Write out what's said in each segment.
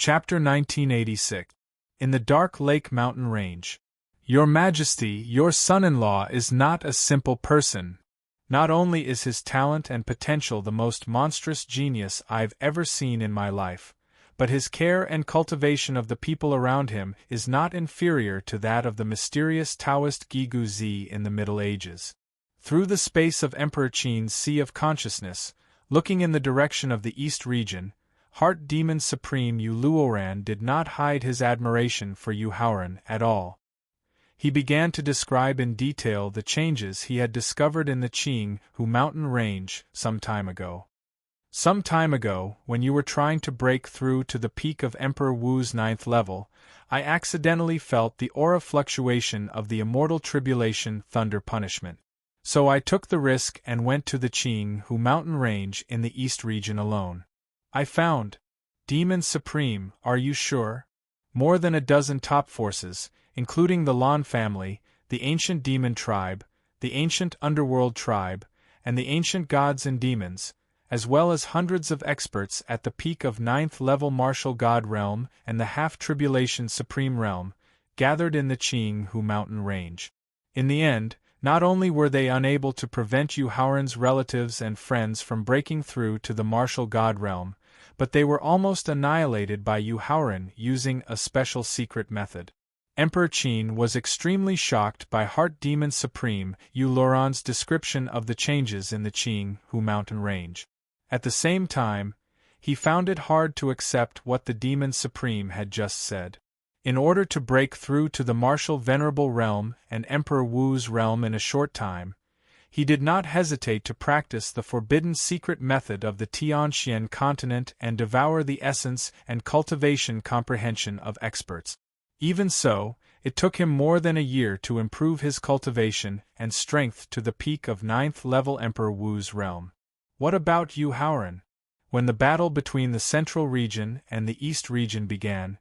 Chapter 1986. In the Dark Lake Mountain Range. Your Majesty, your son-in-law is not a simple person. Not only is his talent and potential the most monstrous genius I've ever seen in my life, but his care and cultivation of the people around him is not inferior to that of the mysterious Taoist Gigu Zi in the Middle Ages. Through the space of Emperor Qin's Sea of Consciousness, looking in the direction of the East region, Heart Demon Supreme Yu Luoran did not hide his admiration for Yu Haoran at all. He began to describe in detail the changes he had discovered in the Qinghu mountain range some time ago. Some time ago, when you were trying to break through to the peak of Emperor Wu's 9th level, I accidentally felt the aura fluctuation of the immortal tribulation thunder punishment. So I took the risk and went to the Qinghu mountain range in the East region alone. I found, Demon Supreme, are you sure? More than a dozen top forces, including the Lan family, the ancient demon tribe, the ancient underworld tribe, and the ancient gods and demons, as well as hundreds of experts at the peak of 9th level martial god realm and the half-tribulation supreme realm, gathered in the Qinghu mountain range. In the end, not only were they unable to prevent Yu Haoran's relatives and friends from breaking through to the martial god realm, but they were almost annihilated by Yu Haoran using a special secret method. Emperor Qin was extremely shocked by Heart Demon Supreme Yu Luoran's description of the changes in the Qinghu mountain range. At the same time, he found it hard to accept what the Demon Supreme had just said. In order to break through to the martial venerable realm and Emperor Wu's realm in a short time, he did not hesitate to practice the forbidden secret method of the Tianxian continent and devour the essence and cultivation comprehension of experts. Even so, it took him more than a year to improve his cultivation and strength to the peak of 9th level Emperor Wu's realm. What about Yu Haoran? When the battle between the Central region and the East region began,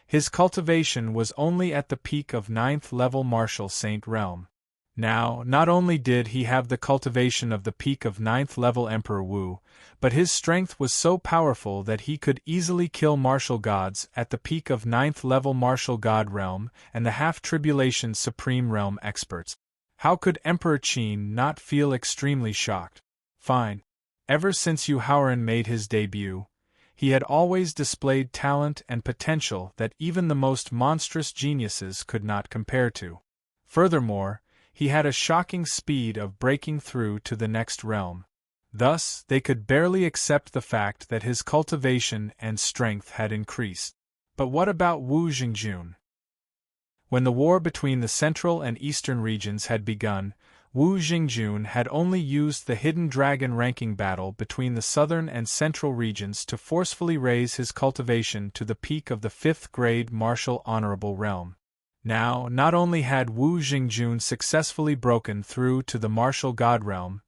his cultivation was only at the peak of 9th level martial saint realm. Now, not only did he have the cultivation of the peak of 9th level Emperor Wu, but his strength was so powerful that he could easily kill martial gods at the peak of 9th level martial god realm and the half-tribulation supreme realm experts. How could Emperor Qin not feel extremely shocked? Fine. Ever since Yu Haoran made his debut, he had always displayed talent and potential that even the most monstrous geniuses could not compare to. Furthermore, he had a shocking speed of breaking through to the next realm. Thus, they could barely accept the fact that his cultivation and strength had increased. But what about Wu Xingjun? When the war between the central and eastern regions had begun, Wu Xingjun had only used the hidden dragon ranking battle between the southern and central regions to forcefully raise his cultivation to the peak of the 5th grade martial honorable realm. Now, not only had Wu Xingjun successfully broken through to the martial god realm,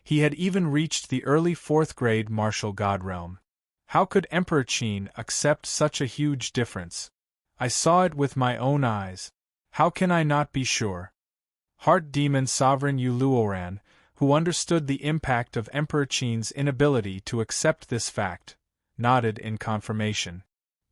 he had even reached the early 4th grade martial god realm. How could Emperor Qin accept such a huge difference? I saw it with my own eyes. How can I not be sure? Heart Demon Sovereign Yu Luoran, who understood the impact of Emperor Qin's inability to accept this fact, nodded in confirmation.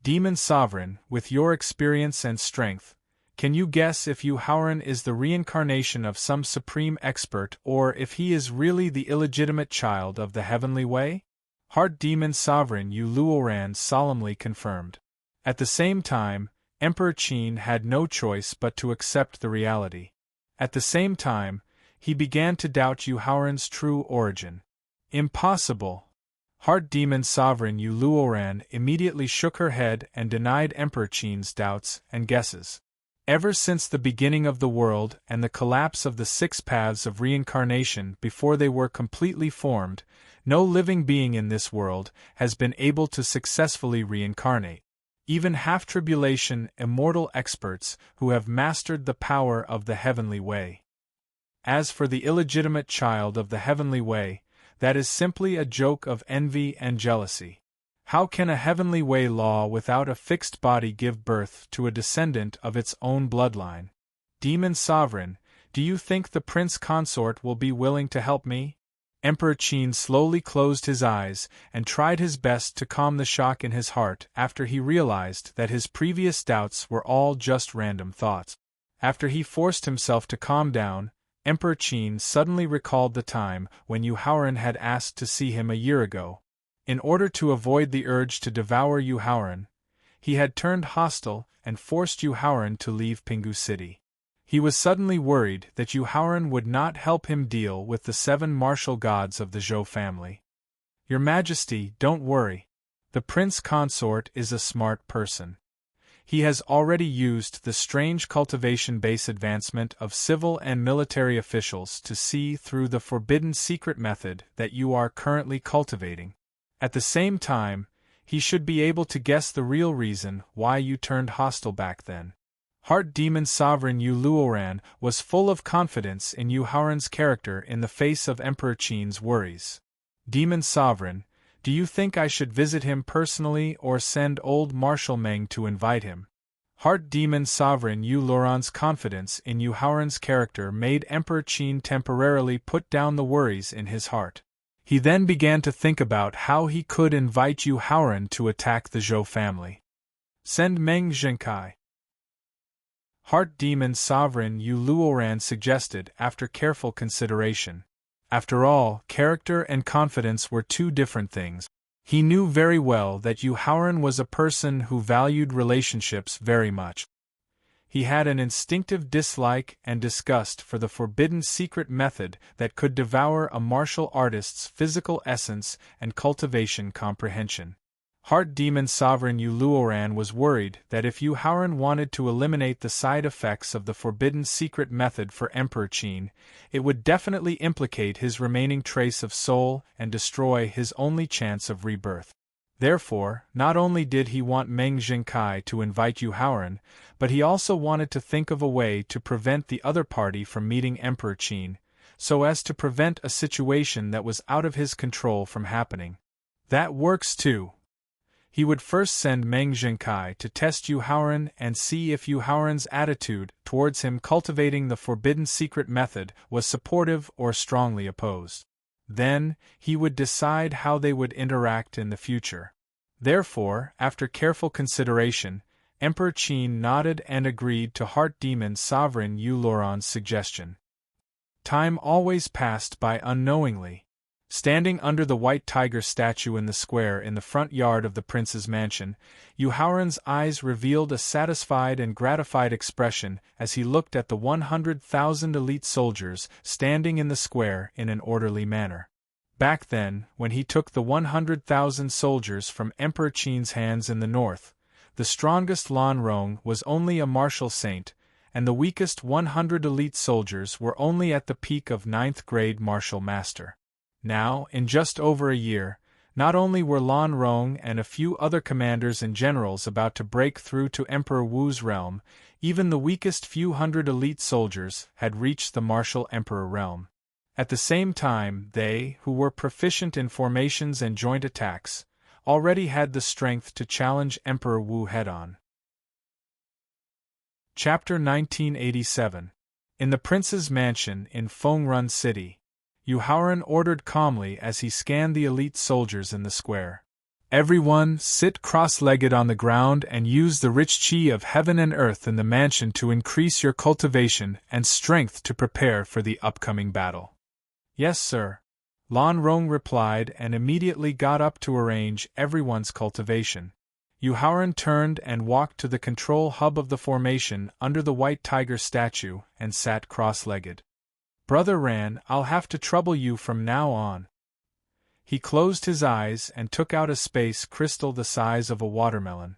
Demon Sovereign, with your experience and strength, can you guess if Yu Haoran is the reincarnation of some supreme expert or if he is really the illegitimate child of the Heavenly Way? Heart Demon Sovereign Yu Luoran solemnly confirmed. At the same time, Emperor Qin had no choice but to accept the reality. At the same time, he began to doubt Yu Haoran's true origin. Impossible! Heart Demon Sovereign Yu Luoran immediately shook her head and denied Emperor Qin's doubts and guesses. Ever since the beginning of the world and the collapse of the 6 paths of reincarnation before they were completely formed, no living being in this world has been able to successfully reincarnate. Even half-tribulation immortal experts who have mastered the power of the Heavenly Way. As for the illegitimate child of the Heavenly Way, that is simply a joke of envy and jealousy. How can a Heavenly Way law without a fixed body give birth to a descendant of its own bloodline? Demon Sovereign, do you think the Prince Consort will be willing to help me? Emperor Qin slowly closed his eyes and tried his best to calm the shock in his heart after he realized that his previous doubts were all just random thoughts. After he forced himself to calm down, Emperor Qin suddenly recalled the time when Yu Haoran had asked to see him a year ago. In order to avoid the urge to devour Yu Haoran, he had turned hostile and forced Yu Haoran to leave Pingu City. He was suddenly worried that Yu Haoran would not help him deal with the 7 martial gods of the Zhou family. Your Majesty, don't worry. The prince consort is a smart person. He has already used the strange cultivation base advancement of civil and military officials to see through the forbidden secret method that you are currently cultivating. At the same time, he should be able to guess the real reason why you turned hostile back then. Heart Demon Sovereign Yu Luoran was full of confidence in Yu Haoran's character in the face of Emperor Qin's worries. Demon Sovereign, do you think I should visit him personally or send old Marshal Meng to invite him? Heart Demon Sovereign Yu Luoran's confidence in Yu Haoran's character made Emperor Qin temporarily put down the worries in his heart. He then began to think about how he could invite Yu Haoran to attack the Zhou family. Send Meng Zhenkai. Heart Demon Sovereign Yu Luoran suggested after careful consideration. After all, character and confidence were 2 different things. He knew very well that Yu Haoran was a person who valued relationships very much. He had an instinctive dislike and disgust for the forbidden secret method that could devour a martial artist's physical essence and cultivation comprehension. Heart Demon Sovereign Yu Luoran was worried that if Yu Haoran wanted to eliminate the side effects of the forbidden secret method for Emperor Qin, it would definitely implicate his remaining trace of soul and destroy his only chance of rebirth. Therefore, not only did he want Meng Zhenkai to invite Yu Haoran, but he also wanted to think of a way to prevent the other party from meeting Emperor Qin, so as to prevent a situation that was out of his control from happening. That works too. He would first send Meng Zhenkai to test Yu Haoran and see if Yu Haoran's attitude towards him cultivating the forbidden secret method was supportive or strongly opposed. Then, he would decide how they would interact in the future. Therefore, after careful consideration, Emperor Qin nodded and agreed to Heart Demon Sovereign Yu Luoran's suggestion. Time always passed by unknowingly. Standing under the white tiger statue in the square in the front yard of the prince's mansion, Yu Haoran's eyes revealed a satisfied and gratified expression as he looked at the 100,000 elite soldiers standing in the square in an orderly manner. Back then, when he took the 100,000 soldiers from Emperor Qin's hands in the north, the strongest Lan Rong was only a martial saint, and the weakest 100 elite soldiers were only at the peak of 9th grade martial master. Now, in just over a year, not only were Lan Rong and a few other commanders and generals about to break through to Emperor Wu's realm, even the weakest few hundred elite soldiers had reached the martial emperor realm. At the same time, they, who were proficient in formations and joint attacks, already had the strength to challenge Emperor Wu head-on. Chapter 1987. In the prince's mansion in Fengrun City, Yu Haoran ordered calmly as he scanned the elite soldiers in the square. Everyone, sit cross-legged on the ground and use the rich qi of heaven and earth in the mansion to increase your cultivation and strength to prepare for the upcoming battle. Yes, sir. Lan Rong replied and immediately got up to arrange everyone's cultivation. Yu Haoran turned and walked to the control hub of the formation under the white tiger statue and sat cross-legged. Brother Ran, I'll have to trouble you from now on. He closed his eyes and took out a space crystal the size of a watermelon.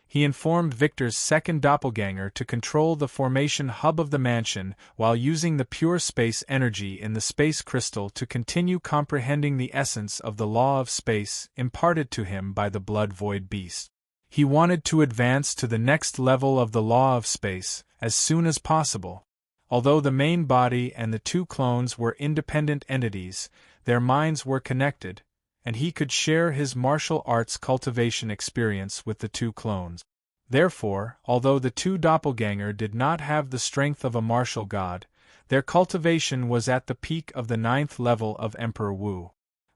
He informed Victor's second doppelganger to control the formation hub of the mansion while using the pure space energy in the space crystal to continue comprehending the essence of the law of space imparted to him by the blood void beast. He wanted to advance to the next level of the law of space as soon as possible. Although the main body and the 2 clones were independent entities, their minds were connected, and he could share his martial arts cultivation experience with the 2 clones. Therefore, although the 2 doppelganger did not have the strength of a martial god, Their cultivation was at the peak of the 9th level of Emperor Wu.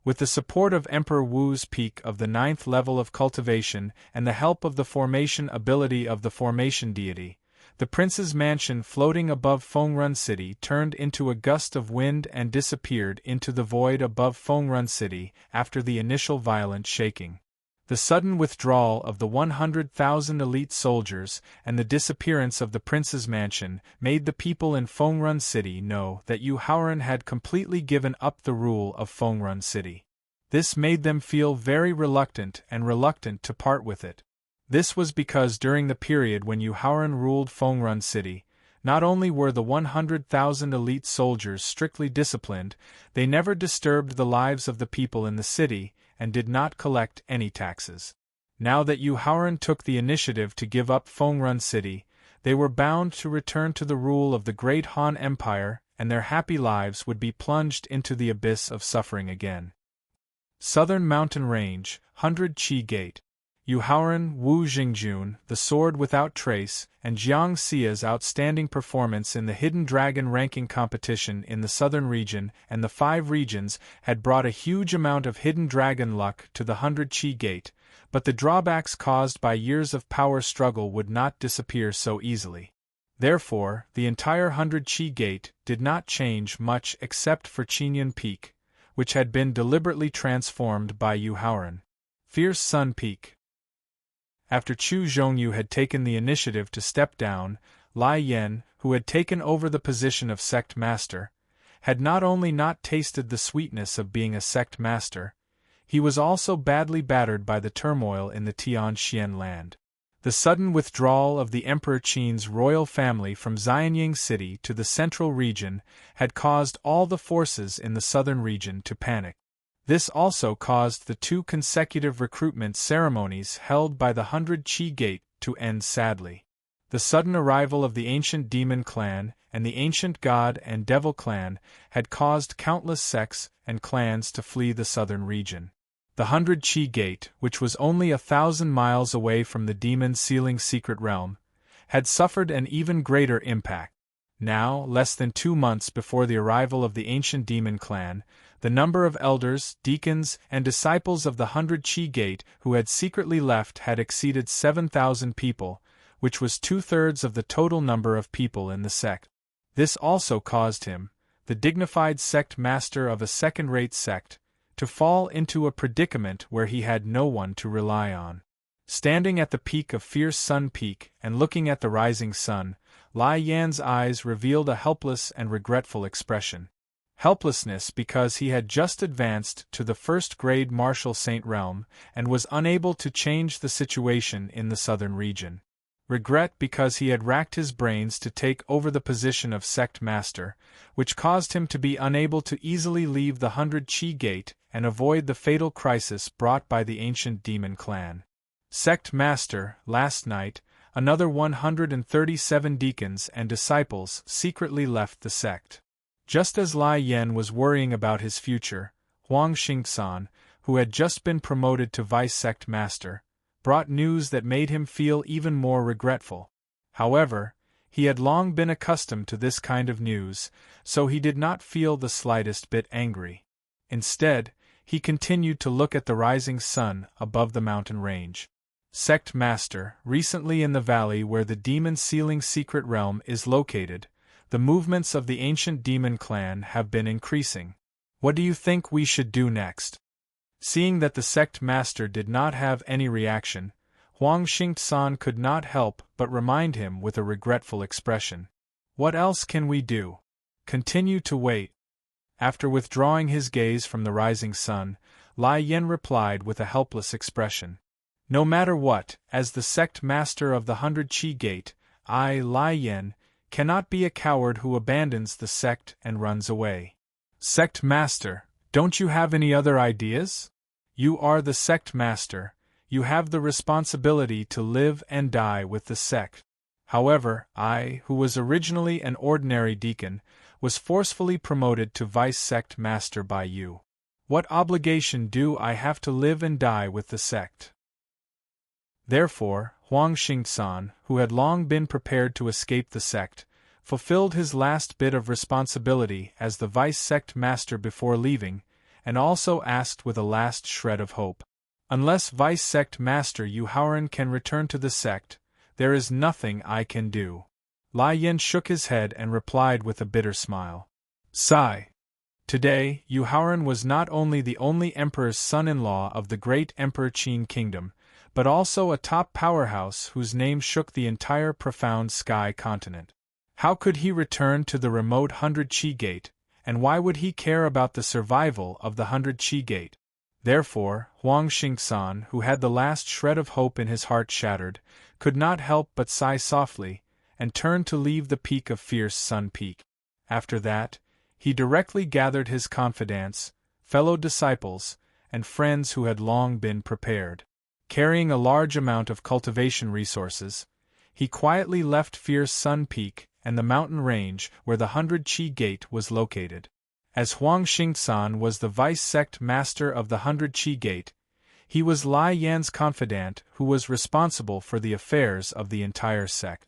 With the support of Emperor Wu's peak of the 9th level of cultivation and the help of the formation ability of the formation deity, the prince's mansion floating above Fengrun City turned into a gust of wind and disappeared into the void above Fengrun City after the initial violent shaking. The sudden withdrawal of the 100,000 elite soldiers and the disappearance of the prince's mansion made the people in Fengrun City know that Yu Haoran had completely given up the rule of Fengrun City. This made them feel very reluctant to part with it. This was because during the period when Yu Haoran ruled Fengrun City, not only were the 100,000 elite soldiers strictly disciplined, they never disturbed the lives of the people in the city, and did not collect any taxes. Now that Yu Haoran took the initiative to give up Fengrun City, they were bound to return to the rule of the Great Han Empire, and their happy lives would be plunged into the abyss of suffering again. Southern Mountain Range, 100 Qi Gate. Yu Haoran, Wu Jingjun, The Sword Without Trace, and Jiang Xia's outstanding performance in the Hidden Dragon ranking competition in the southern region and the 5 regions had brought a huge amount of Hidden Dragon luck to the 100 Qi Gate, but the drawbacks caused by years of power struggle would not disappear so easily. Therefore, the entire 100 Qi Gate did not change much except for Qinyan Peak, which had been deliberately transformed by Yu Haoran. Fierce Sun Peak. After Chu Zhongyu had taken the initiative to step down, Lai Yan, who had taken over the position of sect master, had not only not tasted the sweetness of being a sect master, he was also badly battered by the turmoil in the Tianxian land. The sudden withdrawal of the Emperor Qin's royal family from Xianying City to the central region had caused all the forces in the southern region to panic. This also caused the 2 consecutive recruitment ceremonies held by the 100 Qi Gate to end sadly. The sudden arrival of the ancient demon clan and the ancient god and devil clan had caused countless sects and clans to flee the southern region. The 100 Qi Gate, which was only 1,000 miles away from the demon sealing secret realm, had suffered an even greater impact. Now, less than 2 months before the arrival of the ancient demon clan, the number of elders, deacons, and disciples of the 100 Qi Gate who had secretly left had exceeded 7,000 people, which was 2/3 of the total number of people in the sect. This also caused him, the dignified sect master of a second-rate sect, to fall into a predicament where he had no one to rely on. Standing at the peak of Fierce Sun Peak and looking at the rising sun, Lai Yan's eyes revealed a helpless and regretful expression. Helplessness because he had just advanced to the first-grade martial saint realm and was unable to change the situation in the southern region. Regret because he had racked his brains to take over the position of sect master, which caused him to be unable to easily leave the 100 Qi Gate and avoid the fatal crisis brought by the ancient demon clan. Sect master, last night, another 137 deacons and disciples secretly left the sect. Just as Lai Yan was worrying about his future, Huang Xingsan, who had just been promoted to vice-sect master, brought news that made him feel even more regretful. However, he had long been accustomed to this kind of news, so he did not feel the slightest bit angry. Instead, he continued to look at the rising sun above the mountain range. Sect master, recently in the valley where the demon sealing secret realm is located, the movements of the ancient demon clan have been increasing. What do you think we should do next? Seeing that the sect master did not have any reaction, Huang Xingsan could not help but remind him with a regretful expression. What else can we do? Continue to wait. After withdrawing his gaze from the rising sun, Lai Yan replied with a helpless expression. No matter what, as the sect master of the 100 Qi Gate, I, Lai Yan, cannot be a coward who abandons the sect and runs away. Sect master, don't you have any other ideas? You are the sect master, you have the responsibility to live and die with the sect. However, I, who was originally an ordinary deacon, was forcefully promoted to vice-sect master by you. What obligation do I have to live and die with the sect? Therefore, Huang Xingsan, who had long been prepared to escape the sect, fulfilled his last bit of responsibility as the vice-sect master before leaving, and also asked with a last shred of hope. Unless vice-sect master Yu Haoran can return to the sect, there is nothing I can do. Lai Yin shook his head and replied with a bitter smile. Sigh. Today, Yu Haoran was not only the only emperor's son-in-law of the great Emperor Qin kingdom, but also a top powerhouse whose name shook the entire profound sky continent. How could he return to the remote 100 Qi Gate, and why would he care about the survival of the 100 Qi Gate? Therefore, Huang Xingsan, who had the last shred of hope in his heart shattered, could not help but sigh softly, and turned to leave the peak of Fierce Sun Peak. After that, he directly gathered his confidants, fellow disciples, and friends who had long been prepared. Carrying a large amount of cultivation resources, he quietly left Fierce Sun Peak and the mountain range where the 100 Qi Gate was located. As Huang Xingsan was the vice-sect master of the 100 Qi Gate, he was Lai Yan's confidant who was responsible for the affairs of the entire sect.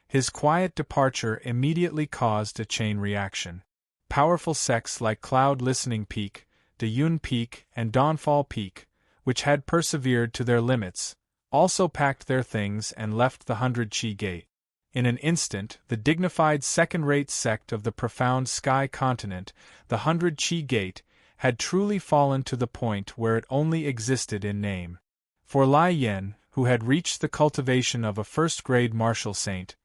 His quiet departure immediately caused a chain reaction. Powerful sects like Cloud Listening Peak, Dayun Peak, and Dawnfall Peak, which had persevered to their limits, also packed their things and left the 100 Qi Gate. In an instant, the dignified second-rate sect of the profound sky continent, the 100 Qi Gate, had truly fallen to the point where it only existed in name. For Lai Yen, who had reached the cultivation of a first-grade martial saint,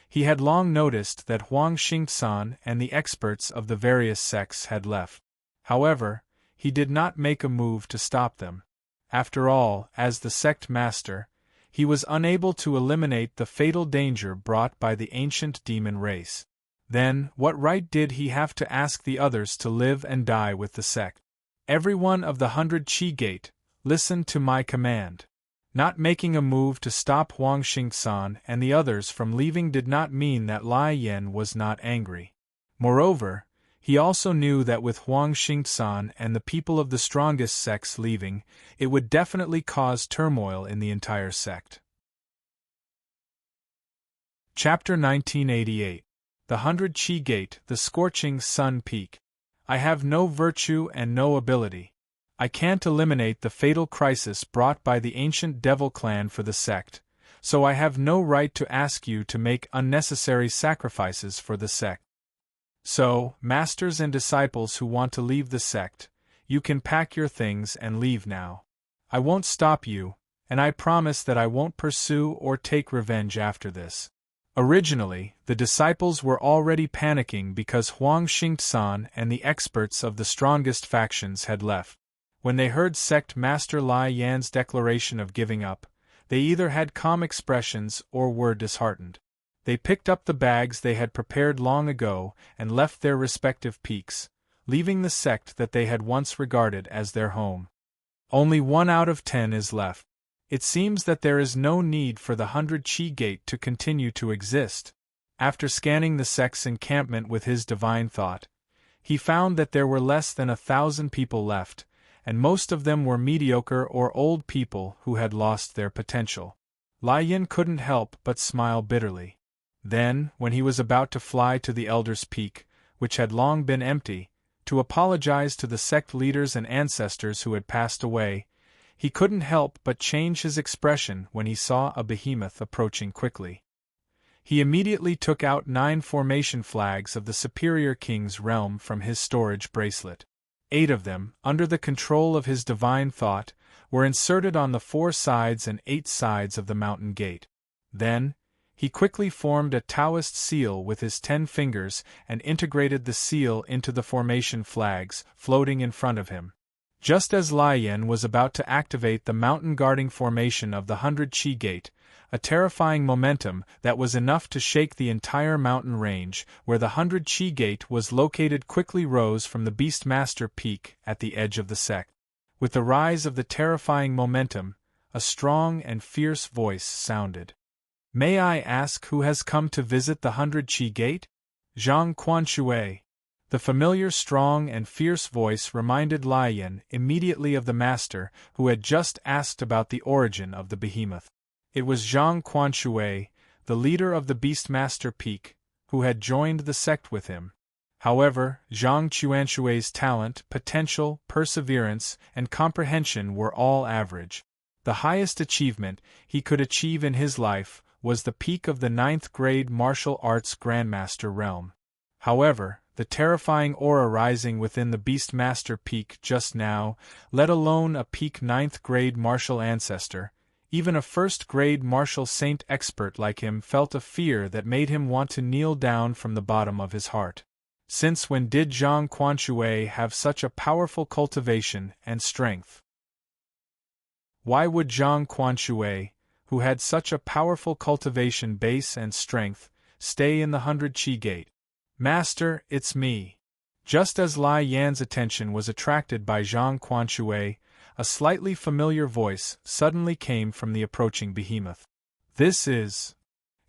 he had long noticed that Huang Xingsan and the experts of the various sects had left. However, he did not make a move to stop them. After all, as the sect master, he was unable to eliminate the fatal danger brought by the ancient demon race. Then, what right did he have to ask the others to live and die with the sect? Everyone of the 100 Qi Gate, listen to my command. Not making a move to stop Huang Xingsan and the others from leaving did not mean that Lai Yen was not angry. Moreover, he also knew that with Huang Xingsan and the people of the strongest sects leaving, it would definitely cause turmoil in the entire sect. Chapter 1988. The 100 Qi Gate, the Scorching Sun Peak. I have no virtue and no ability. I can't eliminate the fatal crisis brought by the ancient devil clan for the sect, so I have no right to ask you to make unnecessary sacrifices for the sect. So, masters and disciples who want to leave the sect, you can pack your things and leave now. I won't stop you, and I promise that I won't pursue or take revenge after this. Originally, the disciples were already panicking because Huang Xingsan and the experts of the strongest factions had left. When they heard sect master Lai Yan's declaration of giving up, they either had calm expressions or were disheartened. They picked up the bags they had prepared long ago and left their respective peaks, leaving the sect that they had once regarded as their home. Only 1 out of 10 is left. It seems that there is no need for the 100 Qi Gate to continue to exist. After scanning the sect's encampment with his divine thought, he found that there were less than 1,000 people left, and most of them were mediocre or old people who had lost their potential. Lai Yin couldn't help but smile bitterly. Then, when he was about to fly to the Elder's Peak, which had long been empty, to apologize to the sect leaders and ancestors who had passed away, he couldn't help but change his expression when he saw a behemoth approaching quickly. He immediately took out 9 formation flags of the Superior King's realm from his storage bracelet. 8 of them, under the control of his divine thought, were inserted on the 4 sides and 8 sides of the mountain gate. Then, he quickly formed a Taoist seal with his 10 fingers and integrated the seal into the formation flags floating in front of him. Just as Lai Yen was about to activate the mountain guarding formation of the 100 Qi Gate, a terrifying momentum that was enough to shake the entire mountain range where the 100 Qi Gate was located quickly rose from the Beastmaster Peak at the edge of the sect. With the rise of the terrifying momentum, a strong and fierce voice sounded. May I ask who has come to visit the 100 Qi Gate? Zhang Quanxue. The familiar strong and fierce voice reminded Lai Yen immediately of the master who had just asked about the origin of the behemoth. It was Zhang Quanxue, the leader of the Beastmaster Peak, who had joined the sect with him. However, Zhang Quanshui's talent, potential, perseverance, and comprehension were all average. The highest achievement he could achieve in his life was the peak of the 9th grade martial arts Grandmaster realm. However, the terrifying aura rising within the Beastmaster peak just now, let alone a peak 9th grade martial ancestor, even a 1st grade martial saint expert like him felt a fear that made him want to kneel down from the bottom of his heart. Since when did Zhang Quanshui have such a powerful cultivation and strength? Why would Zhang Quanshui, who had such a powerful cultivation base and strength, stay in the 100 Qi Gate? Master, it's me. Just as Lai Yan's attention was attracted by Zhang Quanshui, a slightly familiar voice suddenly came from the approaching behemoth. This is...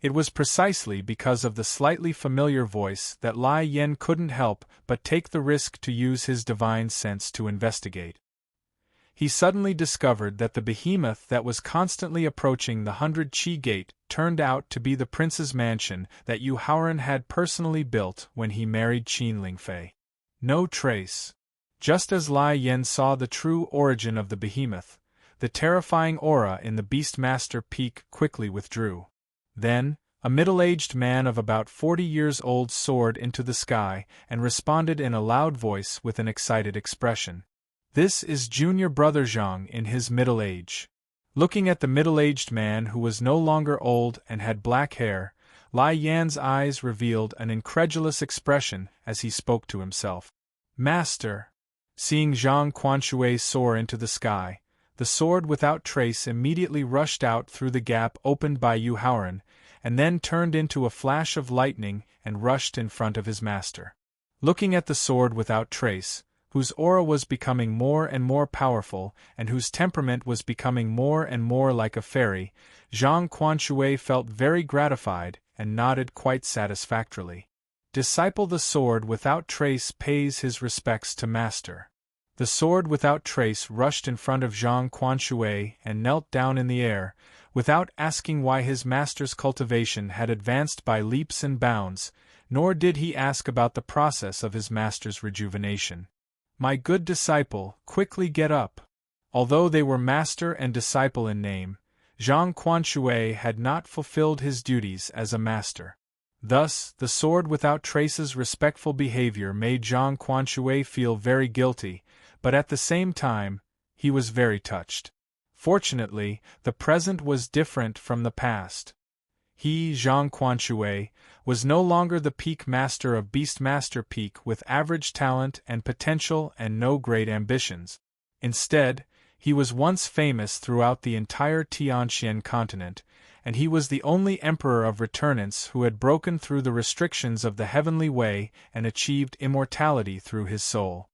It was precisely because of the slightly familiar voice that Lai Yan couldn't help but take the risk to use his divine sense to investigate. He suddenly discovered that the behemoth that was constantly approaching the 100 Qi Gate turned out to be the prince's mansion that Yu Haoran had personally built when he married Qin Lingfei. No trace. Just as Lai Yan saw the true origin of the behemoth, the terrifying aura in the Beastmaster peak quickly withdrew. Then, a middle-aged man of about 40 years old soared into the sky and responded in a loud voice with an excited expression. This is Junior Brother Zhang in his middle age. Looking at the middle-aged man who was no longer old and had black hair, Lai Yan's eyes revealed an incredulous expression as he spoke to himself. Master! Seeing Zhang Quanshui soar into the sky, the sword without trace immediately rushed out through the gap opened by Yu Haoran, and then turned into a flash of lightning and rushed in front of his master. Looking at the sword without trace, whose aura was becoming more and more powerful and whose temperament was becoming more and more like a fairy, Zhang Quanshui felt very gratified and nodded quite satisfactorily. Disciple the sword without trace pays his respects to master. The sword without trace rushed in front of Zhang Quanshui and knelt down in the air, without asking why his master's cultivation had advanced by leaps and bounds, nor did he ask about the process of his master's rejuvenation. My good disciple, quickly get up. Although they were master and disciple in name, Zhang Quanshui had not fulfilled his duties as a master. Thus, the sword without trace's respectful behavior made Zhang Quanshui feel very guilty, but at the same time, he was very touched. Fortunately, the present was different from the past. He, Zhang Quanshui, was no longer the peak master of Beastmaster Peak with average talent and potential and no great ambitions. Instead, he was once famous throughout the entire Tianxian continent, and he was the only emperor of returnants who had broken through the restrictions of the heavenly way and achieved immortality through his soul.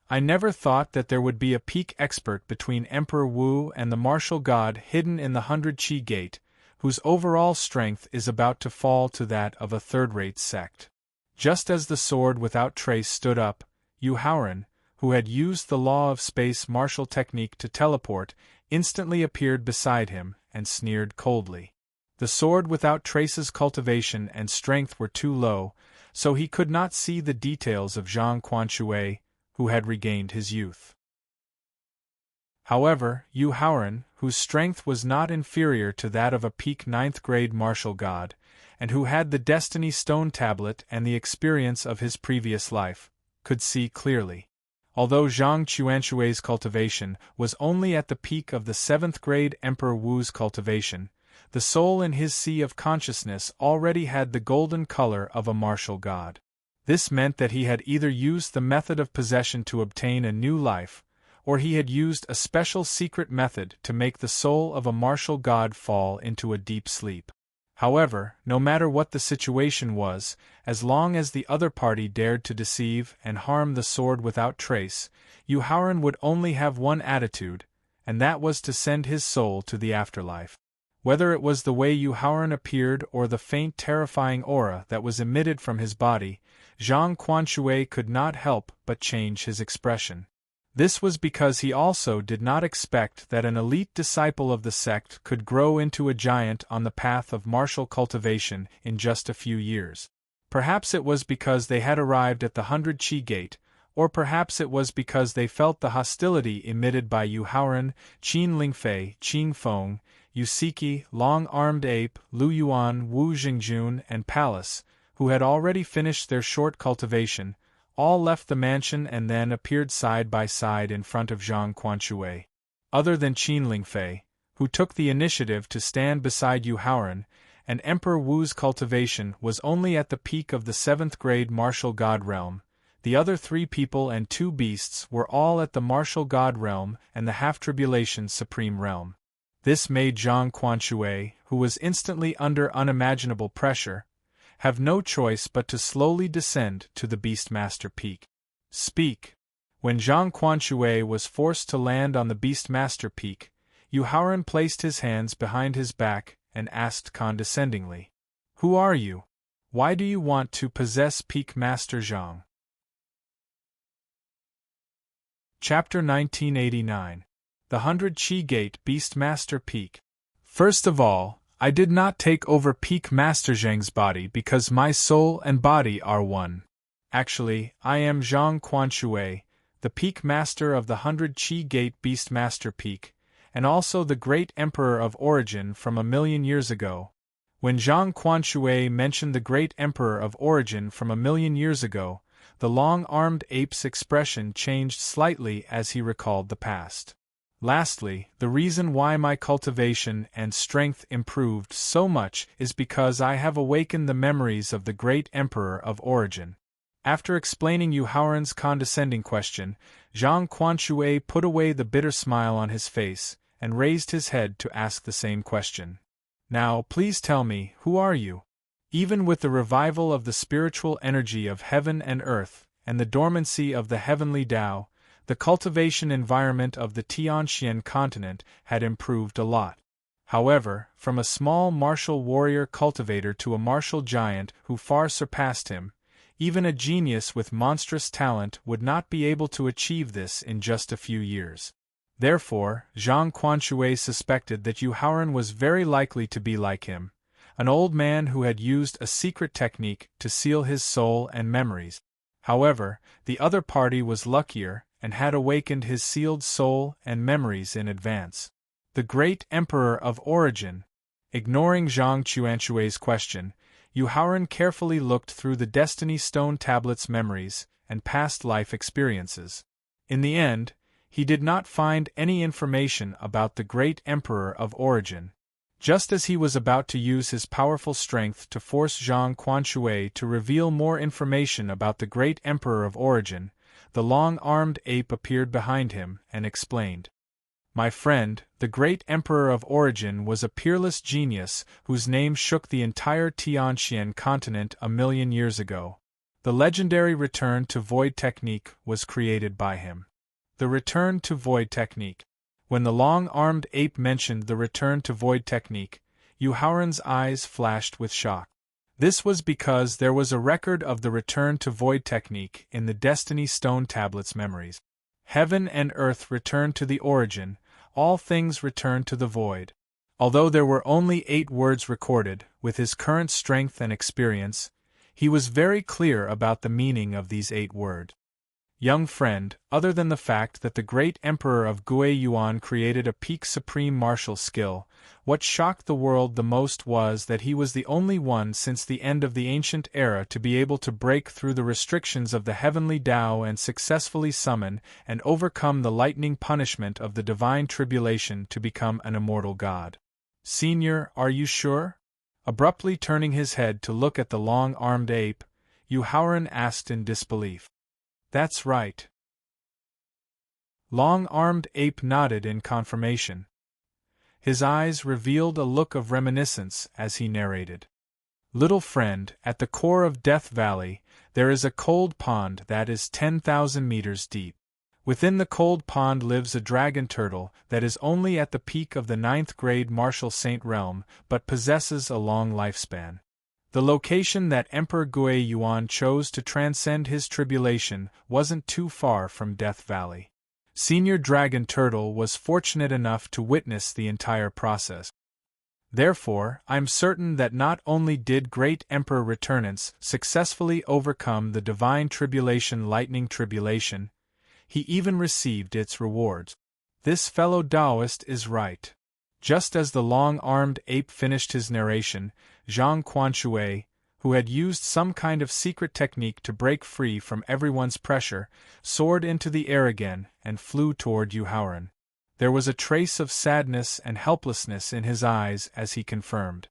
I never thought that there would be a peak expert between Emperor Wu and the martial god hidden in the 100 Qi Gate, whose overall strength is about to fall to that of a third-rate sect. Just as the sword without trace stood up, Yu Haoran, who had used the law of space martial technique to teleport, instantly appeared beside him and sneered coldly. The sword without trace's cultivation and strength were too low, so he could not see the details of Zhang Quanshui, who had regained his youth. However, Yu Haoran, whose strength was not inferior to that of a peak 9th grade martial god, and who had the Destiny Stone Tablet and the experience of his previous life, could see clearly. Although Zhang Quanshui's cultivation was only at the peak of the 7th grade Emperor Wu's cultivation, the soul in his sea of consciousness already had the golden color of a martial god. This meant that he had either used the method of possession to obtain a new life, or he had used a special secret method to make the soul of a martial god fall into a deep sleep. However, no matter what the situation was, as long as the other party dared to deceive and harm the sword without trace, Yu Haoran would only have one attitude, and that was to send his soul to the afterlife. Whether it was the way Yu Haoran appeared or the faint terrifying aura that was emitted from his body, Zhang Quanshui could not help but change his expression. This was because he also did not expect that an elite disciple of the sect could grow into a giant on the path of martial cultivation in just a few years. Perhaps it was because they had arrived at the 100 Chi Gate, or perhaps it was because they felt the hostility emitted by Yu Haoran, Qin Lingfei, Qing Feng, Yu Siki, Long-Armed Ape, Lu Yuan, Wu Jingjun, and Palace, who had already finished their short cultivation, all left the mansion and then appeared side by side in front of Zhang Quanshui. Other than Qin Lingfei, who took the initiative to stand beside Yu Haoran, and Emperor Wu's cultivation was only at the peak of the 7th grade martial god realm, the other 3 people and 2 beasts were all at the martial god realm and the half-tribulation supreme realm. This made Zhang Quanshui, who was instantly under unimaginable pressure, have no choice but to slowly descend to the Beastmaster Peak. Speak. When Zhang Quanshui was forced to land on the Beastmaster Peak, Yu Haoran placed his hands behind his back and asked condescendingly, "Who are you? Why do you want to possess Peak Master Zhang?" Chapter 1989. The 100 Chi Gate Beastmaster Peak. First of all, I did not take over Peak Master Zhang's body because my soul and body are one. Actually, I am Zhang Quanshui, the Peak Master of the 100 Chi Gate Beastmaster Peak, and also the Great Emperor of Origin from 1,000,000 years ago. When Zhang Quanshui mentioned the Great Emperor of Origin from 1,000,000 years ago, the long-armed ape's expression changed slightly as he recalled the past. Lastly, the reason why my cultivation and strength improved so much is because I have awakened the memories of the Great Emperor of Origin. After explaining Yu Haoran's condescending question, Zhang Quanshui put away the bitter smile on his face and raised his head to ask the same question. Now, please tell me, who are you? Even with the revival of the spiritual energy of heaven and earth, and the dormancy of the heavenly Tao, the cultivation environment of the Tianxian continent had improved a lot. However, from a small martial warrior cultivator to a martial giant who far surpassed him, even a genius with monstrous talent would not be able to achieve this in just a few years. Therefore, Zhang Quanshui suspected that Yu Haoran was very likely to be like him, an old man who had used a secret technique to seal his soul and memories. However, the other party was luckier and had awakened his sealed soul and memories in advance. The Great Emperor of Origin. Ignoring Zhang Quanshui's question, Yu Haoran carefully looked through the Destiny Stone tablet's memories and past life experiences. In the end, he did not find any information about the Great Emperor of Origin. Just as he was about to use his powerful strength to force Zhang Quanshui to reveal more information about the Great Emperor of Origin, the long-armed ape appeared behind him and explained. My friend, the Great Emperor of Origin was a peerless genius whose name shook the entire Tianxian continent 1,000,000 years ago. The legendary Return to Void technique was created by him. The Return to Void technique. When the long-armed ape mentioned the Return to Void technique, Yu Haoran's eyes flashed with shock. This was because there was a record of the Return to Void technique in the Destiny Stone tablet's memories. Heaven and earth return to the origin, all things return to the void. Although there were only 8 words recorded, with his current strength and experience, he was very clear about the meaning of these 8 words. Young friend, other than the fact that the great emperor of Gui Yuan created a peak supreme martial skill, what shocked the world the most was that he was the only one since the end of the ancient era to be able to break through the restrictions of the heavenly Tao and successfully summon and overcome the lightning punishment of the divine tribulation to become an immortal god. Senior, are you sure? Abruptly turning his head to look at the long-armed ape, Yu Haoran asked in disbelief. That's right. Long-armed ape nodded in confirmation. His eyes revealed a look of reminiscence as he narrated. Little friend, at the core of Death Valley, there is a cold pond that is 10,000 meters deep. Within the cold pond lives a dragon turtle that is only at the peak of the 9th grade martial saint realm but possesses a long lifespan. The location that Emperor Gui Yuan chose to transcend his tribulation wasn't too far from Death Valley. Senior Dragon Turtle was fortunate enough to witness the entire process. Therefore, I'm certain that not only did great Emperor Returnance successfully overcome the divine tribulation lightning tribulation, he even received its rewards. This fellow Taoist is right. Just as the long-armed ape finished his narration, Zhang Quanxue, who had used some kind of secret technique to break free from everyone's pressure, soared into the air again and flew toward Yu Haoran. There was a trace of sadness and helplessness in his eyes as he confirmed.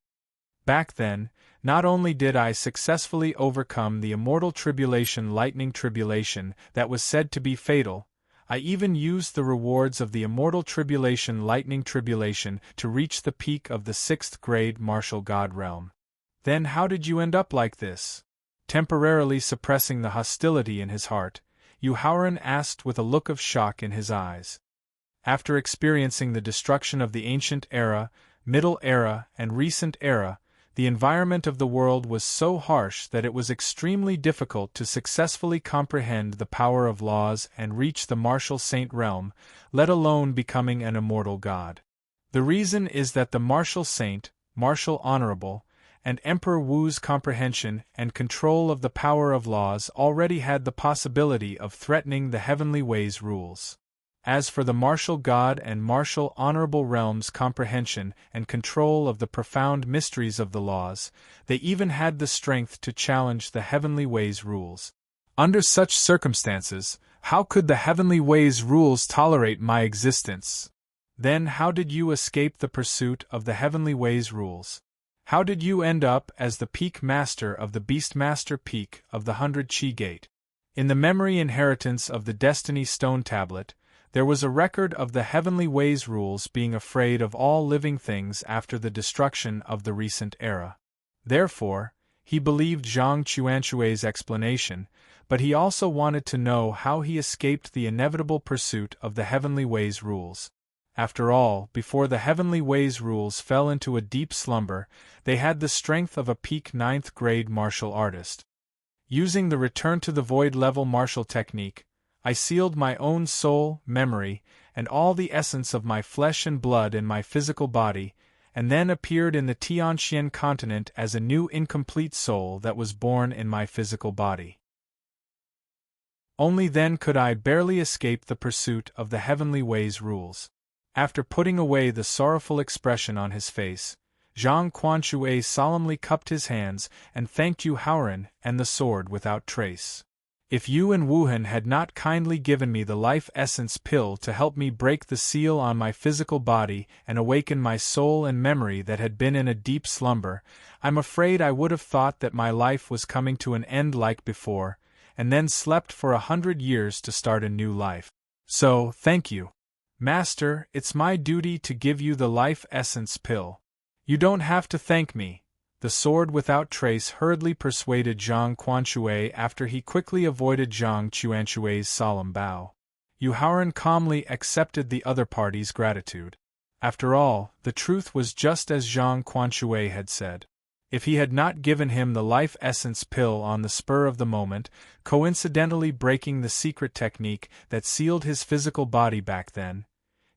Back then, not only did I successfully overcome the immortal tribulation lightning tribulation that was said to be fatal, I even used the rewards of the immortal tribulation lightning tribulation to reach the peak of the 6th grade martial god realm. Then how did you end up like this? Temporarily suppressing the hostility in his heart, Yu Haoran asked with a look of shock in his eyes. After experiencing the destruction of the ancient era, middle era, and recent era, the environment of the world was so harsh that it was extremely difficult to successfully comprehend the power of laws and reach the martial saint realm, let alone becoming an immortal god. The reason is that the martial saint, martial honorable, and Emperor Wu's comprehension and control of the power of laws already had the possibility of threatening the heavenly ways rules. As for the martial god and martial honorable realm's comprehension and control of the profound mysteries of the laws, they even had the strength to challenge the heavenly ways rules. Under such circumstances, how could the heavenly ways rules tolerate my existence? Then how did you escape the pursuit of the heavenly ways rules? How did you end up as the peak master of the Beastmaster Peak of the 100 Chi Gate? In the memory inheritance of the Destiny Stone Tablet, there was a record of the heavenly ways rules being afraid of all living things after the destruction of the recent era. Therefore, he believed Zhang Quanxue's explanation, but he also wanted to know how he escaped the inevitable pursuit of the heavenly ways rules. After all, before the heavenly ways rules fell into a deep slumber, they had the strength of a peak 9th grade martial artist. Using the return to the void level martial technique, I sealed my own soul, memory, and all the essence of my flesh and blood in my physical body, and then appeared in the Tianxian continent as a new incomplete soul that was born in my physical body. Only then could I barely escape the pursuit of the heavenly ways rules. After putting away the sorrowful expression on his face, Zhang Quanxue solemnly cupped his hands and thanked Yu Haoran and the sword without trace. If you and Wuhan had not kindly given me the life essence pill to help me break the seal on my physical body and awaken my soul and memory that had been in a deep slumber, I'm afraid I would have thought that my life was coming to an end like before, and then slept for 100 years to start a new life. So, thank you. Master, it's my duty to give you the life essence pill. You don't have to thank me. The sword without trace hurriedly persuaded Zhang Quanxue after he quickly avoided Zhang Quanxue's solemn bow. Yu Haoran calmly accepted the other party's gratitude. After all, the truth was just as Zhang Quanxue had said. If he had not given him the life essence pill on the spur of the moment, coincidentally breaking the secret technique that sealed his physical body back then,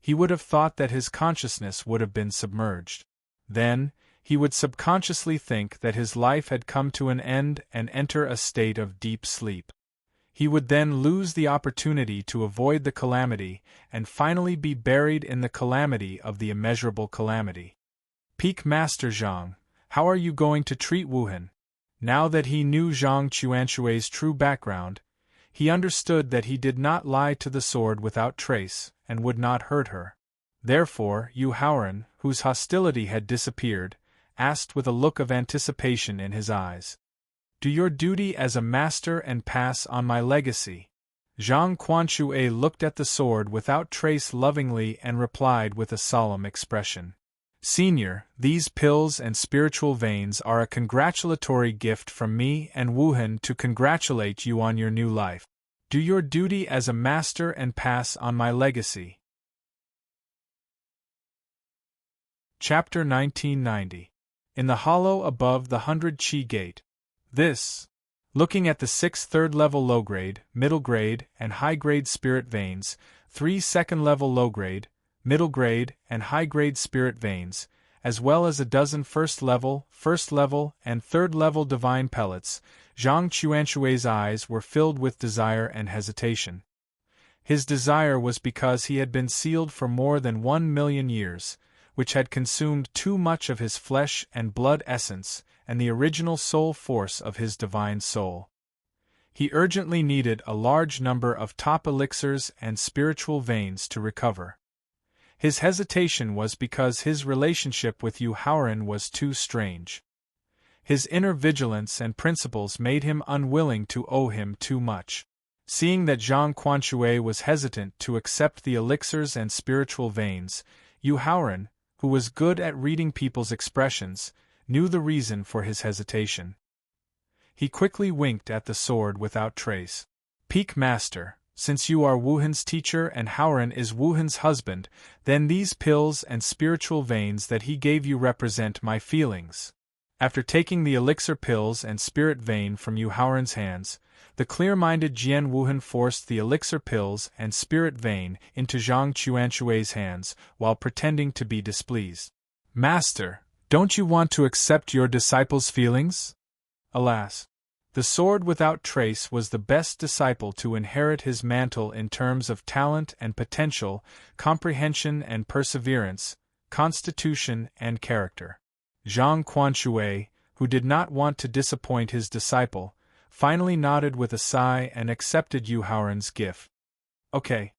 he would have thought that his consciousness would have been submerged. Then, he would subconsciously think that his life had come to an end and enter a state of deep sleep. He would then lose the opportunity to avoid the calamity and finally be buried in the calamity of the immeasurable calamity. Peak Master Zhang, how are you going to treat Wuhan? Now that he knew Zhang Quanxue's true background, he understood that he did not lie to the sword without trace and would not hurt her. Therefore, Yu Haoran, whose hostility had disappeared, asked with a look of anticipation in his eyes. Do your duty as a master and pass on my legacy. Zhang Quanxue looked at the sword without trace lovingly and replied with a solemn expression. Senior, these pills and spiritual veins are a congratulatory gift from me and Wuhan to congratulate you on your new life. Do your duty as a master and pass on my legacy. Chapter 1990. In the hollow above the 100 Chi Gate. This. Looking at the 6 third-level low-grade, middle-grade, and high-grade spirit veins, 3 second-level low-grade, middle-grade, and high-grade spirit veins, as well as a dozen first level, and third level divine pellets, Zhang Quanshui's eyes were filled with desire and hesitation. His desire was because he had been sealed for more than 1,000,000 years, which had consumed too much of his flesh and blood essence and the original soul force of his divine soul. He urgently needed a large number of top elixirs and spiritual veins to recover. His hesitation was because his relationship with Yu Haoran was too strange. His inner vigilance and principles made him unwilling to owe him too much. Seeing that Zhang Quanshui was hesitant to accept the elixirs and spiritual veins, Yu Haoran, who was good at reading people's expressions, knew the reason for his hesitation. He quickly winked at the sword without trace. "Peak Master, since you are Wuhan's teacher and Haoran is Wuhan's husband, then these pills and spiritual veins that he gave you represent my feelings." After taking the elixir pills and spirit vein from Yu Haoran's hands, the clear-minded Jian Wuhan forced the elixir pills and spirit vein into Zhang Quanshui's hands while pretending to be displeased. "Master, don't you want to accept your disciple's feelings?" Alas! The sword without trace was the best disciple to inherit his mantle in terms of talent and potential, comprehension and perseverance, constitution and character. Zhang Quanshui, who did not want to disappoint his disciple, finally nodded with a sigh and accepted Yu Haoran's gift. "Okay.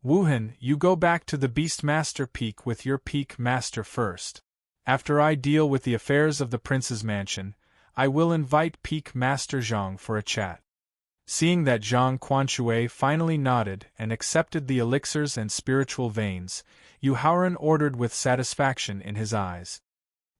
Wuhan, you go back to the Beastmaster Peak with your Peak Master first. After I deal with the affairs of the prince's mansion, I will invite Peak Master Zhang for a chat." Seeing that Zhang Quanshui finally nodded and accepted the elixirs and spiritual veins, Yu Haoran ordered with satisfaction in his eyes.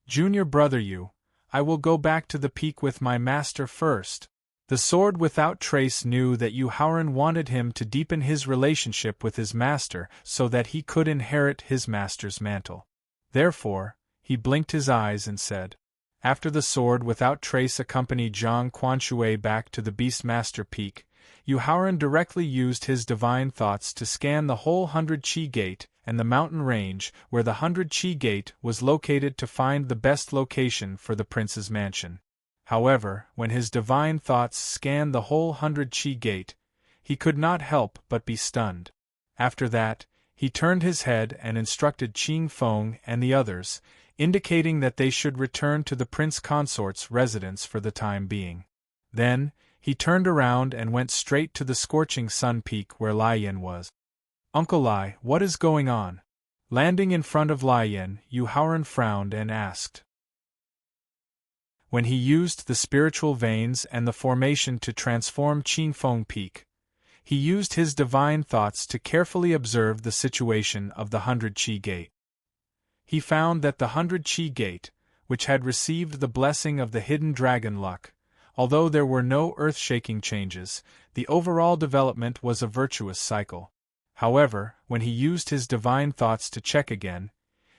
"Junior brother Yu, I will go back to the peak with my master first." The sword without trace knew that Yu Haoran wanted him to deepen his relationship with his master so that he could inherit his master's mantle. Therefore, he blinked his eyes and said. After the sword without trace accompanied Zhang Quanshui back to the Beastmaster Peak, Yu Haoran directly used his divine thoughts to scan the whole 100 Qi Gate and the mountain range where the 100 Qi Gate was located to find the best location for the prince's mansion. However, when his divine thoughts scanned the whole 100 Qi Gate, he could not help but be stunned. After that, he turned his head and instructed Qing Feng and the others, indicating that they should return to the prince consort's residence for the time being. Then, he turned around and went straight to the scorching sun peak where Lai Yan was. "Uncle Lai, what is going on?" Landing in front of Lai Yan, Yu Haoran frowned and asked. When he used the spiritual veins and the formation to transform Qing Feng Peak, he used his divine thoughts to carefully observe the situation of the 100 Qi Gate. He found that the 100 Qi Gate, which had received the blessing of the hidden dragon luck, although there were no earth-shaking changes, the overall development was a virtuous cycle. However, when he used his divine thoughts to check again,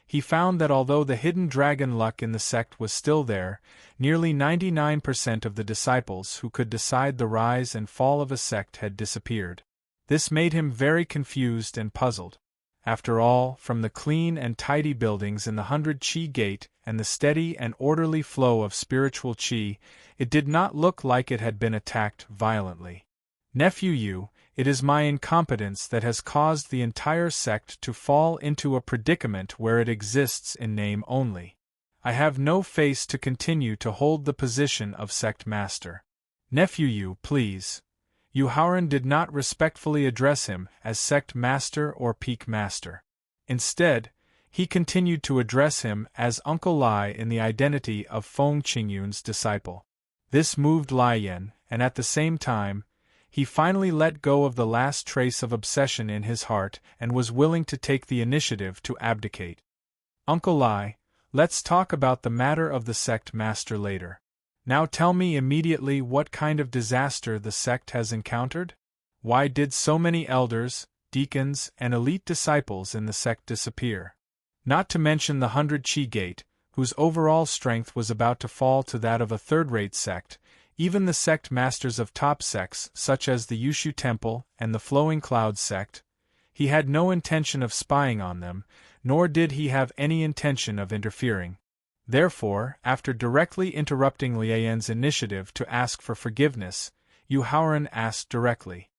he found that although the hidden dragon luck in the sect was still there, nearly 99% of the disciples who could decide the rise and fall of a sect had disappeared. This made him very confused and puzzled. After all, from the clean and tidy buildings in the 100 Qi Gate and the steady and orderly flow of spiritual qi, it did not look like it had been attacked violently. "Nephew Yu, it is my incompetence that has caused the entire sect to fall into a predicament where it exists in name only. I have no face to continue to hold the position of sect master. Nephew Yu, please." Yu Haoran did not respectfully address him as sect master or peak master. Instead, he continued to address him as Uncle Lai in the identity of Feng Qingyun's disciple. This moved Lai Yan, and at the same time, he finally let go of the last trace of obsession in his heart and was willing to take the initiative to abdicate. "Uncle Lai, let's talk about the matter of the sect master later. Now tell me immediately what kind of disaster the sect has encountered? Why did so many elders, deacons, and elite disciples in the sect disappear? Not to mention the 100 Qi Gate, whose overall strength was about to fall to that of a third-rate sect. Even the sect masters of top sects, such as the Yushu Temple and the Flowing Clouds sect, he had no intention of spying on them, nor did he have any intention of interfering. Therefore, after directly interrupting Lian's initiative to ask for forgiveness, Yu Haoran asked directly,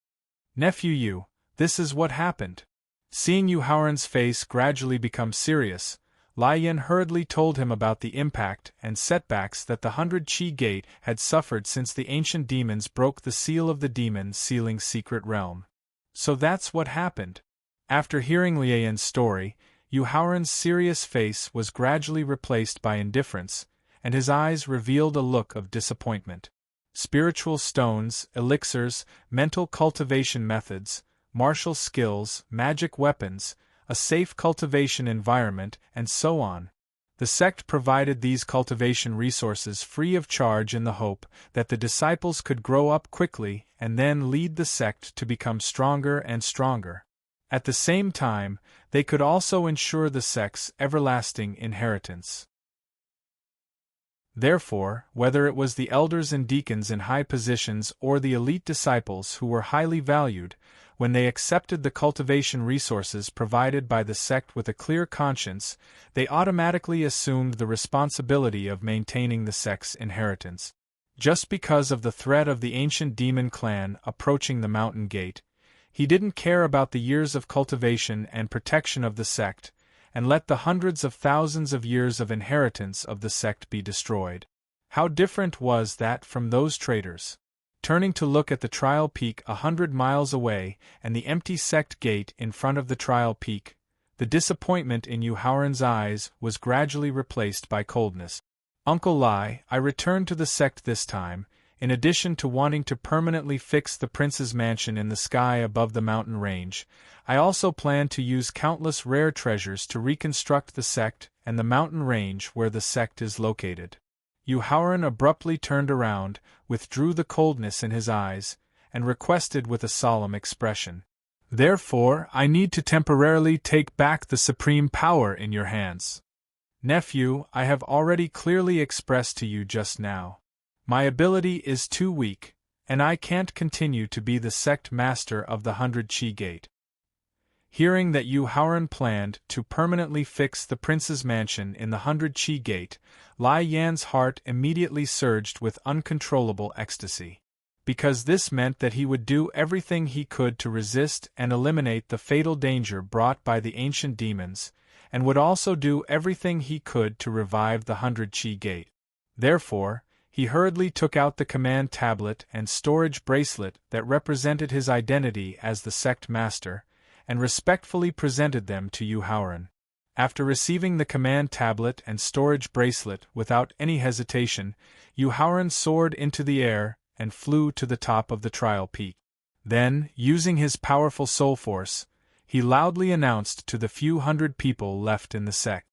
"Nephew Yu, this is what happened." Seeing Yu Haoran's face gradually become serious, Lian hurriedly told him about the impact and setbacks that the 100-Qi Gate had suffered since the ancient demons broke the seal of the demon sealing Secret Realm. So that's what happened. After hearing Lian's story, Yu Haoran's serious face was gradually replaced by indifference, and his eyes revealed a look of disappointment. Spiritual stones, elixirs, mental cultivation methods, martial skills, magic weapons, a safe cultivation environment, and so on. The sect provided these cultivation resources free of charge in the hope that the disciples could grow up quickly and then lead the sect to become stronger and stronger. At the same time, they could also ensure the sect's everlasting inheritance. Therefore, whether it was the elders and deacons in high positions or the elite disciples who were highly valued, when they accepted the cultivation resources provided by the sect with a clear conscience, they automatically assumed the responsibility of maintaining the sect's inheritance. Just because of the threat of the ancient demon clan approaching the mountain gate, he didn't care about the years of cultivation and protection of the sect, and let the hundreds of thousands of years of inheritance of the sect be destroyed. How different was that from those traders? Turning to look at the trial peak 100 miles away and the empty sect gate in front of the trial peak, the disappointment in Yu Haoran's eyes was gradually replaced by coldness. "Uncle Lai, I returned to the sect this time, in addition to wanting to permanently fix the prince's mansion in the sky above the mountain range. I also plan to use countless rare treasures to reconstruct the sect and the mountain range where the sect is located." Yu Haoran abruptly turned around, withdrew the coldness in his eyes, and requested with a solemn expression, "Therefore, I need to temporarily take back the supreme power in your hands. Nephew, I have already clearly expressed to you just now. My ability is too weak, and I can't continue to be the sect master of the 100-Qi Gate." Hearing that Yu Haoran planned to permanently fix the prince's mansion in the 100-Qi Gate, Lai Yan's heart immediately surged with uncontrollable ecstasy. Because this meant that he would do everything he could to resist and eliminate the fatal danger brought by the ancient demons, and would also do everything he could to revive the 100-Qi Gate. Therefore, he hurriedly took out the command tablet and storage bracelet that represented his identity as the sect master, and respectfully presented them to Yu Haoran. After receiving the command tablet and storage bracelet without any hesitation, Yu Haoran soared into the air and flew to the top of the trial peak. Then, using his powerful soul force, he loudly announced to the few hundred people left in the sect,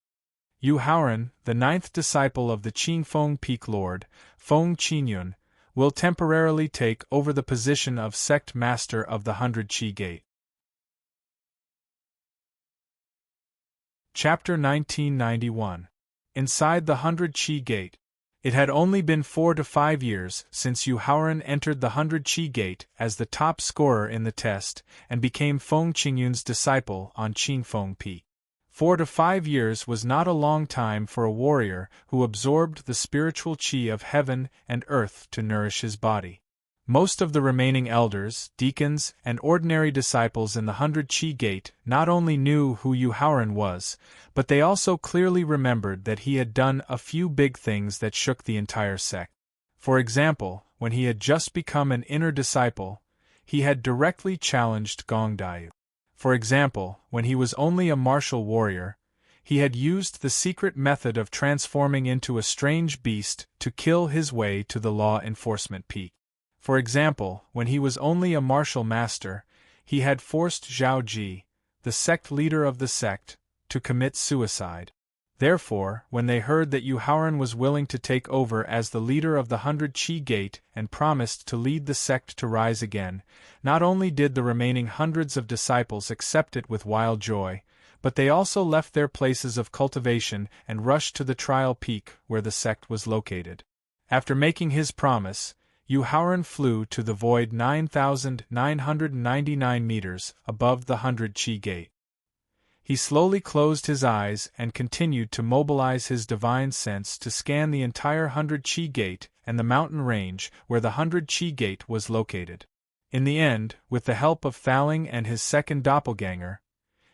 "Yu Haoran, the 9th disciple of the Qingfeng Peak Lord, Feng Qingyun, will temporarily take over the position of sect master of the 100-Qi Gate." Chapter 1991. Inside the 100-Qi Gate. It had only been 4 to 5 years since Yu Haoran entered the 100-Qi Gate as the top scorer in the test and became Feng Qingyun's disciple on Qingfeng Peak. 4 to 5 years was not a long time for a warrior who absorbed the spiritual qi of heaven and earth to nourish his body. Most of the remaining elders, deacons, and ordinary disciples in the 100-Qi Gate not only knew who Yu Haoran was, but they also clearly remembered that he had done a few big things that shook the entire sect. For example, when he had just become an inner disciple, he had directly challenged Gong Daiyu. For example, when he was only a martial warrior, he had used the secret method of transforming into a strange beast to kill his way to the law enforcement peak. For example, when he was only a martial master, he had forced Zhao Ji, the sect leader of the sect, to commit suicide. Therefore, when they heard that Yu Haoran was willing to take over as the leader of the 100-Qi Gate and promised to lead the sect to rise again, not only did the remaining hundreds of disciples accept it with wild joy, but they also left their places of cultivation and rushed to the trial peak where the sect was located. After making his promise, Yu Haoran flew to the void 9,999 meters above the 100-Qi Gate. He slowly closed his eyes and continued to mobilize his divine sense to scan the entire 100 Chi Gate and the mountain range where the 100 Chi Gate was located. In the end, with the help of Thaling and his second doppelganger,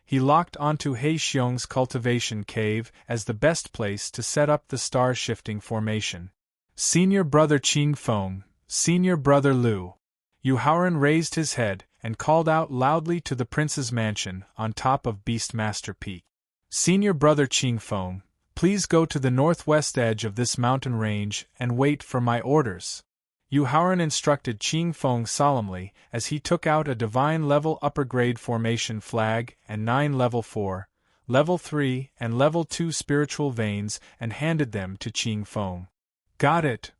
he locked onto He Xiong's cultivation cave as the best place to set up the star-shifting formation. Senior Brother Qing Feng, Senior Brother Liu. Yu Haoran raised his head and called out loudly to the prince's mansion on top of Beastmaster Peak. Senior Brother Qing Feng, please go to the northwest edge of this mountain range and wait for my orders. Yu Haoran instructed Qing Feng solemnly as he took out a divine level upper grade formation flag and 9 level 4, level 3 and level 2 spiritual veins and handed them to Qing Feng. Got it.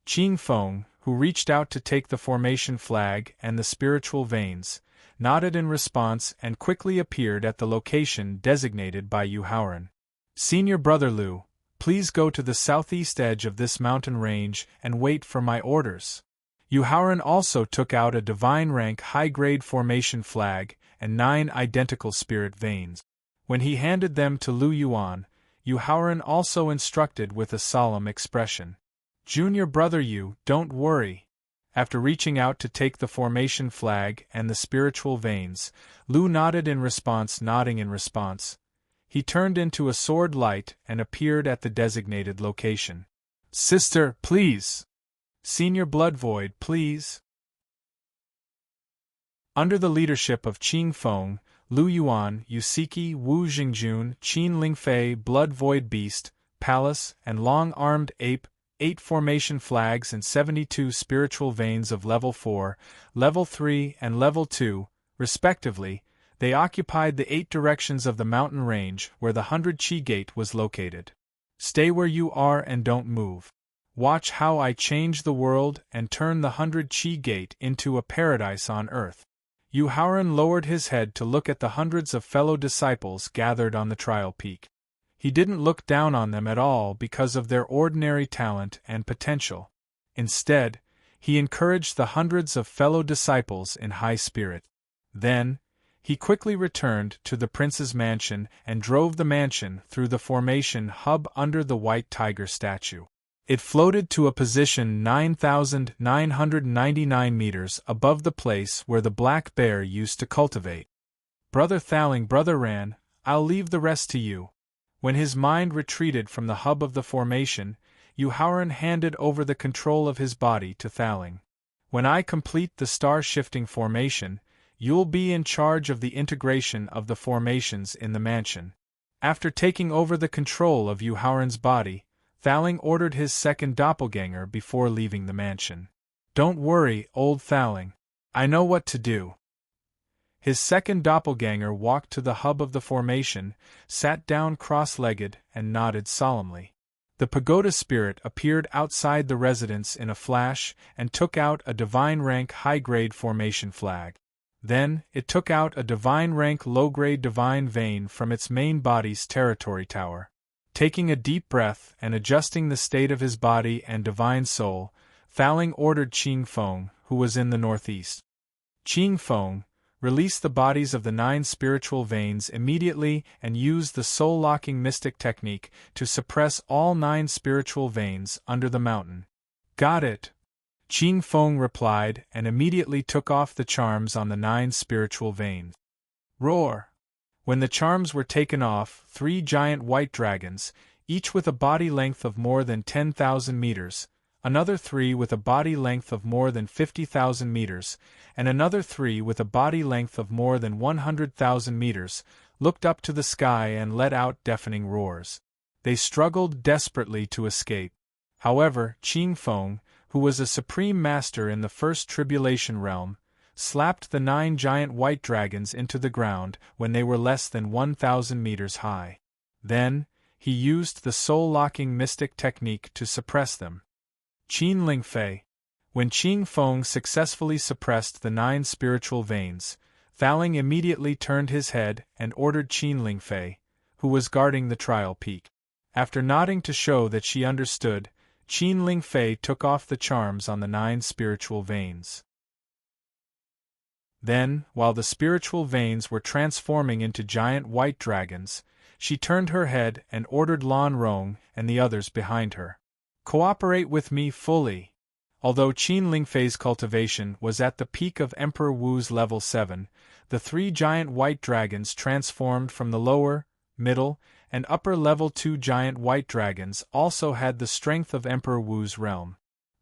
Qing Feng, who reached out to take the formation flag and the spiritual veins, nodded in response and quickly appeared at the location designated by Yu Haoran. Senior Brother Liu, please go to the southeast edge of this mountain range and wait for my orders. Yu Haoran also took out a divine rank high-grade formation flag and 9 identical spirit veins. When he handed them to Lu Yuan, Yu Haoran also instructed with a solemn expression. Junior Brother Yu, don't worry. After reaching out to take the formation flag and the spiritual veins, Lu nodded in response, nodding in response. He turned into a sword light and appeared at the designated location. Sister, please! Senior Blood Void, please! Under the leadership of Qing Feng, Lu Yuan, Yusiki, Wu Jingjun, Qin Lingfei, Blood Void Beast, Palace, and Long-Armed Ape, 8 formation flags and 72 spiritual veins of level 4, level 3 and level 2, respectively, they occupied the 8 directions of the mountain range where the 100 Chi Gate was located. Stay where you are and don't move. Watch how I change the world and turn the 100 Chi Gate into a paradise on earth. Yu Haoran lowered his head to look at the hundreds of fellow disciples gathered on the trial peak. He didn't look down on them at all because of their ordinary talent and potential. Instead, he encouraged the hundreds of fellow disciples in high spirit. Then, he quickly returned to the prince's mansion and drove the mansion through the formation hub under the white tiger statue. It floated to a position 9,999 meters above the place where the black bear used to cultivate. Brother Thaling, Brother Ran, I'll leave the rest to you. When his mind retreated from the hub of the formation, Yu Haoran handed over the control of his body to Thaling. When I complete the star-shifting formation, you'll be in charge of the integration of the formations in the mansion. After taking over the control of Yu Haoran's body, Thaling ordered his second doppelganger before leaving the mansion. Don't worry, old Thaling. I know what to do. His second doppelganger walked to the hub of the formation, sat down cross-legged, and nodded solemnly. The pagoda spirit appeared outside the residence in a flash and took out a divine rank high-grade formation flag. Then, it took out a divine rank low-grade divine vein from its main body's territory tower. Taking a deep breath and adjusting the state of his body and divine soul, Thaling ordered Qing Feng, who was in the northeast. Qing Feng, release the bodies of the 9 spiritual veins immediately and use the soul-locking mystic technique to suppress all 9 spiritual veins under the mountain. Got it. Qing Feng replied and immediately took off the charms on the 9 spiritual veins. Roar! When the charms were taken off, 3 giant white dragons, each with a body length of more than 10,000 meters, another 3 with a body length of more than 50,000 meters, and another 3 with a body length of more than 100,000 meters, looked up to the sky and let out deafening roars. They struggled desperately to escape. However, Qing Feng, who was a supreme master in the first tribulation realm, slapped the 9 giant white dragons into the ground when they were less than 1,000 meters high. Then, he used the soul-locking mystic technique to suppress them. Qin Lingfei. When Qing Feng successfully suppressed the 9 spiritual veins, Thaling immediately turned his head and ordered Qin Lingfei, who was guarding the trial peak. After nodding to show that she understood, Qin Lingfei took off the charms on the 9 spiritual veins. Then, while the spiritual veins were transforming into giant white dragons, she turned her head and ordered Lan Rong and the others behind her. Cooperate with me fully. Although Qin Lingfei's cultivation was at the peak of Emperor Wu's level 7, the 3 giant white dragons transformed from the lower, middle, and upper level 2 giant white dragons also had the strength of Emperor Wu's realm.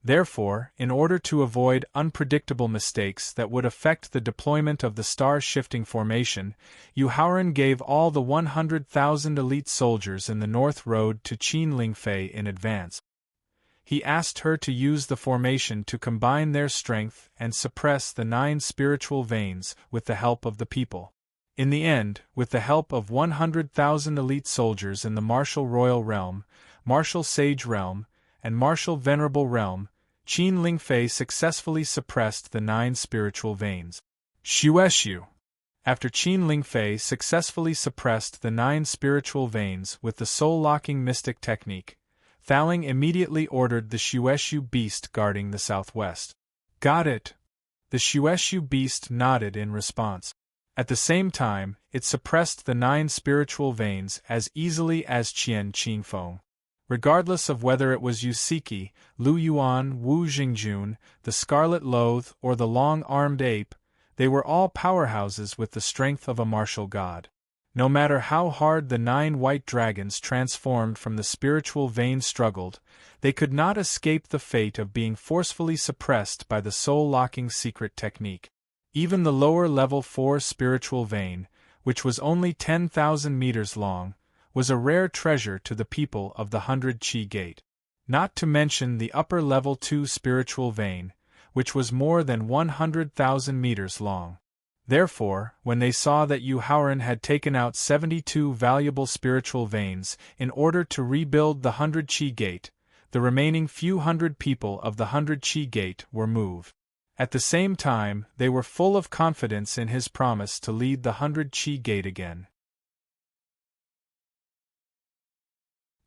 Therefore, in order to avoid unpredictable mistakes that would affect the deployment of the star-shifting formation, Yu Haoran gave all the 100,000 elite soldiers in the North Road to Qin Lingfei in advance. He asked her to use the formation to combine their strength and suppress the 9 spiritual veins with the help of the people. In the end, with the help of 100,000 elite soldiers in the Martial Royal Realm, Martial Sage Realm, and Martial Venerable Realm, Qin Lingfei successfully suppressed the 9 spiritual veins. Shueshu. After Qin Lingfei successfully suppressed the 9 spiritual veins with the soul-locking mystic technique, Thaling immediately ordered the Shueshu beast guarding the southwest. Got it. The Shueshu beast nodded in response. At the same time, it suppressed the 9 spiritual veins as easily as Qian Qingfeng. Regardless of whether it was Yusiki, Lu Yuan, Wu Jingjun, the Scarlet Loath, or the Long-Armed Ape, they were all powerhouses with the strength of a martial god. No matter how hard the 9 white dragons transformed from the spiritual vein struggled, they could not escape the fate of being forcefully suppressed by the soul-locking secret technique. Even the lower level 4 spiritual vein, which was only 10,000 meters long, was a rare treasure to the people of the 100 Qi Gate. Not to mention the upper level 2 spiritual vein, which was more than 100,000 meters long. Therefore, when they saw that Yu Haoran had taken out 72 valuable spiritual veins in order to rebuild the 100 Qi Gate, the remaining few hundred people of the 100 Qi Gate were moved. At the same time, they were full of confidence in his promise to lead the 100 Qi Gate again.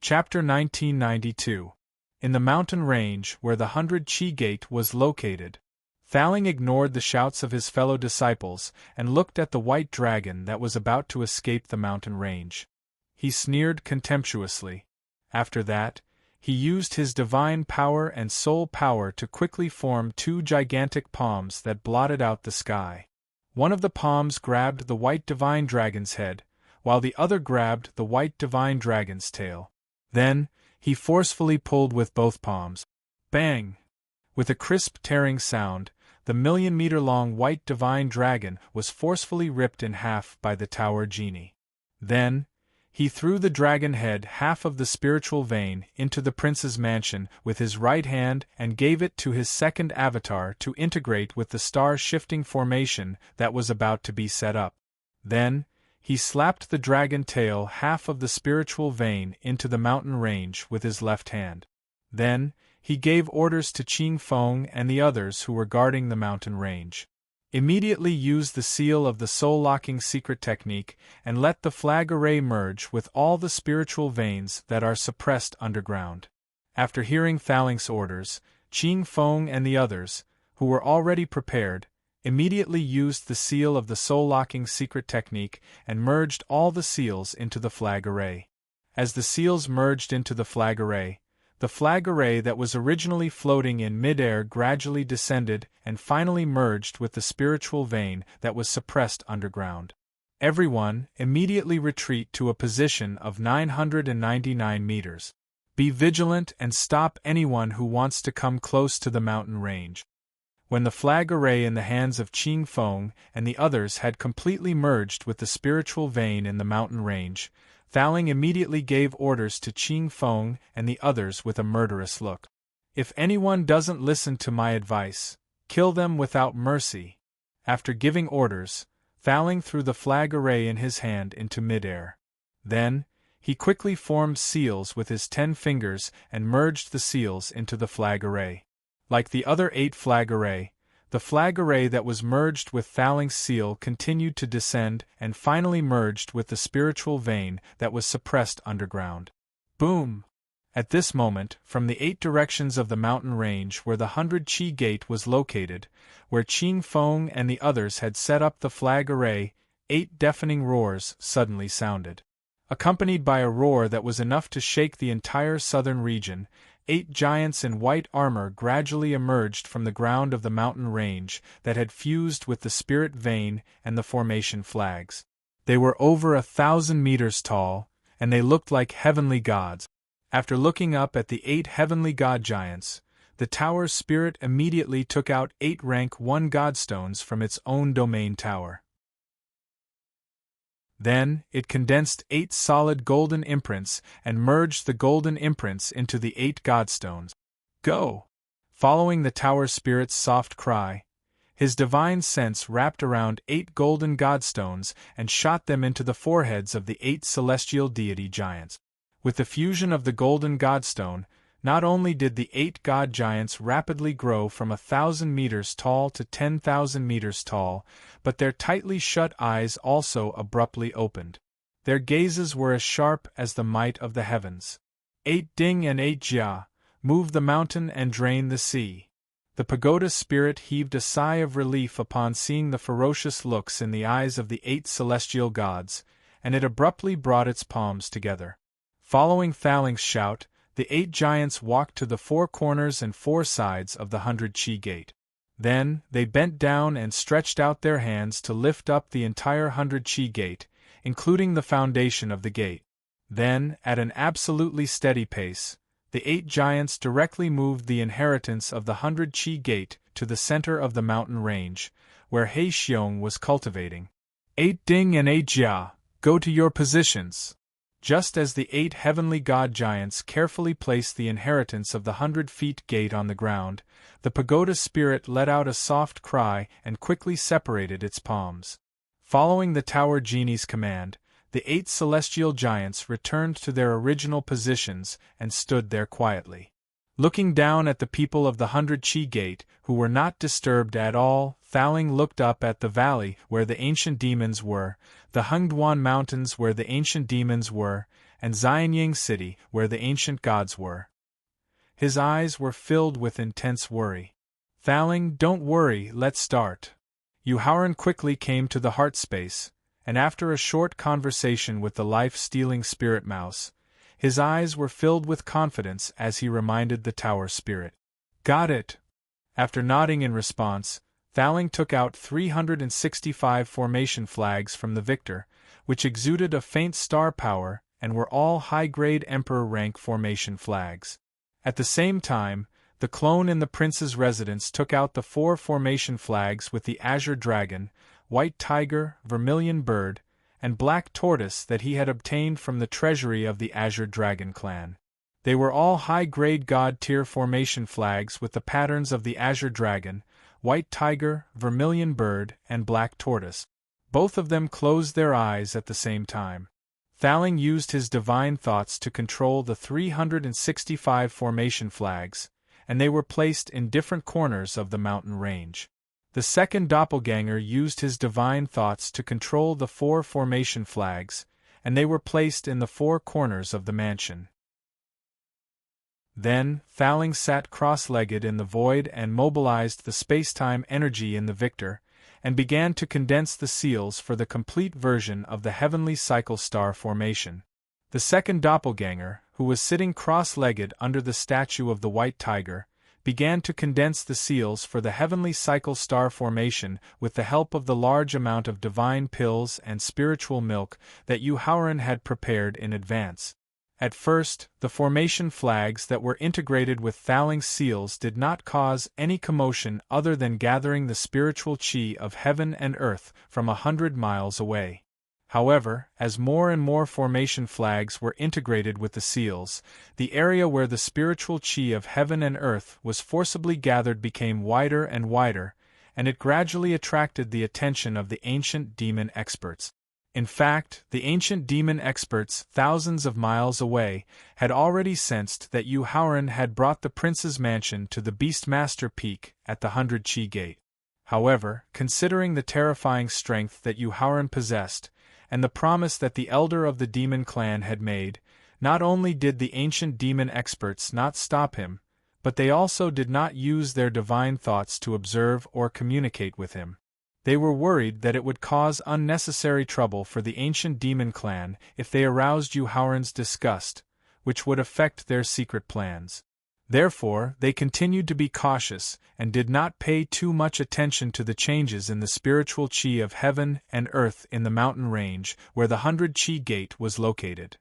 Chapter 1992. In the mountain range where the 100 Qi Gate was located, Thaling ignored the shouts of his fellow disciples and looked at the white dragon that was about to escape the mountain range. He sneered contemptuously. After that, he used his divine power and soul power to quickly form 2 gigantic palms that blotted out the sky. One of the palms grabbed the white divine dragon's head, while the other grabbed the white divine dragon's tail. Then, he forcefully pulled with both palms. Bang! With a crisp tearing sound, the million-meter-long white divine dragon was forcefully ripped in half by the tower genie. Then, he threw the dragon head half of the spiritual vein into the prince's mansion with his right hand and gave it to his second avatar to integrate with the star-shifting formation that was about to be set up. Then, he slapped the dragon tail half of the spiritual vein into the mountain range with his left hand. Then, he gave orders to Qing Feng and the others who were guarding the mountain range. Immediately use the seal of the soul-locking secret technique and let the flag array merge with all the spiritual veins that are suppressed underground. After hearing Thaling's orders, Qing Feng and the others, who were already prepared, immediately used the seal of the soul-locking secret technique and merged all the seals into the flag array. As the seals merged into the flag array that was originally floating in mid-air gradually descended and finally merged with the spiritual vein that was suppressed underground. Everyone, immediately retreat to a position of 999 meters. Be vigilant and stop anyone who wants to come close to the mountain range. When the flag array in the hands of Qing Feng and the others had completely merged with the spiritual vein in the mountain range, Thaling immediately gave orders to Qing Feng and the others with a murderous look. If anyone doesn't listen to my advice, kill them without mercy. After giving orders, Thaling threw the flag array in his hand into midair. Then, he quickly formed seals with his 10 fingers and merged the seals into the flag array. Like the other 8 flag array, the flag array that was merged with Thaling's seal continued to descend and finally merged with the spiritual vein that was suppressed underground. Boom! At this moment, from the 8 directions of the mountain range where the 100 Chi gate was located, where Ching Feng and the others had set up the flag array, 8 deafening roars suddenly sounded. Accompanied by a roar that was enough to shake the entire southern region, 8 giants in white armor gradually emerged from the ground of the mountain range that had fused with the spirit vein and the formation flags. They were over 1,000 meters tall, and they looked like heavenly gods. After looking up at the 8 heavenly god giants, the tower's spirit immediately took out 8 rank 1 godstones from its own domain tower. Then, it condensed 8 solid golden imprints and merged the golden imprints into the 8 godstones. Go! Following the tower spirit's soft cry, his divine sense wrapped around 8 golden godstones and shot them into the foreheads of the 8 celestial deity giants. With the fusion of the golden godstone, not only did the 8 god giants rapidly grow from 1,000 meters tall to 10,000 meters tall, but their tightly shut eyes also abruptly opened. Their gazes were as sharp as the might of the heavens. 8 Ding and 8 Jia, move the mountain and drain the sea. The pagoda spirit heaved a sigh of relief upon seeing the ferocious looks in the eyes of the 8 celestial gods, and it abruptly brought its palms together. Following Thaling's shout, the 8 giants walked to the 4 corners and 4 sides of the 100 Chi gate. Then, they bent down and stretched out their hands to lift up the entire 100 Chi gate, including the foundation of the gate. Then, at an absolutely steady pace, the 8 giants directly moved the inheritance of the 100 Chi gate to the center of the mountain range, where He Xiong was cultivating. 8 Ding and 8 Jia, go to your positions. Just as the 8 heavenly god giants carefully placed the inheritance of the 100 gate on the ground, the pagoda spirit let out a soft cry and quickly separated its palms. Following the tower genie's command, the 8 celestial giants returned to their original positions and stood there quietly. Looking down at the people of the 100 Chi gate, who were not disturbed at all, Thaling looked up at the valley where the ancient demons were, the Hengduan mountains where the ancient demons were, and Xianying city where the ancient gods were. His eyes were filled with intense worry. Thaling, don't worry, let's start. Yu Haoran quickly came to the heart space, and after a short conversation with the life-stealing spirit mouse, his eyes were filled with confidence as he reminded the tower spirit. Got it! After nodding in response, Thaling took out 365 formation flags from the victor, which exuded a faint star power and were all high-grade Emperor rank formation flags. At the same time, the clone in the prince's residence took out the 4 formation flags with the azure dragon, white tiger, vermilion bird, and black tortoise that he had obtained from the treasury of the Azure Dragon clan. They were all high-grade god-tier formation flags with the patterns of the Azure Dragon, white tiger, vermilion bird, and black tortoise. Both of them closed their eyes at the same time. Thaling used his divine thoughts to control the 365 formation flags, and they were placed in different corners of the mountain range. The second doppelganger used his divine thoughts to control the 4 formation flags, and they were placed in the 4 corners of the mansion. Then, Thaling sat cross-legged in the void and mobilized the space-time energy in the victor, and began to condense the seals for the complete version of the heavenly cycle star formation. The second doppelganger, who was sitting cross-legged under the statue of the white tiger, began to condense the seals for the heavenly cycle star formation with the help of the large amount of divine pills and spiritual milk that Yu Haoran had prepared in advance. At first, the formation flags that were integrated with Thaling's seals did not cause any commotion other than gathering the spiritual chi of heaven and earth from 100 miles away. However, as more and more formation flags were integrated with the seals, the area where the spiritual chi of heaven and earth was forcibly gathered became wider and wider, and it gradually attracted the attention of the ancient demon experts. In fact, the ancient demon experts, thousands of miles away, had already sensed that Yu Haoran had brought the prince's mansion to the Beastmaster Peak at the 100 Chi Gate. However, considering the terrifying strength that Yu Haoran possessed, and the promise that the elder of the demon clan had made, Not only did the ancient demon experts not stop him, but they also did not use their divine thoughts to observe or communicate with him. They were worried that it would cause unnecessary trouble for the ancient demon clan if they aroused Yuhauran's disgust, which would affect their secret plans. Therefore, they continued to be cautious and did not pay too much attention to the changes in the spiritual chi of heaven and earth in the mountain range where the 100 Chi Gate was located.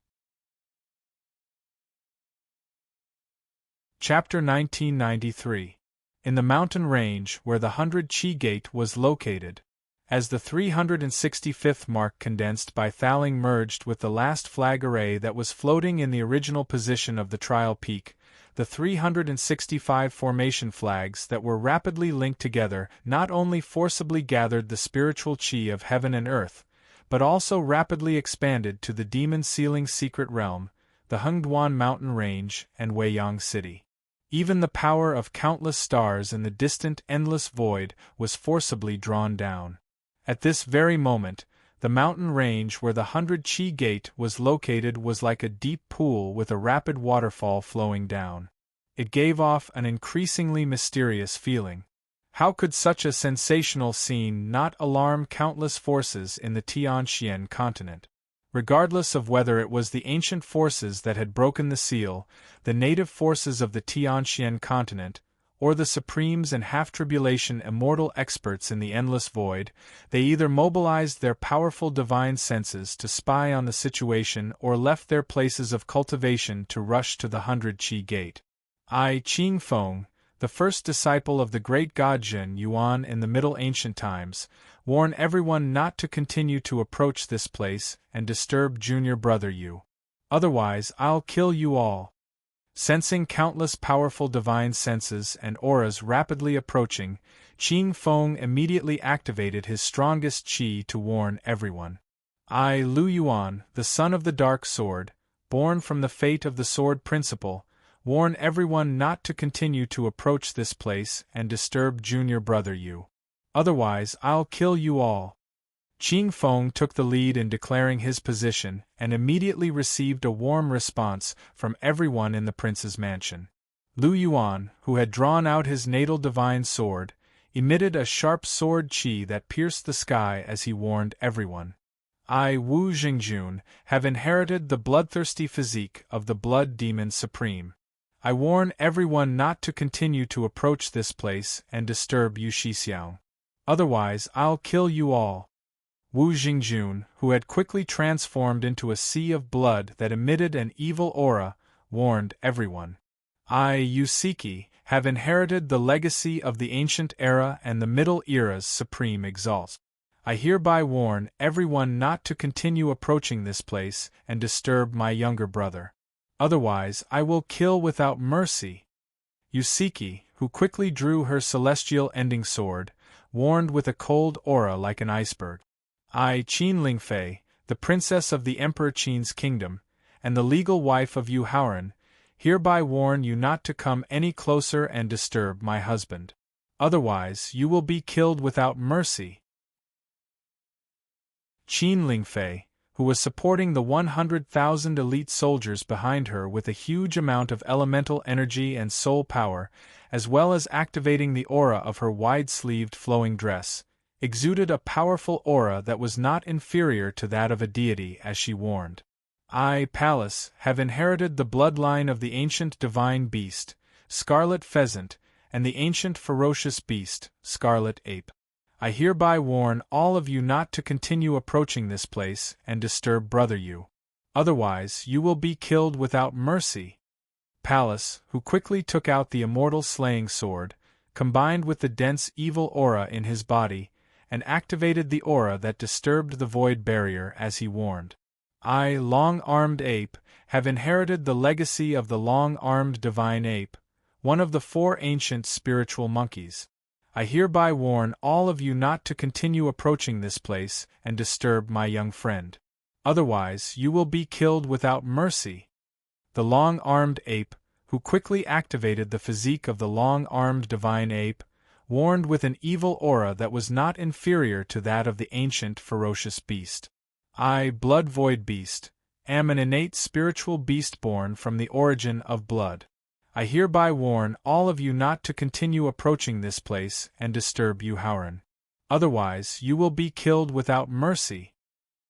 Chapter 1993. In the mountain range where the 100 Chi Gate was located. As the 365th mark condensed by thaling merged with the last flag array that was floating in the original position of the trial peak, the 365 formation flags that were rapidly linked together not only forcibly gathered the spiritual chi of heaven and earth, but also rapidly expanded to the demon-sealing secret realm, the Hengduan mountain range and Weiyang city. Even the power of countless stars in the distant endless void was forcibly drawn down. At this very moment, the mountain range where the 100 Chi Gate was located was like a deep pool with a rapid waterfall flowing down. It gave off an increasingly mysterious feeling. How could such a sensational scene not alarm countless forces in the Tianxian continent? Regardless of whether it was the ancient forces that had broken the seal, the native forces of the Tianxian continent, or the Supremes and half-tribulation immortal experts in the endless void, they either mobilized their powerful divine senses to spy on the situation or left their places of cultivation to rush to the 100 Chi Gate. Qing Feng, the first disciple of the great god Jin Yuan in the Middle Ancient times, warned everyone not to continue to approach this place and disturb junior brother Yu. Otherwise, I'll kill you all. Sensing countless powerful divine senses and auras rapidly approaching, Qing Feng immediately activated his strongest qi to warn everyone. Lu Yuan, the son of the Dark Sword, born from the fate of the Sword Principle, warn everyone not to continue to approach this place and disturb junior brother Yu. Otherwise, I'll kill you all. Qing Feng took the lead in declaring his position and immediately received a warm response from everyone in the prince's mansion. Lu Yuan, who had drawn out his natal divine sword, emitted a sharp sword qi that pierced the sky as he warned everyone. I, Wu Jingjun, have inherited the bloodthirsty physique of the blood demon supreme. I warn everyone not to continue to approach this place and disturb Yu Shixiang. Otherwise, I'll kill you all. Wu Jingjun, who had quickly transformed into a sea of blood that emitted an evil aura, warned everyone. I, Yu Siki, have inherited the legacy of the ancient era and the Middle Era's supreme exalt. I hereby warn everyone not to continue approaching this place and disturb my younger brother. Otherwise, I will kill without mercy. Yu Siki, who quickly drew her celestial ending sword, warned with a cold aura like an iceberg. I, Qin Lingfei, the princess of the Emperor Qin's kingdom, and the legal wife of Yu Haoran, hereby warn you not to come any closer and disturb my husband. Otherwise, you will be killed without mercy. Qin Lingfei, who was supporting the 100,000 elite soldiers behind her with a huge amount of elemental energy and soul power, as well as activating the aura of her wide-sleeved flowing dress, exuded a powerful aura that was not inferior to that of a deity as she warned. I, Pallas, have inherited the bloodline of the ancient divine beast, Scarlet Pheasant, and the ancient ferocious beast, Scarlet Ape. I hereby warn all of you not to continue approaching this place and disturb brother Yu. Otherwise, you will be killed without mercy. Pallas, who quickly took out the immortal slaying sword, combined with the dense evil aura in his body, and activated the aura that disturbed the void barrier as he warned. I, Long-Armed Ape, have inherited the legacy of the Long-Armed Divine Ape, one of the 4 ancient spiritual monkeys. I hereby warn all of you not to continue approaching this place and disturb my young friend. Otherwise, you will be killed without mercy. The Long-Armed Ape, who quickly activated the physique of the Long-Armed Divine Ape, warned with an evil aura that was not inferior to that of the ancient ferocious beast. I, Blood Void Beast, am an innate spiritual beast born from the origin of blood. I hereby warn all of you not to continue approaching this place and disturb Yuhauran. Otherwise, you will be killed without mercy."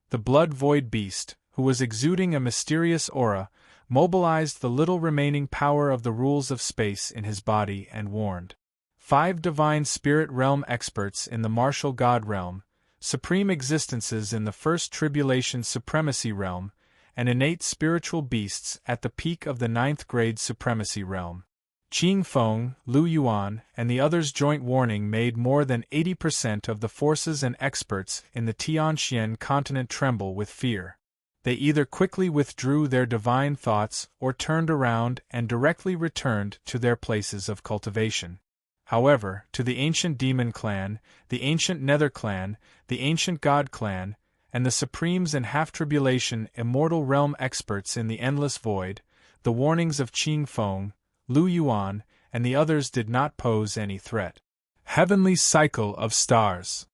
The blood-void beast, who was exuding a mysterious aura, mobilized the little remaining power of the rules of space in his body and warned. 5 divine spirit realm experts in the martial god realm, supreme existences in the first tribulation supremacy realm, and innate spiritual beasts at the peak of the 9th grade supremacy realm. Qing Feng, Lu Yuan, and the others' joint warning made more than 80% of the forces and experts in the Tianxian continent tremble with fear. They either quickly withdrew their divine thoughts or turned around and directly returned to their places of cultivation. However, to the ancient demon clan, the ancient nether clan, the ancient god clan, and the supremes and half-tribulation immortal realm experts in the endless void, the warnings of Qing Feng, Lu Yuan, and the others did not pose any threat. Heavenly cycle of stars.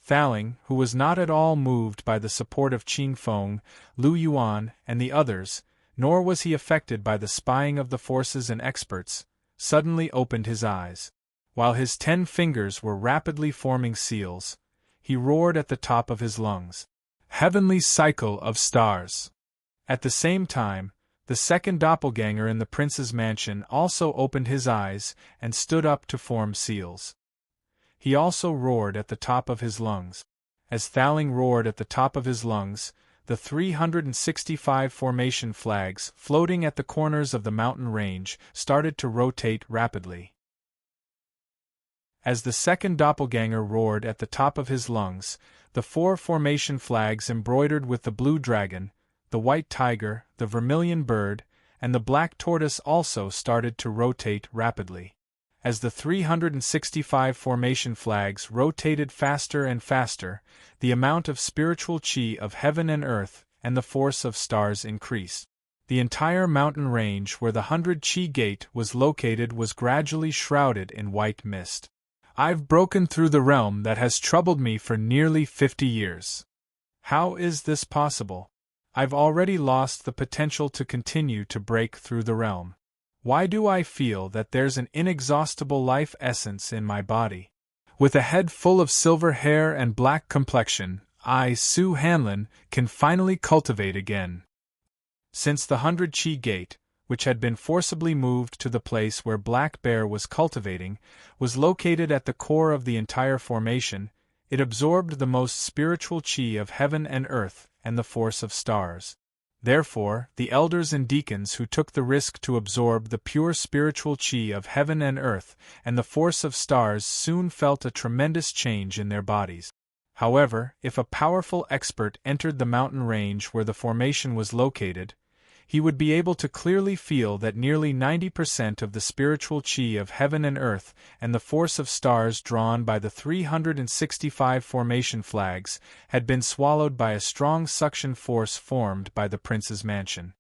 Thaling, who was not at all moved by the support of Qing Feng, Lu Yuan, and the others, nor was he affected by the spying of the forces and experts, suddenly opened his eyes. While his 10 fingers were rapidly forming seals, he roared at the top of his lungs. Heavenly cycle of stars. At the same time, the second doppelganger in the prince's mansion also opened his eyes and stood up to form seals. He also roared at the top of his lungs. As Thaling roared at the top of his lungs, the 365 formation flags floating at the corners of the mountain range started to rotate rapidly. As the second doppelganger roared at the top of his lungs, the 4 formation flags embroidered with the blue dragon, the white tiger, the vermilion bird, and the black tortoise also started to rotate rapidly. As the 365 formation flags rotated faster and faster, the amount of spiritual chi of heaven and earth and the force of stars increased. The entire mountain range where the 100 chi gate was located was gradually shrouded in white mist. I've broken through the realm that has troubled me for nearly 50 years. How is this possible? I've already lost the potential to continue to break through the realm. Why do I feel that there's an inexhaustible life essence in my body? With a head full of silver hair and black complexion, I, Su Hanlin, can finally cultivate again. Since the 100 Chi Gate, which had been forcibly moved to the place where Black Bear was cultivating, was located at the core of the entire formation, it absorbed the most spiritual chi of heaven and earth and the force of stars. Therefore, the elders and deacons who took the risk to absorb the pure spiritual chi of heaven and earth and the force of stars soon felt a tremendous change in their bodies. However, if a powerful expert entered the mountain range where the formation was located, he would be able to clearly feel that nearly 90% of the spiritual chi of heaven and earth and the force of stars drawn by the 365 formation flags had been swallowed by a strong suction force formed by the prince's mansion.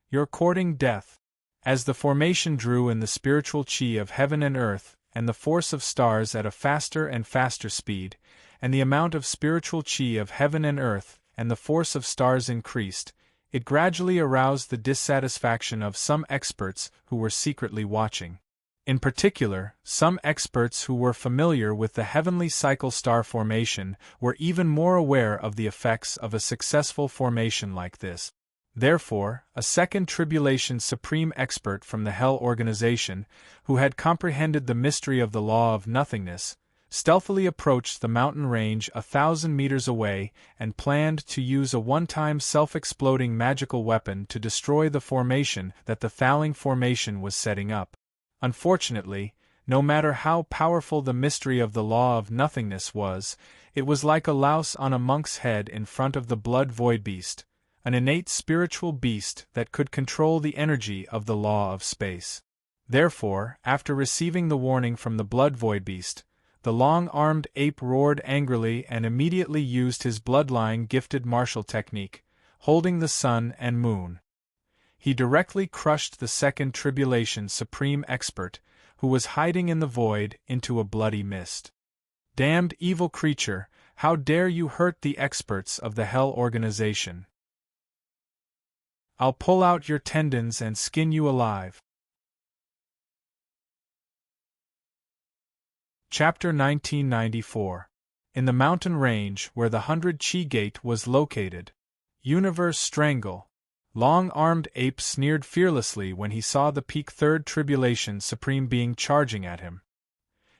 You're courting death. As the formation drew in the spiritual chi of heaven and earth and the force of stars at a faster and faster speed, and the amount of spiritual chi of heaven and earth and the force of stars increased, it gradually aroused the dissatisfaction of some experts who were secretly watching. In particular, some experts who were familiar with the heavenly cycle star formation were even more aware of the effects of a successful formation like this. Therefore, a second tribulation supreme expert from the Hell organization, who had comprehended the mystery of the law of nothingness, stealthily approached the mountain range 1,000 meters away and planned to use a one-time self-exploding magical weapon to destroy the formation that the Thaling formation was setting up. Unfortunately, no matter how powerful the mystery of the law of nothingness was, it was like a louse on a monk's head in front of the blood void beast, an innate spiritual beast that could control the energy of the law of space. Therefore, after receiving the warning from the blood void beast, the long-armed ape roared angrily and immediately used his bloodline-gifted martial technique, holding the sun and moon. He directly crushed the second tribulation supreme expert, who was hiding in the void, into a bloody mist. Damned evil creature, how dare you hurt the experts of the Hell organization? I'll pull out your tendons and skin you alive. Chapter 1994. In the mountain range where the 100 Chi Gate was located, Universe Strangle, long-armed ape sneered fearlessly when he saw the peak Third Tribulation Supreme Being charging at him.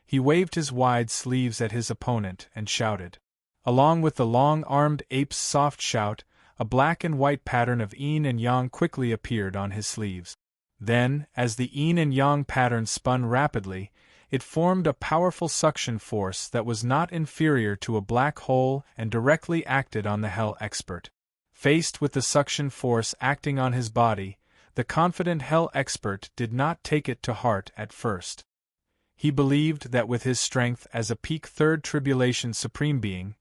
He waved his wide sleeves at his opponent and shouted. Along with the long-armed ape's soft shout, a black and white pattern of yin and yang quickly appeared on his sleeves. Then, as the yin and yang pattern spun rapidly, it formed a powerful suction force that was not inferior to a black hole and directly acted on the Hell Expert. Faced with the suction force acting on his body, the confident Hell Expert did not take it to heart at first. He believed that with his strength as a peak Third Tribulation Supreme Being,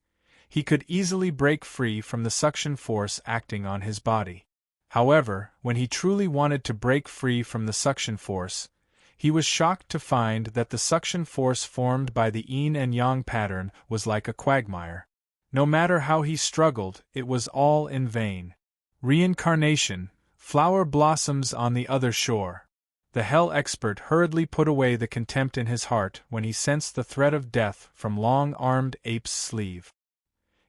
he could easily break free from the suction force acting on his body. However, when he truly wanted to break free from the suction force, he was shocked to find that the suction force formed by the yin and yang pattern was like a quagmire. No matter how he struggled, it was all in vain. Reincarnation, flower blossoms on the other shore. The Hell Expert hurriedly put away the contempt in his heart when he sensed the threat of death from long-armed ape's sleeve.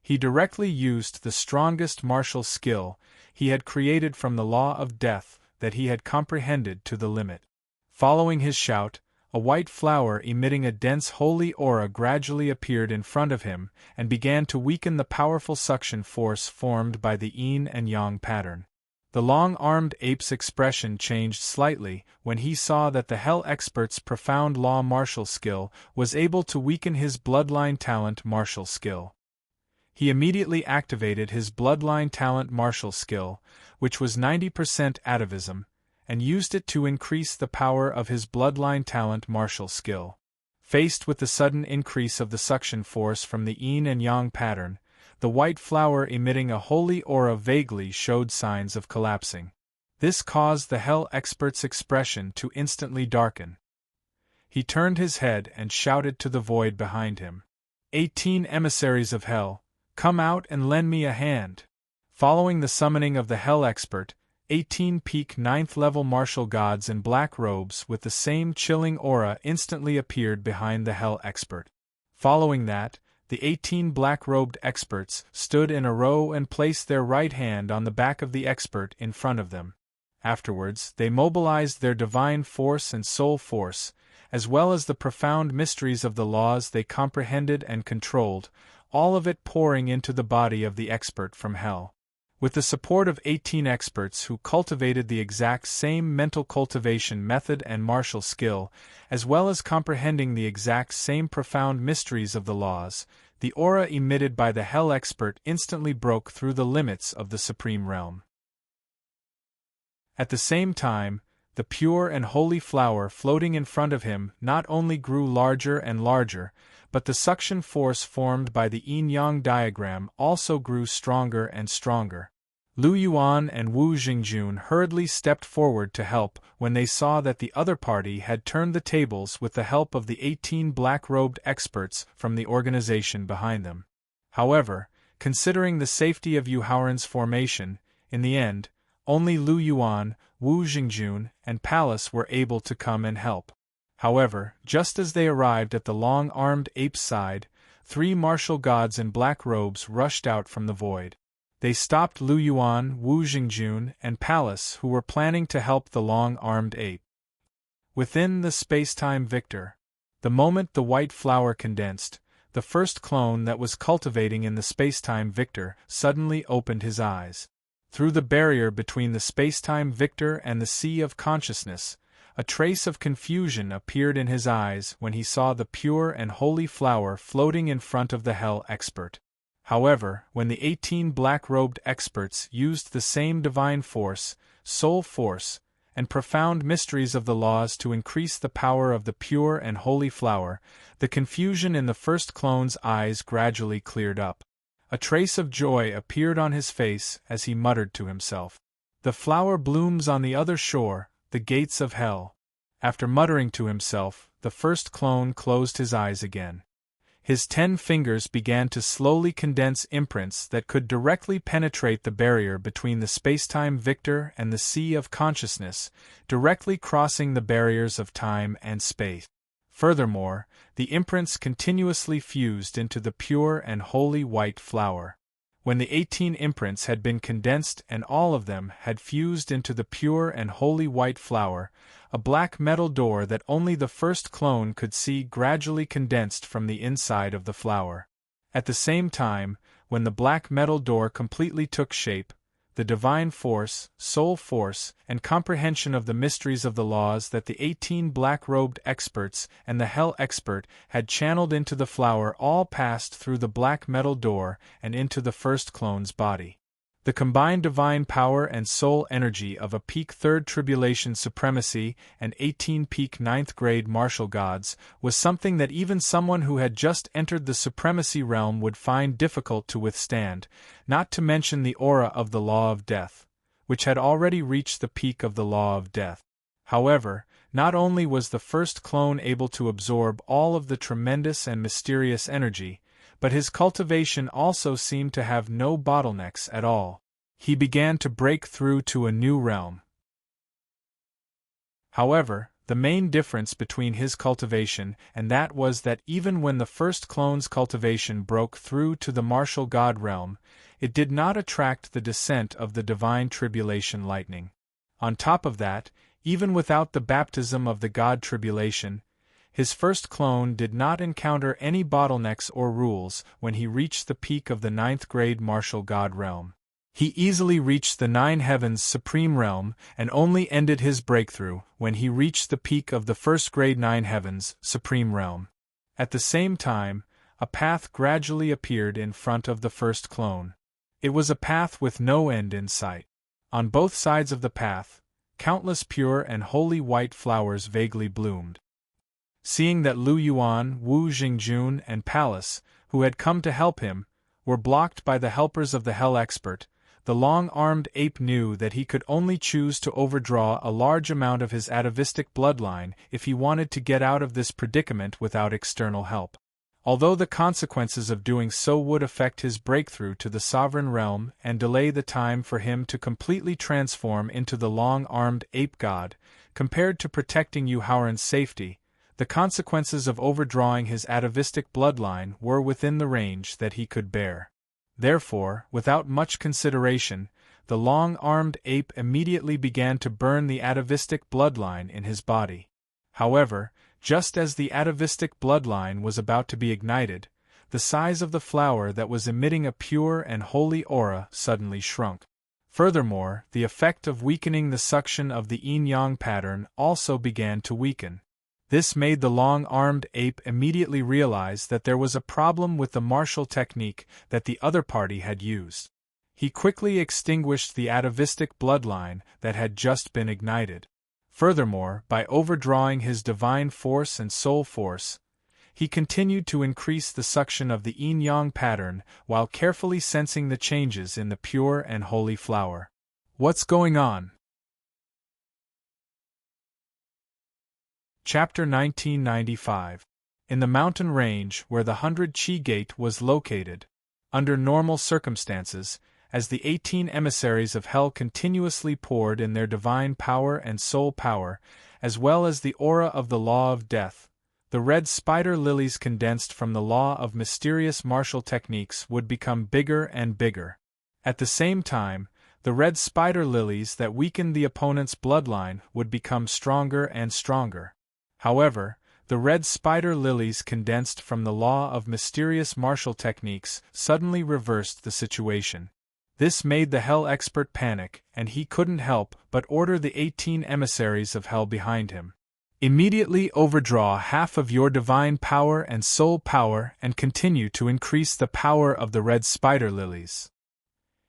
He directly used the strongest martial skill he had created from the law of death that he had comprehended to the limit. Following his shout, a white flower emitting a dense holy aura gradually appeared in front of him and began to weaken the powerful suction force formed by the yin and yang pattern. The long-armed ape's expression changed slightly when he saw that the Hell Expert's profound law martial skill was able to weaken his bloodline talent martial skill. He immediately activated his bloodline talent martial skill, which was 90% atavism, and used it to increase the power of his bloodline talent martial skill. Faced with the sudden increase of the suction force from the yin and yang pattern, the white flower emitting a holy aura vaguely showed signs of collapsing. This caused the Hell Expert's expression to instantly darken. He turned his head and shouted to the void behind him. 18 emissaries of Hell, come out and lend me a hand. Following the summoning of the Hell Expert, 18 peak 9th level martial gods in black robes with the same chilling aura instantly appeared behind the Hell Expert. Following that, the 18 black-robed experts stood in a row and placed their right hand on the back of the expert in front of them. Afterwards, they mobilized their divine force and soul force, as well as the profound mysteries of the laws they comprehended and controlled, all of it pouring into the body of the expert from Hell. With the support of 18 experts who cultivated the exact same mental cultivation method and martial skill, as well as comprehending the exact same profound mysteries of the laws, the aura emitted by the Hell Expert instantly broke through the limits of the Supreme Realm. At the same time, the pure and holy flower floating in front of him not only grew larger and larger, but the suction force formed by the yin-yang diagram also grew stronger and stronger. Lu Yuan and Wu Jingjun hurriedly stepped forward to help when they saw that the other party had turned the tables with the help of the 18 black-robed experts from the organization behind them. However, considering the safety of Yu Haoran's formation, in the end, only Lu Yuan, Wu Jingjun, and Palace were able to come and help. However, just as they arrived at the long-armed ape's side, 3 martial gods in black robes rushed out from the void. They stopped Lu Yuan, Wu Jingjun, and Palace, who were planning to help the long-armed ape. Within the space-time Victor, the moment the white flower condensed, the first clone that was cultivating in the space-time Victor suddenly opened his eyes. Through the barrier between the space-time Victor and the sea of consciousness, a trace of confusion appeared in his eyes when he saw the pure and holy flower floating in front of the Hell Expert. However, when the 18 black-robed experts used the same divine force, soul force, and profound mysteries of the laws to increase the power of the pure and holy flower, the confusion in the first clone's eyes gradually cleared up. A trace of joy appeared on his face as he muttered to himself, "The flower blooms on the other shore, the gates of hell." After muttering to himself, the first clone closed his eyes again. His 10 fingers began to slowly condense imprints that could directly penetrate the barrier between the spacetime victor and the sea of consciousness, directly crossing the barriers of time and space. Furthermore, the imprints continuously fused into the pure and holy white flower. When the 18 imprints had been condensed and all of them had fused into the pure and holy white flower, a black metal door that only the first clone could see gradually condensed from the inside of the flower. At the same time, when the black metal door completely took shape, the divine force, soul force, and comprehension of the mysteries of the laws that the 18 black-robed experts and the Hell expert had channeled into the flower all passed through the black metal door and into the first clone's body. The combined divine power and soul energy of a peak 3rd Tribulation Supremacy and 18 peak 9th grade martial gods was something that even someone who had just entered the supremacy realm would find difficult to withstand, not to mention the aura of the law of death, which had already reached the peak of the law of death. However, not only was the first clone able to absorb all of the tremendous and mysterious energy, but his cultivation also seemed to have no bottlenecks at all. He began to break through to a new realm. However, the main difference between his cultivation and that was that even when the first clone's cultivation broke through to the martial god realm, it did not attract the descent of the divine tribulation lightning. On top of that, even without the baptism of the god tribulation, his first clone did not encounter any bottlenecks or rules when he reached the peak of the 9th grade martial god realm. He easily reached the 9 heavens supreme realm and only ended his breakthrough when he reached the peak of the 1st grade 9 heavens supreme realm. At the same time, a path gradually appeared in front of the first clone. It was a path with no end in sight. On both sides of the path, countless pure and holy white flowers vaguely bloomed. Seeing that Lu Yuan, Wu Jingjun, and Palace, who had come to help him, were blocked by the helpers of the Hell expert, the long-armed ape knew that he could only choose to overdraw a large amount of his atavistic bloodline if he wanted to get out of this predicament without external help. Although the consequences of doing so would affect his breakthrough to the sovereign realm and delay the time for him to completely transform into the long-armed ape god, compared to protecting Yu Haoran's safety, the consequences of overdrawing his atavistic bloodline were within the range that he could bear. Therefore, without much consideration, the long-armed ape immediately began to burn the atavistic bloodline in his body. However, just as the atavistic bloodline was about to be ignited, the size of the flower that was emitting a pure and holy aura suddenly shrunk. Furthermore, the effect of weakening the suction of the yin-yang pattern also began to weaken. This made the long-armed ape immediately realize that there was a problem with the martial technique that the other party had used. He quickly extinguished the atavistic bloodline that had just been ignited. Furthermore, by overdrawing his divine force and soul force, he continued to increase the suction of the yin-yang pattern while carefully sensing the changes in the pure and holy flower. What's going on? Chapter 1995. In the mountain range where the 100 Chi Gate was located, under normal circumstances, as the 18 emissaries of Hell continuously poured in their divine power and soul power, as well as the aura of the law of death, the red spider lilies condensed from the law of mysterious martial techniques would become bigger and bigger. At the same time, the red spider lilies that weakened the opponent's bloodline would become stronger and stronger. However, the red spider lilies condensed from the law of mysterious martial techniques suddenly reversed the situation. This made the Hell expert panic, and he couldn't help but order the 18 emissaries of Hell behind him. Immediately overdraw half of your divine power and soul power and continue to increase the power of the red spider lilies.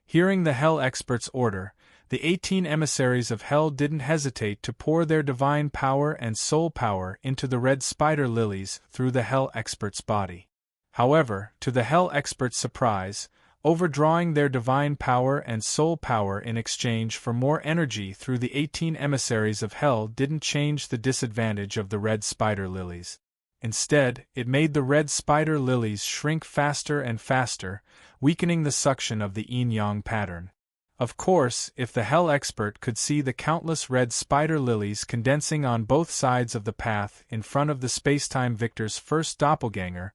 Hearing the Hell expert's order, the 18 emissaries of Hell didn't hesitate to pour their divine power and soul power into the red spider lilies through the Hell expert's body. However, to the Hell expert's surprise, overdrawing their divine power and soul power in exchange for more energy through the 18 emissaries of Hell didn't change the disadvantage of the red spider lilies. Instead, it made the red spider lilies shrink faster and faster, weakening the suction of the yin-yang pattern. Of course, if the Hell expert could see the countless red spider lilies condensing on both sides of the path in front of the spacetime victor's first doppelganger,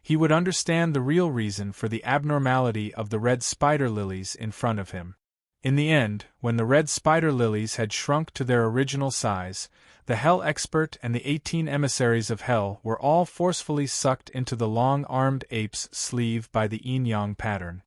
he would understand the real reason for the abnormality of the red spider lilies in front of him. In the end, when the red spider lilies had shrunk to their original size, the Hell expert and the 18 emissaries of Hell were all forcefully sucked into the long-armed ape's sleeve by the yin-yang pattern.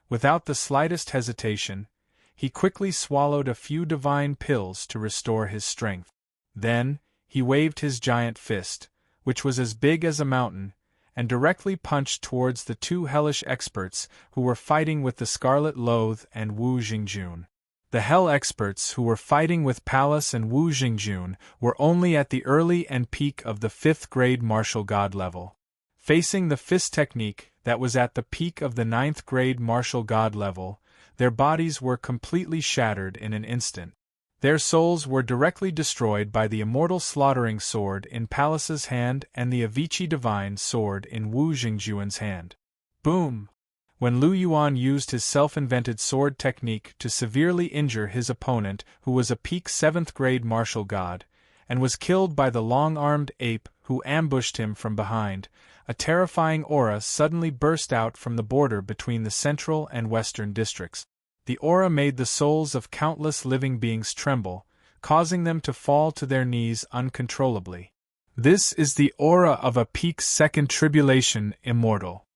Without the slightest hesitation, he quickly swallowed a few divine pills to restore his strength. Then, he waved his giant fist, which was as big as a mountain, and directly punched towards the two hellish experts who were fighting with the Scarlet Loathe and Wu Jingjun. The Hell experts who were fighting with Pallas and Wu Jingjun were only at the early and peak of the 5th grade martial god level. Facing the fist technique that was at the peak of the 9th grade martial god level, their bodies were completely shattered in an instant. Their souls were directly destroyed by the immortal slaughtering sword in Pallas's hand and the Avicii divine sword in Wu Jingjuan's hand. Boom! When Lu Yuan used his self-invented sword technique to severely injure his opponent, who was a peak 7th grade martial god, and was killed by the long-armed ape who ambushed him from behind, a terrifying aura suddenly burst out from the border between the central and western districts. The aura made the souls of countless living beings tremble, causing them to fall to their knees uncontrollably. This is the aura of a peak 2nd tribulation immortal.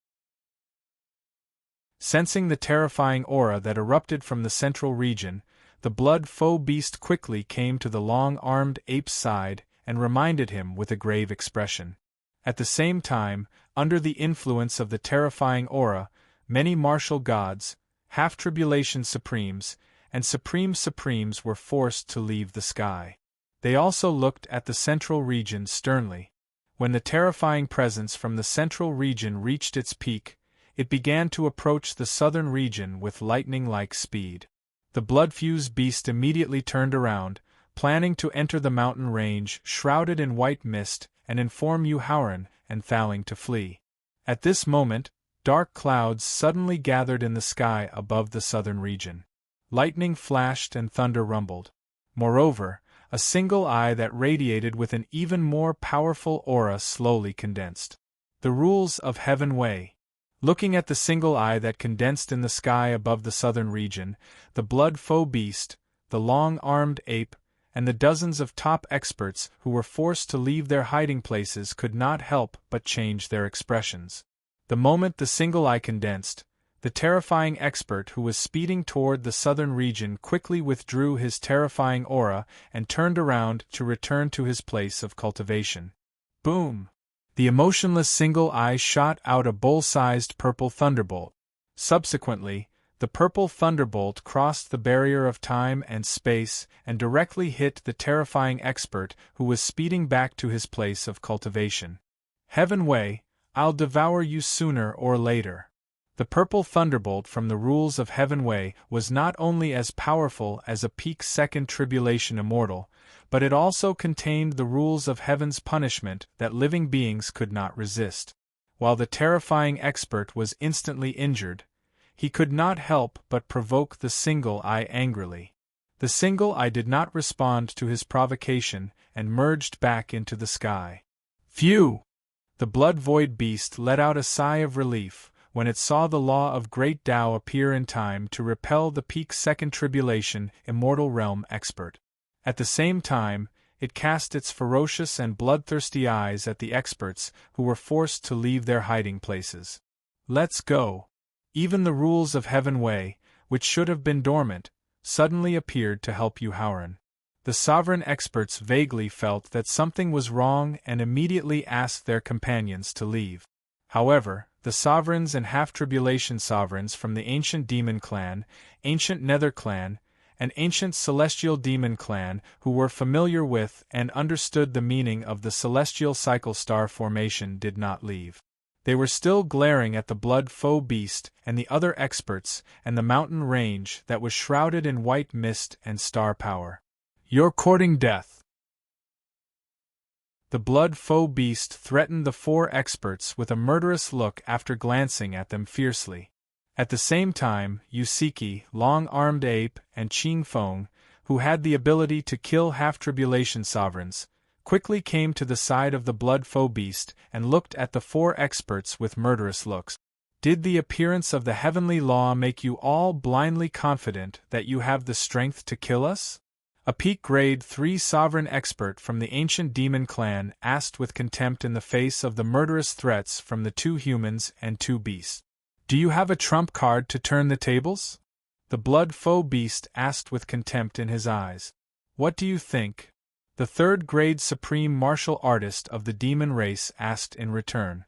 Sensing the terrifying aura that erupted from the central region, the blood-foe beast quickly came to the long-armed ape's side and reminded him with a grave expression. At the same time, under the influence of the terrifying aura, many martial gods, half-tribulation supremes, and supreme supremes were forced to leave the sky. They also looked at the central region sternly. When the terrifying presence from the central region reached its peak, it began to approach the southern region with lightning-like speed. The blood-fused beast immediately turned around, planning to enter the mountain range shrouded in white mist and inform Yu Haoran and Thaling to flee. At this moment, dark clouds suddenly gathered in the sky above the southern region. Lightning flashed and thunder rumbled. Moreover, a single eye that radiated with an even more powerful aura slowly condensed. The rules of Heaven Wei. Looking at the single eye that condensed in the sky above the southern region, the blood-foe beast, the long-armed ape, and the dozens of top experts who were forced to leave their hiding places could not help but change their expressions. The moment the single eye condensed, the terrifying expert who was speeding toward the southern region quickly withdrew his terrifying aura and turned around to return to his place of cultivation. Boom! The emotionless single eye shot out a bowl-sized purple thunderbolt. Subsequently, the purple thunderbolt crossed the barrier of time and space and directly hit the terrifying expert who was speeding back to his place of cultivation. Heaven Wei, I'll devour you sooner or later. The purple thunderbolt from the rules of Heaven Wei was not only as powerful as a peak 2nd tribulation immortal, but it also contained the rules of heaven's punishment that living beings could not resist. While the terrifying expert was instantly injured, he could not help but provoke the single eye angrily. The single eye did not respond to his provocation and merged back into the sky. Phew! The blood-void beast let out a sigh of relief when it saw the law of Great Tao appear in time to repel the peak 2nd tribulation immortal realm expert. At the same time, it cast its ferocious and bloodthirsty eyes at the experts who were forced to leave their hiding places. Let's go! Even the rules of Heaven Wei, which should have been dormant, suddenly appeared to help Yu Haoran. The sovereign experts vaguely felt that something was wrong and immediately asked their companions to leave. However, the sovereigns and half-tribulation sovereigns from the ancient demon clan, ancient nether clan, and ancient celestial demon clan who were familiar with and understood the meaning of the celestial cycle star formation did not leave. They were still glaring at the blood-foe beast and the other experts and the mountain range that was shrouded in white mist and star power. You're courting death. The blood foe beast threatened the four experts with a murderous look after glancing at them fiercely. At the same time, Yusiki, long-armed ape, and Ching Feng, who had the ability to kill half-tribulation sovereigns, quickly came to the side of the blood foe beast and looked at the four experts with murderous looks. Did the appearance of the heavenly law make you all blindly confident that you have the strength to kill us? A peak grade 3 sovereign expert from the ancient demon clan asked with contempt in the face of the murderous threats from the 2 humans and 2 beasts. Do you have a trump card to turn the tables? The blood foe beast asked with contempt in his eyes. What do you think? The 3rd grade supreme martial artist of the demon race asked in return.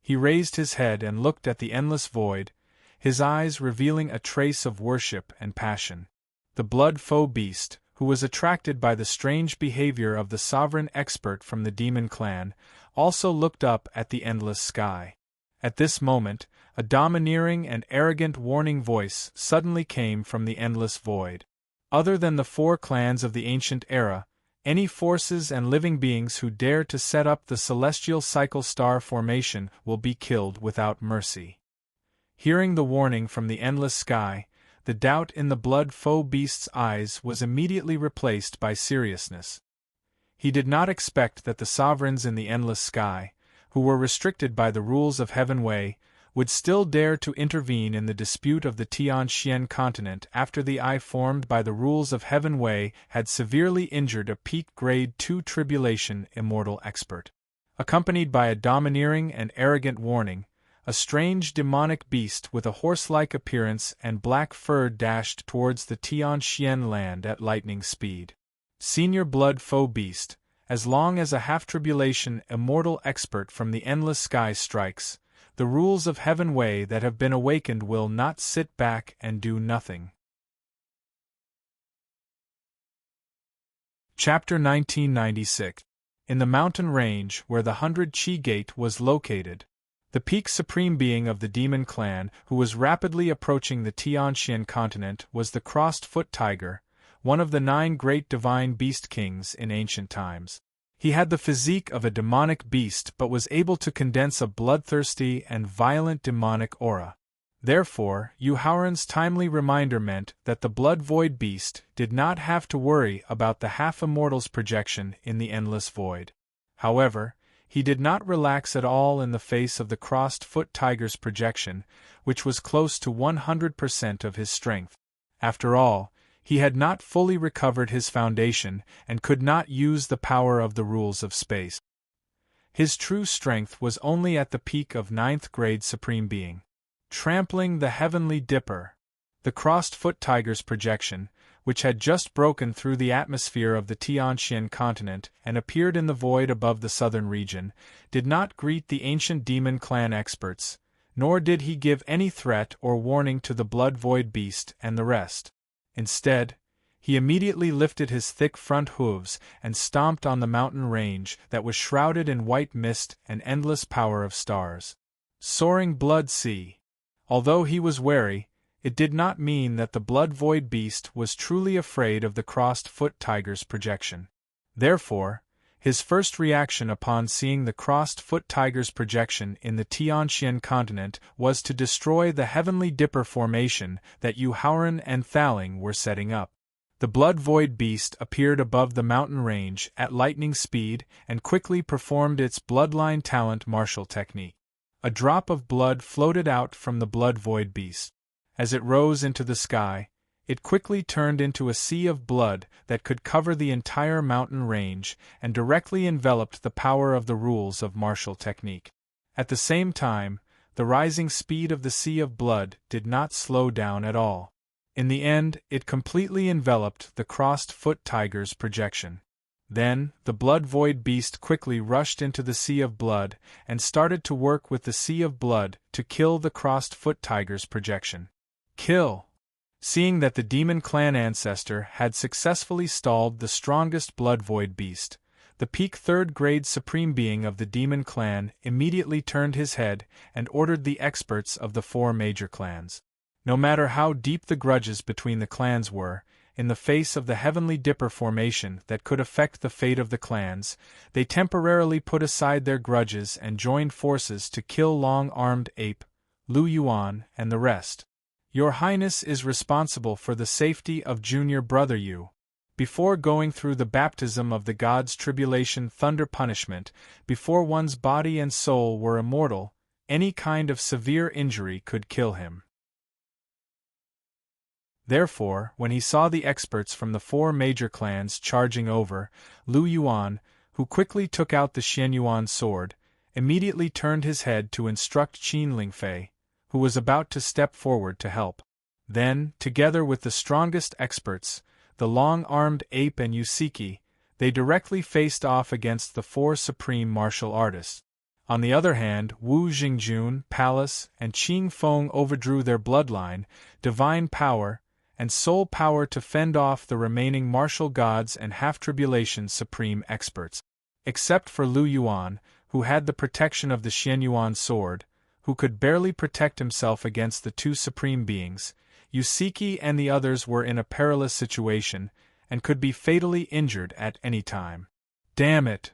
He raised his head and looked at the endless void, his eyes revealing a trace of worship and passion. The blood foe beast, who was attracted by the strange behavior of the sovereign expert from the demon clan, also looked up at the endless sky. At this moment, a domineering and arrogant warning voice suddenly came from the endless void. Other than the 4 clans of the ancient era, any forces and living beings who dare to set up the celestial cycle star formation will be killed without mercy. Hearing the warning from the endless sky, the doubt in the blood foe beast's eyes was immediately replaced by seriousness. He did not expect that the sovereigns in the endless sky, who were restricted by the rules of Heaven Wei, would still dare to intervene in the dispute of the Tianxian continent after the eye formed by the rules of Heaven Wei had severely injured a peak grade 2 tribulation immortal expert. Accompanied by a domineering and arrogant warning, a strange demonic beast with a horse-like appearance and black fur dashed towards the Tianxian land at lightning speed. Senior blood foe beast, as long as a half-tribulation immortal expert from the endless sky strikes, the rules of Heaven Wei that have been awakened will not sit back and do nothing. Chapter 1996. In the mountain range where the 100 Chi Gate was located, the peak supreme being of the demon clan who was rapidly approaching the Tianxian continent was the crossed foot tiger, one of the 9 great divine beast kings in ancient times. He had the physique of a demonic beast but was able to condense a bloodthirsty and violent demonic aura. Therefore, Yu Haoran's timely reminder meant that the blood void beast did not have to worry about the half-immortal's projection in the endless void. However, he did not relax at all in the face of the crossed foot tiger's projection, which was close to 100% of his strength. After all, he had not fully recovered his foundation and could not use the power of the rules of space. His true strength was only at the peak of 9th grade supreme being. Trampling the heavenly dipper, the crossed foot tiger's projection, which had just broken through the atmosphere of the Tianxian continent and appeared in the void above the southern region, did not greet the ancient demon clan experts, nor did he give any threat or warning to the blood void beast and the rest. Instead, he immediately lifted his thick front hooves and stomped on the mountain range that was shrouded in white mist and endless power of stars. Soaring blood sea. Although he was wary, it did not mean that the blood void beast was truly afraid of the crossed foot tiger's projection. Therefore, his first reaction upon seeing the crossed foot tiger's projection in the Tianxian continent was to destroy the heavenly dipper formation that Yu Haoran and Thaling were setting up. The blood void beast appeared above the mountain range at lightning speed and quickly performed its bloodline talent martial technique. A drop of blood floated out from the blood void beast. As it rose into the sky, it quickly turned into a sea of blood that could cover the entire mountain range and directly enveloped the power of the rules of martial technique. At the same time, the rising speed of the sea of blood did not slow down at all. In the end, it completely enveloped the crossed foot tiger's projection. Then, the blood void beast quickly rushed into the sea of blood and started to work with the sea of blood to kill the crossed foot tiger's projection. Kill! Seeing that the demon clan ancestor had successfully stalled the strongest blood void beast, the peak 3rd grade supreme being of the demon clan immediately turned his head and ordered the experts of the 4 major clans. No matter how deep the grudges between the clans were, in the face of the Heavenly Dipper formation that could affect the fate of the clans, they temporarily put aside their grudges and joined forces to kill Long-Armed Ape, Lu Yuan, and the rest. Your Highness is responsible for the safety of junior brother Yu. Before going through the baptism of the gods' tribulation thunder punishment, before one's body and soul were immortal, any kind of severe injury could kill him. Therefore, when he saw the experts from the 4 major clans charging over, Lu Yuan, who quickly took out the Xianyuan sword, immediately turned his head to instruct Qin Lingfei, who was about to step forward to help. Then, together with the strongest experts, the Long-Armed Ape and Yusiki, they directly faced off against the 4 supreme martial artists. On the other hand, Wu Jingjun, Palace, and Qing Feng overdrew their bloodline, divine power, and soul power to fend off the remaining martial gods and half-tribulation supreme experts. Except for Lu Yuan, who had the protection of the Xianyuan sword, who could barely protect himself against the 2 supreme beings, Yusiki and the others were in a perilous situation, and could be fatally injured at any time. Damn it!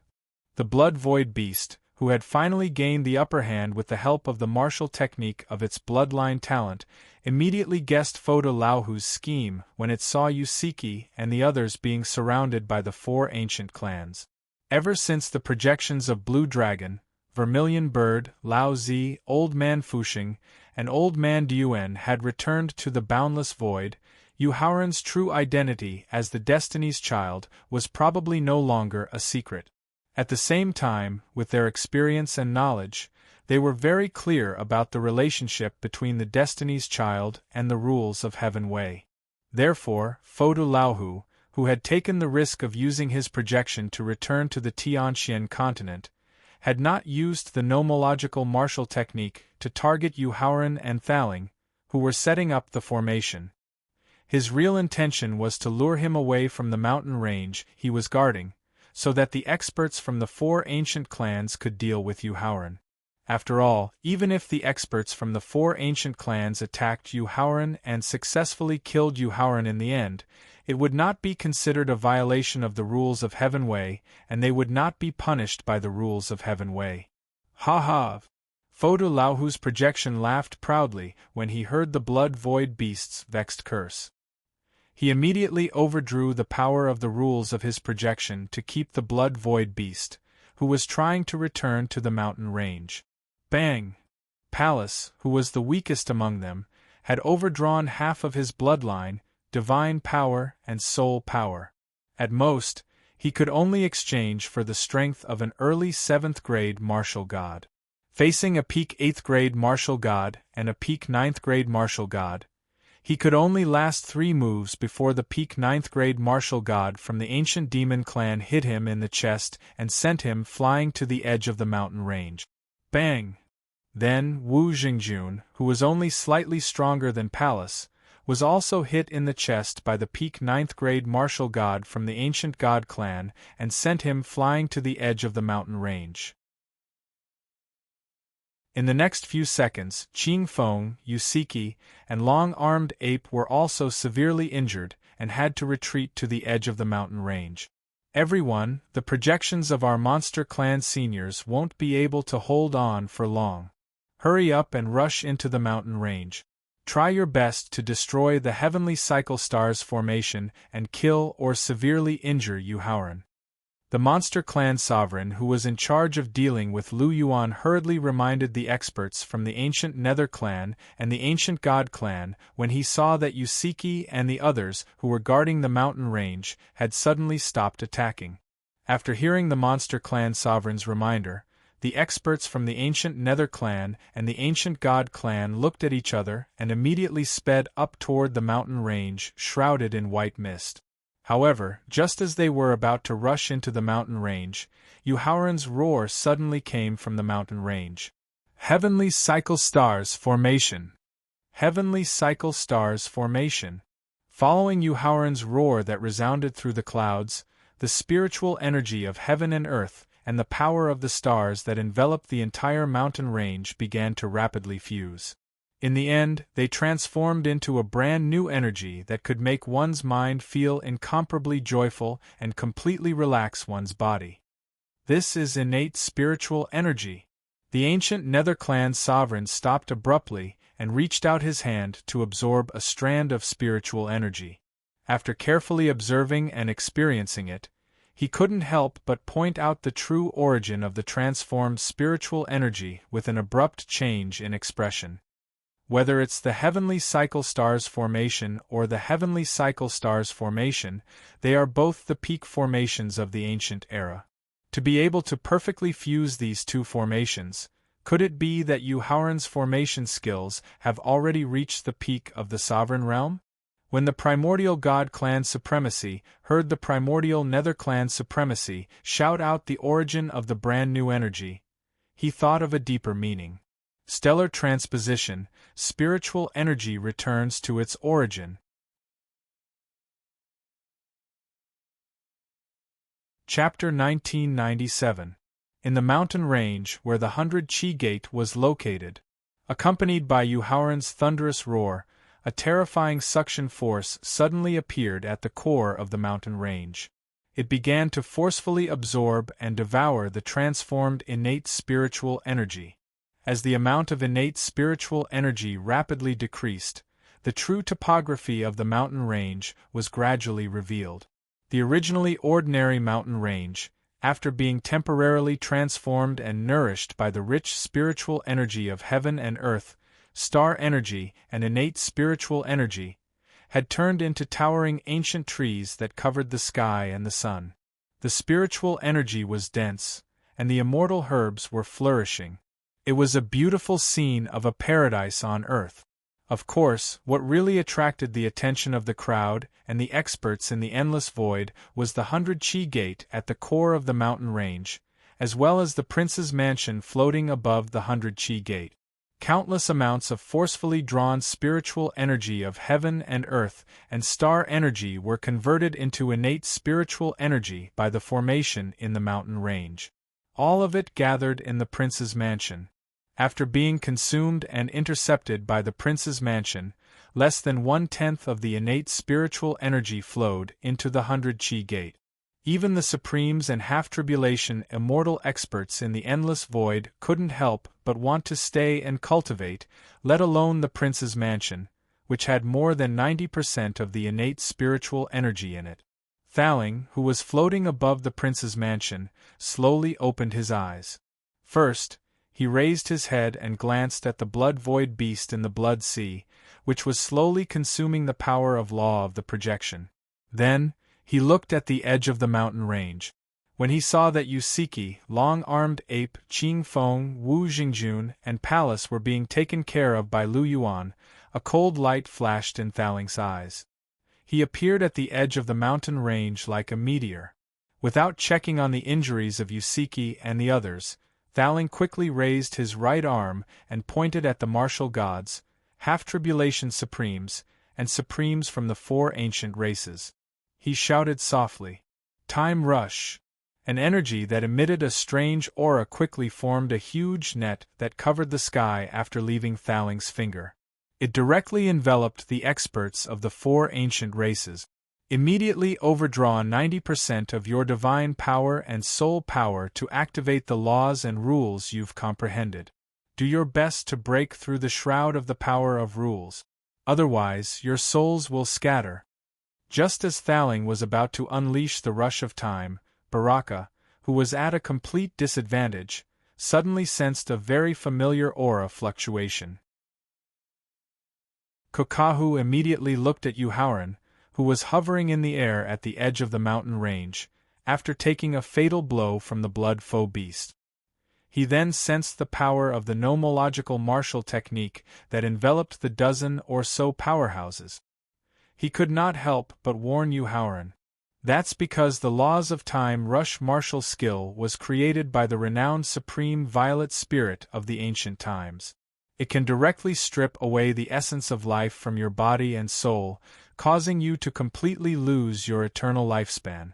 The blood-void beast, who had finally gained the upper hand with the help of the martial technique of its bloodline talent, immediately guessed Foda Laohu's scheme when it saw Yusiki and the others being surrounded by the 4 ancient clans. Ever since the projections of Blue Dragon, Vermilion Bird, Lao Zi, Old Man Fuxing, and Old Man Diuen had returned to the boundless void, Yu Haoran's true identity as the Destiny's child was probably no longer a secret. At the same time, with their experience and knowledge, they were very clear about the relationship between the Destiny's child and the rules of Heaven Wei. Therefore, Foda Laohu, who had taken the risk of using his projection to return to the Tianxian continent, had not used the nomological martial technique to target Yu Haoran and Thaling, who were setting up the formation. His real intention was to lure him away from the mountain range he was guarding, so that the experts from the 4 ancient clans could deal with Yu Haoran. After all, even if the experts from the 4 ancient clans attacked Yu Haoran and successfully killed Yu Haoran in the end, it would not be considered a violation of the rules of Heaven Wei, and they would not be punished by the rules of Heaven Wei. Ha ha! Foda Laohu's projection laughed proudly when he heard the blood-void beast's vexed curse. He immediately overdrew the power of the rules of his projection to keep the blood-void beast, who was trying to return to the mountain range. Bang! Palace, who was the weakest among them, had overdrawn half of his bloodline, divine power and soul power. At most, he could only exchange for the strength of an early 7th grade martial god. Facing a peak 8th grade martial god and a peak 9th grade martial god, he could only last 3 moves before the peak 9th grade martial god from the ancient demon clan hit him in the chest and sent him flying to the edge of the mountain range. Bang! Then Wu Jingjun, who was only slightly stronger than Palace, was also hit in the chest by the peak 9th grade martial god from the ancient god clan and sent him flying to the edge of the mountain range. In the next few seconds, Qing Feng, Yusiki, and Long-Armed Ape were also severely injured and had to retreat to the edge of the mountain range. Everyone, the projections of our monster clan seniors won't be able to hold on for long. Hurry up and rush into the mountain range. Try your best to destroy the Heavenly Cycle Stars formation and kill or severely injure Yu Haoran. The monster clan sovereign who was in charge of dealing with Lu Yuan hurriedly reminded the experts from the ancient Nether clan and the ancient God clan when he saw that Yusiki and the others who were guarding the mountain range had suddenly stopped attacking. After hearing the monster clan sovereign's reminder, the experts from the ancient Nether clan and the ancient God clan looked at each other and immediately sped up toward the mountain range shrouded in white mist. However, just as they were about to rush into the mountain range, Yu Haoran's roar suddenly came from the mountain range. Heavenly Cycle Stars Formation! Heavenly Cycle Stars Formation! Following Yu Haoran's roar that resounded through the clouds, the spiritual energy of heaven and earth and the power of the stars that enveloped the entire mountain range began to rapidly fuse. In the end, they transformed into a brand new energy that could make one's mind feel incomparably joyful and completely relax one's body. This is innate spiritual energy. The ancient Netherclan sovereign stopped abruptly and reached out his hand to absorb a strand of spiritual energy. After carefully observing and experiencing it, he couldn't help but point out the true origin of the transformed spiritual energy with an abrupt change in expression. Whether it's the heavenly cycle stars formation or the heavenly cycle stars formation, they are both the peak formations of the ancient era. To be able to perfectly fuse these two formations, could it be that Yuhauran's formation skills have already reached the peak of the sovereign realm? When the primordial god clan supremacy heard the primordial nether clan supremacy shout out the origin of the brand new energy, he thought of a deeper meaning. Stellar transposition, spiritual energy returns to its origin. Chapter 1997. In the mountain range where the 100 Chi Gate was located, accompanied by Yuhauran's thunderous roar, a terrifying suction force suddenly appeared at the core of the mountain range. It began to forcefully absorb and devour the transformed innate spiritual energy. As the amount of innate spiritual energy rapidly decreased, the true topography of the mountain range was gradually revealed. The originally ordinary mountain range, after being temporarily transformed and nourished by the rich spiritual energy of heaven and earth, star energy and innate spiritual energy, had turned into towering ancient trees that covered the sky and the sun. The spiritual energy was dense, and the immortal herbs were flourishing. It was a beautiful scene of a paradise on earth. Of course, what really attracted the attention of the crowd and the experts in the endless void was the 100 Chi Gate at the core of the mountain range, as well as the prince's mansion floating above the 100 Chi Gate. Countless amounts of forcefully drawn spiritual energy of heaven and earth and star energy were converted into innate spiritual energy by the formation in the mountain range. All of it gathered in the prince's mansion. After being consumed and intercepted by the prince's mansion, less than 1/10 of the innate spiritual energy flowed into the 100 Chi Gate. Even the Supremes and half-tribulation immortal experts in the endless void couldn't help but want to stay and cultivate, let alone the prince's mansion, which had more than 90% of the innate spiritual energy in it. Thaling, who was floating above the prince's mansion, slowly opened his eyes. First, he raised his head and glanced at the blood-void beast in the blood sea, which was slowly consuming the power of law of the projection. Then, he looked at the edge of the mountain range. When he saw that Yusiki, long-armed ape, Qing Feng, Wu Jingjun, and Palace were being taken care of by Lu Yuan, a cold light flashed in Thaling's eyes. He appeared at the edge of the mountain range like a meteor. Without checking on the injuries of Yusiki and the others, Thaling quickly raised his right arm and pointed at the martial gods, half-tribulation supremes, and supremes from the 4 ancient races. He shouted softly, "Time rush!" An energy that emitted a strange aura quickly formed a huge net that covered the sky after leaving Thaling's finger. It directly enveloped the experts of the 4 ancient races. Immediately overdraw 90% of your divine power and soul power to activate the laws and rules you've comprehended. Do your best to break through the shroud of the power of rules. Otherwise, your souls will scatter. Just as Thaling was about to unleash the rush of time, Baraka, who was at a complete disadvantage, suddenly sensed a very familiar aura fluctuation. Kokahu immediately looked at Yuhauran, who was hovering in the air at the edge of the mountain range, after taking a fatal blow from the blood-foe beast. He then sensed the power of the nomological martial technique that enveloped the dozen or so powerhouses. He could not help but warn Yuhauran. That's because the laws of time rush martial skill was created by the renowned supreme violet spirit of the ancient times. It can directly strip away the essence of life from your body and soul, causing you to completely lose your eternal lifespan.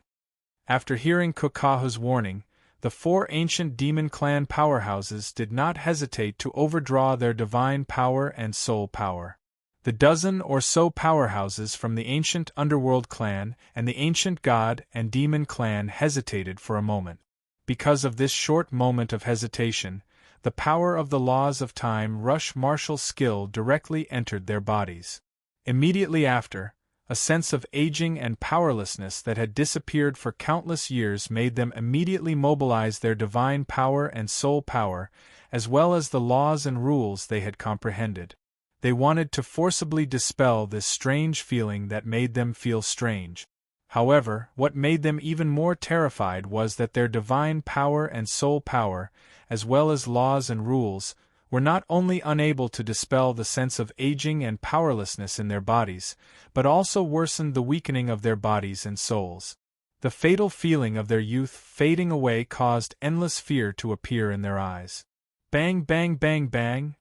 After hearing Kokahu's warning, the four ancient demon clan powerhouses did not hesitate to overdraw their divine power and soul power. The dozen or so powerhouses from the ancient underworld clan and the ancient god and demon clan hesitated for a moment. Because of this short moment of hesitation, the power of the laws of time rush martial skill directly entered their bodies. Immediately after, a sense of aging and powerlessness that had disappeared for countless years made them immediately mobilize their divine power and soul power, as well as the laws and rules they had comprehended. They wanted to forcibly dispel this strange feeling that made them feel strange. However, what made them even more terrified was that their divine power and soul power, as well as laws and rules, were not only unable to dispel the sense of aging and powerlessness in their bodies, but also worsened the weakening of their bodies and souls. The fatal feeling of their youth fading away caused endless fear to appear in their eyes. Bang, bang, bang, bang!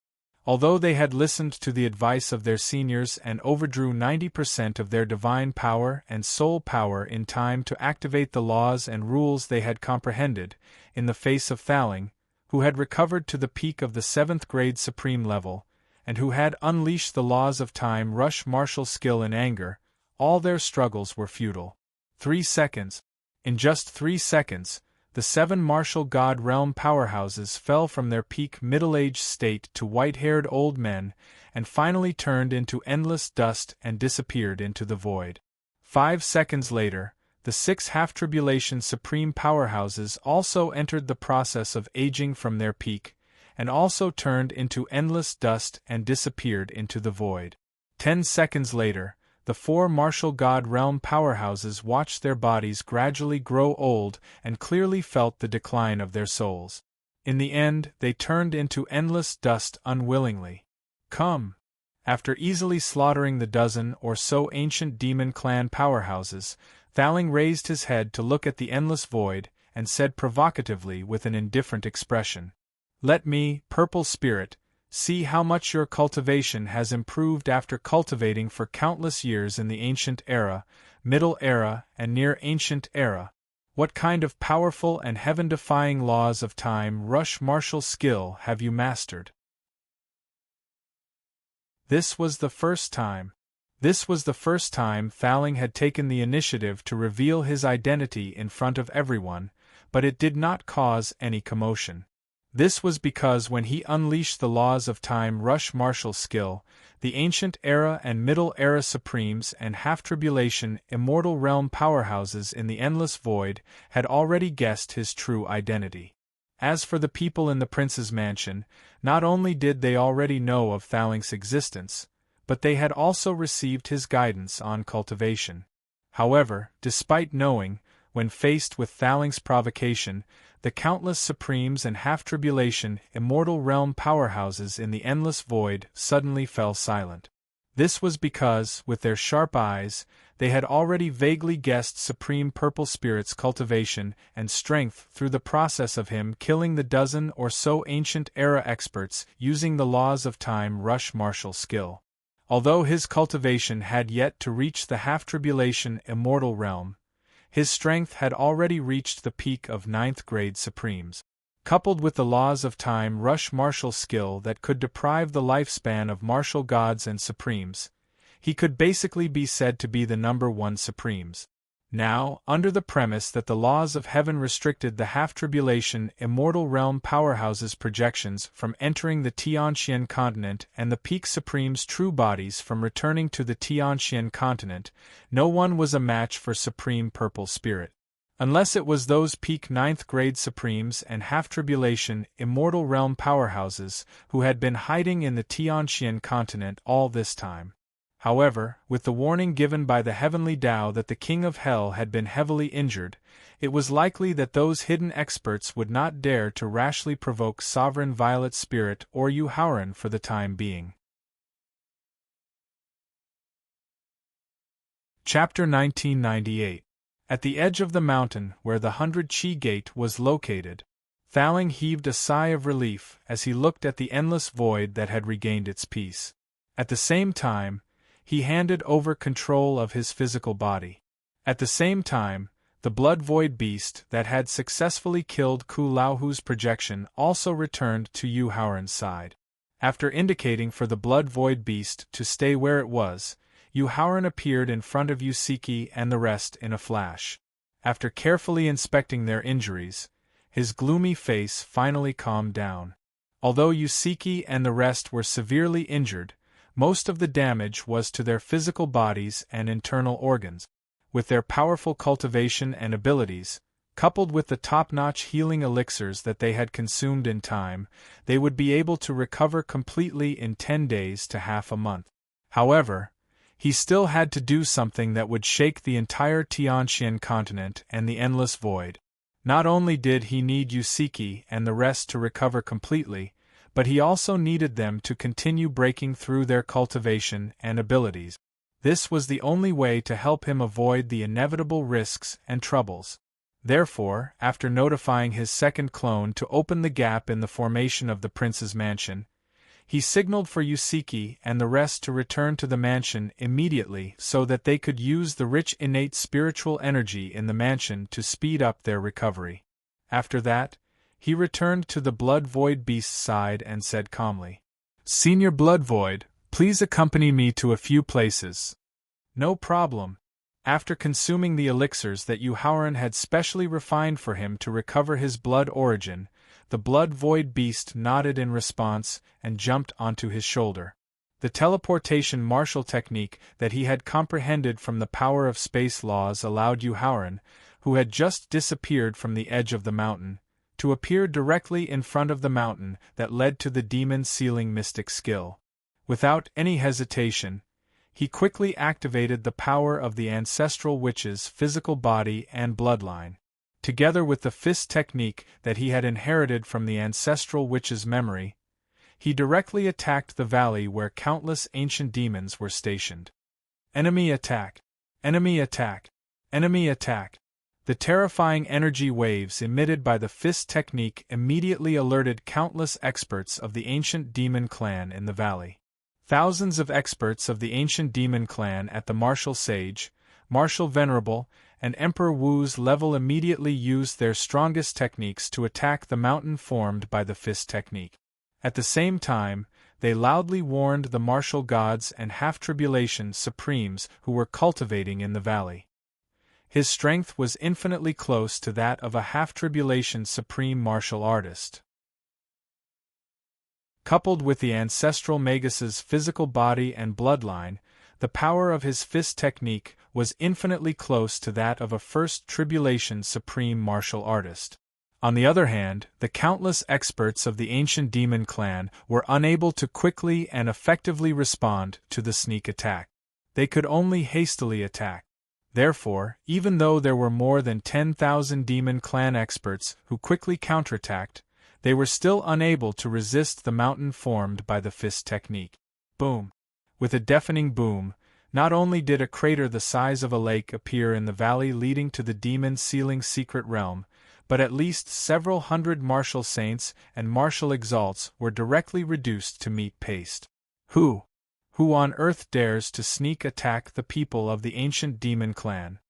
Although they had listened to the advice of their seniors and overdrew 90% of their divine power and soul power in time to activate the laws and rules they had comprehended, in the face of Thaling, who had recovered to the peak of the 7th grade supreme level, and who had unleashed the laws of time rush martial skill in anger, all their struggles were futile. 3 seconds. In just 3 seconds, the 7 martial god realm powerhouses fell from their peak middle-aged state to white-haired old men, and finally turned into endless dust and disappeared into the void. 5 seconds later, the 6 half-tribulation supreme powerhouses also entered the process of aging from their peak, and also turned into endless dust and disappeared into the void. 10 seconds later, the 4 martial god realm powerhouses watched their bodies gradually grow old and clearly felt the decline of their souls. In the end, they turned into endless dust unwillingly. Come! After easily slaughtering the dozen or so ancient demon clan powerhouses, Thaling raised his head to look at the endless void, and said provocatively with an indifferent expression, "Let me, purple spirit, see how much your cultivation has improved after cultivating for countless years in the ancient era, middle era, and near ancient era. What kind of powerful and heaven-defying laws of time rush martial skill have you mastered?" This was the first time Thaling had taken the initiative to reveal his identity in front of everyone, but it did not cause any commotion. This was because when he unleashed the laws of time rush martial skill, the ancient era and middle era supremes and half-tribulation immortal realm powerhouses in the endless void had already guessed his true identity. As for the people in the prince's mansion, not only did they already know of Thaling's existence, but they had also received his guidance on cultivation. However, despite knowing, when faced with Thaling's provocation, the countless supremes and half-tribulation immortal realm powerhouses in the endless void suddenly fell silent. This was because, with their sharp eyes, they had already vaguely guessed Supreme Purple Spirit's cultivation and strength through the process of him killing the dozen or so ancient era experts using the laws of time rush martial skill. Although his cultivation had yet to reach the half-tribulation immortal realm, his strength had already reached the peak of 9th grade supremes. Coupled with the laws of time rush martial skill that could deprive the lifespan of martial gods and supremes, he could basically be said to be the number 1 supremes. Now, under the premise that the laws of heaven restricted the half-tribulation immortal realm powerhouses' projections from entering the Tianxian continent and the peak supremes' true bodies from returning to the Tianxian continent, no one was a match for Supreme Purple Spirit. Unless it was those peak 9th grade supremes and half-tribulation immortal realm powerhouses who had been hiding in the Tianxian continent all this time. However, with the warning given by the heavenly Tao that the King of Hell had been heavily injured, it was likely that those hidden experts would not dare to rashly provoke Sovereign Violet Spirit or Yu Haoran for the time being. Chapter 1998. At the edge of the mountain where the 100 Chi Gate was located, Thaling heaved a sigh of relief as he looked at the endless void that had regained its peace. At the same time, he handed over control of his physical body. At the same time, The blood void beast that had successfully killed Ku Laohu's projection also returned to Yu Haoran's side. After indicating for the blood void beast to stay where it was, Yu Haoran appeared in front of Yusiki and the rest in a flash. After carefully inspecting their injuries, his gloomy face finally calmed down. Although Yusiki and the rest were severely injured, most of the damage was to their physical bodies and internal organs. With their powerful cultivation and abilities, coupled with the top-notch healing elixirs that they had consumed in time, they would be able to recover completely in 10 days to half a month. However, he still had to do something that would shake the entire Tianxian continent and the endless void. Not only did he need Yusiki and the rest to recover completely, but he also needed them to continue breaking through their cultivation and abilities. This was the only way to help him avoid the inevitable risks and troubles. Therefore, after notifying his second clone to open the gap in the formation of the prince's mansion, he signaled for Yusiki and the rest to return to the mansion immediately so that they could use the rich innate spiritual energy in the mansion to speed up their recovery. After that, he returned to the Blood Void beast's side and said calmly, "Senior Blood Void, please accompany me to a few places." "No problem." After consuming the elixirs that Yu Haoran had specially refined for him to recover his blood origin, the Blood Void beast nodded in response and jumped onto his shoulder. The teleportation martial technique that he had comprehended from the power of space laws allowed Yu Haoran, who had just disappeared from the edge of the mountain, to appear directly in front of the mountain that led to the demon sealing mystic skill. Without any hesitation, he quickly activated the power of the ancestral witch's physical body and bloodline. Together with the fist technique that he had inherited from the ancestral witch's memory, he directly attacked the valley where countless ancient demons were stationed. Enemy attack! Enemy attack! Enemy attack! The terrifying energy waves emitted by the fist technique immediately alerted countless experts of the ancient demon clan in the valley. Thousands of experts of the ancient demon clan at the Martial Sage, Martial Venerable, and Emperor Wu's level immediately used their strongest techniques to attack the mountain formed by the fist technique. At the same time, they loudly warned the martial gods and half-tribulation supremes who were cultivating in the valley. His strength was infinitely close to that of a half-tribulation supreme martial artist. Coupled with the ancestral Magus's physical body and bloodline, the power of his fist technique was infinitely close to that of a first tribulation supreme martial artist. On the other hand, the countless experts of the ancient demon clan were unable to quickly and effectively respond to the sneak attack. They could only hastily attack. Therefore, even though there were more than 10,000 demon clan experts who quickly counterattacked, they were still unable to resist the mountain formed by the fist technique. Boom! With a deafening boom, not only did a crater the size of a lake appear in the valley leading to the demon sealing secret realm, but at least several hundred martial saints and martial exalts were directly reduced to meat paste. Who on earth dares to sneak attack the people of the ancient demon clan?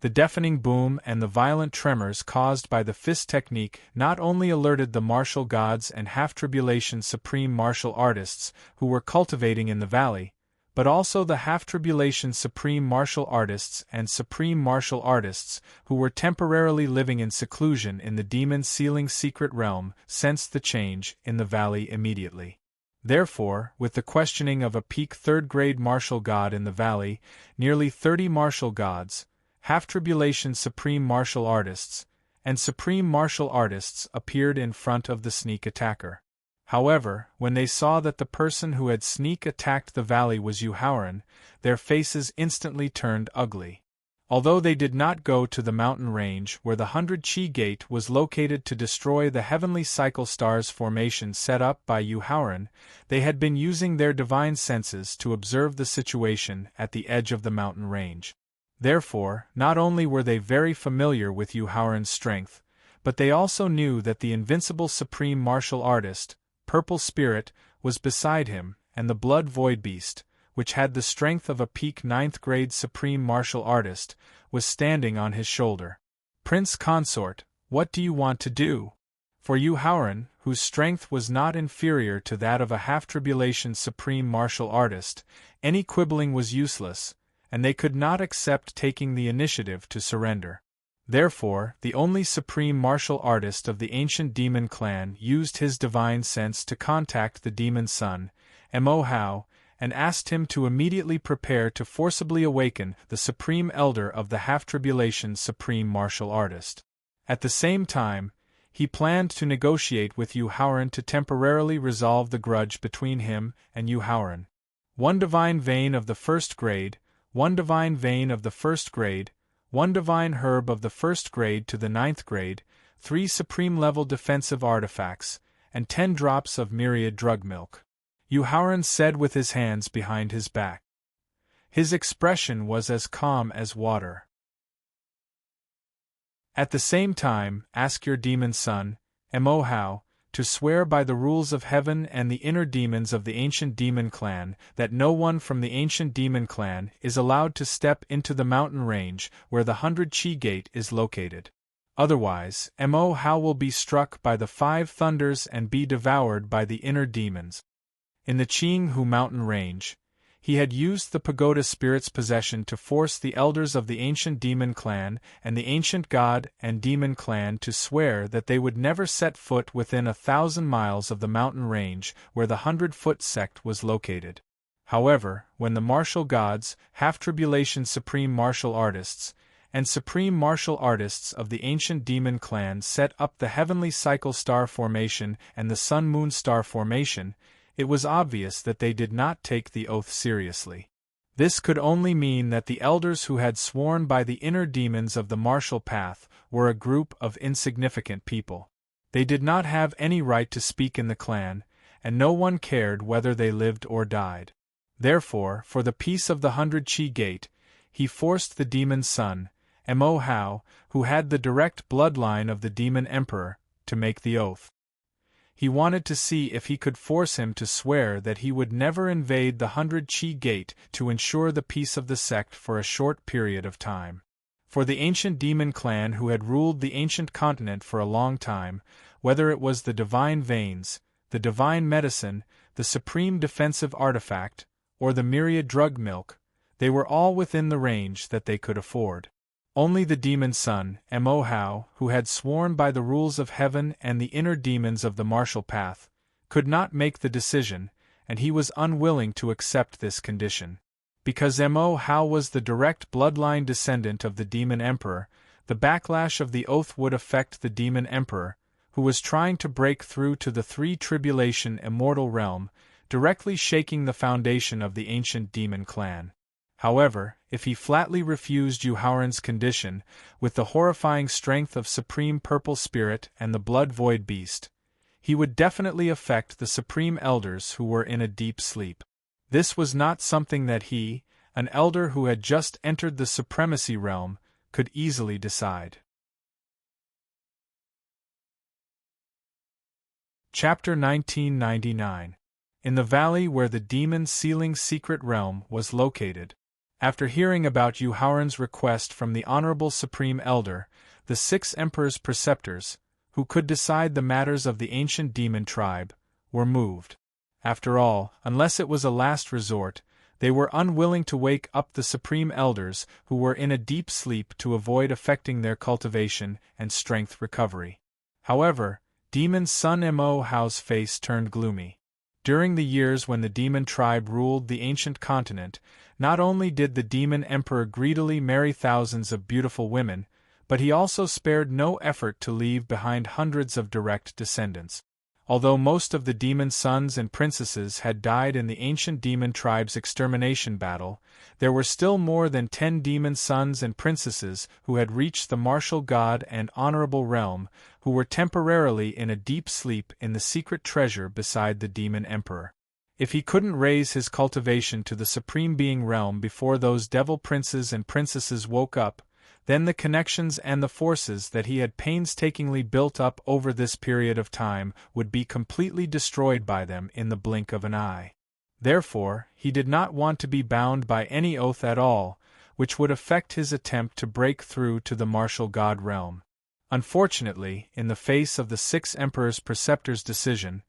The deafening boom and the violent tremors caused by the fist technique not only alerted the martial gods and half-tribulation supreme martial artists who were cultivating in the valley, but also the half-tribulation supreme martial artists and supreme martial artists who were temporarily living in seclusion in the demon-sealing secret realm sensed the change in the valley immediately. Therefore, with the questioning of a peak third-grade martial god in the valley, nearly 30 martial gods, half-tribulation supreme martial artists, and supreme martial artists appeared in front of the sneak attacker. However, when they saw that the person who had sneak attacked the valley was Yu Haoran, their faces instantly turned ugly. Although they did not go to the mountain range where the 100 Chi Gate was located to destroy the heavenly cycle stars formation set up by Yu Haoran, they had been using their divine senses to observe the situation at the edge of the mountain range. Therefore, not only were they very familiar with Yu Haoran's strength, but they also knew that the invincible supreme martial artist, Purple Spirit, was beside him, and the Blood Void Beast, which had the strength of a peak 9th-grade supreme martial artist, was standing on his shoulder. Prince Consort, what do you want to do? For Yuhauran, whose strength was not inferior to that of a half-tribulation supreme martial artist, any quibbling was useless, and they could not accept taking the initiative to surrender. Therefore, the only supreme martial artist of the ancient demon clan used his divine sense to contact the demon son, Mo Hao, and asked him to immediately prepare to forcibly awaken the supreme elder of the half-tribulation supreme martial artist. At the same time, he planned to negotiate with Yuhauran to temporarily resolve the grudge between him and Yuhauran. One divine vein of the first grade, one divine vein of the first grade, one divine herb of the first grade to the 9th grade, 3 supreme-level defensive artifacts, and 10 drops of myriad drug milk. Yuhauran said with his hands behind his back. His expression was as calm as water. At the same time, ask your demon son, Mo Hao, to swear by the rules of heaven and the inner demons of the ancient demon clan that no one from the ancient demon clan is allowed to step into the mountain range where the 100 Chi Gate is located. Otherwise, Mo Hao will be struck by the 5 thunders and be devoured by the inner demons. In the Qinghu mountain range, he had used the pagoda spirit's possession to force the elders of the ancient demon clan and the ancient god and demon clan to swear that they would never set foot within 1,000 miles of the mountain range where the 100-foot sect was located. However, when the martial gods, half-tribulation supreme martial artists, and supreme martial artists of the ancient demon clan set up the heavenly cycle star formation and the sun-moon star formation, it was obvious that they did not take the oath seriously. This could only mean that the elders who had sworn by the inner demons of the martial path were a group of insignificant people. They did not have any right to speak in the clan, and no one cared whether they lived or died. Therefore, for the peace of the 100 Chi Gate, he forced the demon son, Mo Hao, who had the direct bloodline of the demon emperor, to make the oath. He wanted to see if he could force him to swear that he would never invade the 100 Chi Gate to ensure the peace of the sect for a short period of time. For the ancient demon clan who had ruled the ancient continent for a long time, whether it was the divine veins, the divine medicine, the supreme defensive artifact, or the myriad drug milk, they were all within the range that they could afford. Only the demon son, Mo Hao, who had sworn by the rules of heaven and the inner demons of the martial path, could not make the decision, and he was unwilling to accept this condition. Because Mo Hao was the direct bloodline descendant of the demon emperor, the backlash of the oath would affect the demon emperor, who was trying to break through to the 3-tribulation immortal realm, directly shaking the foundation of the ancient demon clan. However, if he flatly refused Yuhauran's condition, with the horrifying strength of Supreme Purple Spirit and the Blood Void Beast, he would definitely affect the Supreme Elders who were in a deep sleep. This was not something that he, an elder who had just entered the Supremacy Realm, could easily decide. Chapter 1999. In the valley where the demon sealing secret realm was located. After hearing about Yuhauran's request from the Honorable Supreme Elder, the 6 Emperor's preceptors, who could decide the matters of the ancient demon tribe, were moved. After all, unless it was a last resort, they were unwilling to wake up the Supreme Elders who were in a deep sleep to avoid affecting their cultivation and strength recovery. However, Demon Son Mo Hao's face turned gloomy. During the years when the demon tribe ruled the ancient continent, not only did the demon emperor greedily marry thousands of beautiful women, but he also spared no effort to leave behind hundreds of direct descendants. Although most of the demon sons and princesses had died in the ancient demon tribe's extermination battle, there were still more than 10 demon sons and princesses who had reached the martial god and honorable realm, who were temporarily in a deep sleep in the secret treasure beside the demon emperor. If he couldn't raise his cultivation to the supreme being realm before those devil princes and princesses woke up, then the connections and the forces that he had painstakingly built up over this period of time would be completely destroyed by them in the blink of an eye. Therefore, he did not want to be bound by any oath at all, which would affect his attempt to break through to the martial god realm. Unfortunately, in the face of the 6 Emperor's Preceptor's decision,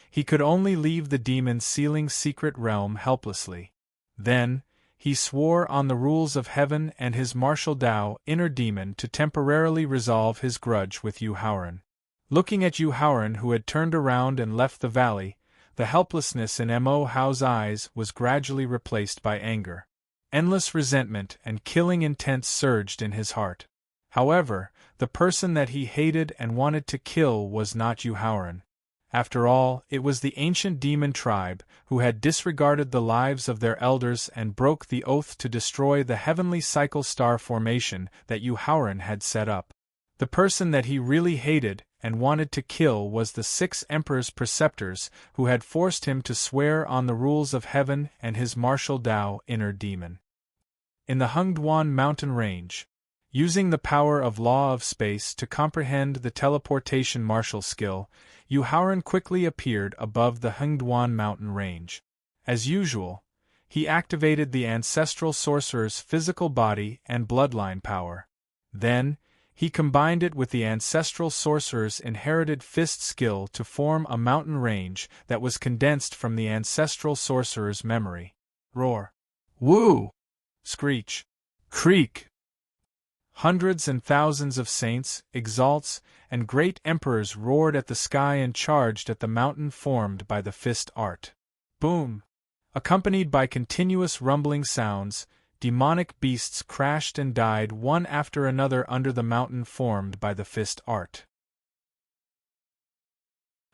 he could only leave the demon sealing secret realm helplessly. Then, he swore on the rules of heaven and his martial Tao inner demon to temporarily resolve his grudge with Yu Haoran. Looking at Yu Haoran, who had turned around and left the valley, the helplessness in Mo Hao's eyes was gradually replaced by anger. Endless resentment and killing intent surged in his heart. However, the person that he hated and wanted to kill was not Yu Haoran. After all, it was the ancient demon tribe who had disregarded the lives of their elders and broke the oath to destroy the heavenly cycle star formation that Yu Haoran had set up. The person that he really hated and wanted to kill was the 6 Emperor's Preceptors who had forced him to swear on the rules of heaven and his martial Tao inner demon. In the Hengduan mountain range, using the power of law of space to comprehend the teleportation martial skill, Yu Haoran quickly appeared above the Hengduan mountain range. As usual, he activated the ancestral sorcerer's physical body and bloodline power. Then, he combined it with the ancestral sorcerer's inherited fist skill to form a mountain range that was condensed from the ancestral sorcerer's memory. Roar! Woo! Screech! Creak! Hundreds and thousands of saints, exalts, and great emperors roared at the sky and charged at the mountain formed by the fist art. Boom! Accompanied by continuous rumbling sounds, demonic beasts crashed and died one after another under the mountain formed by the fist art.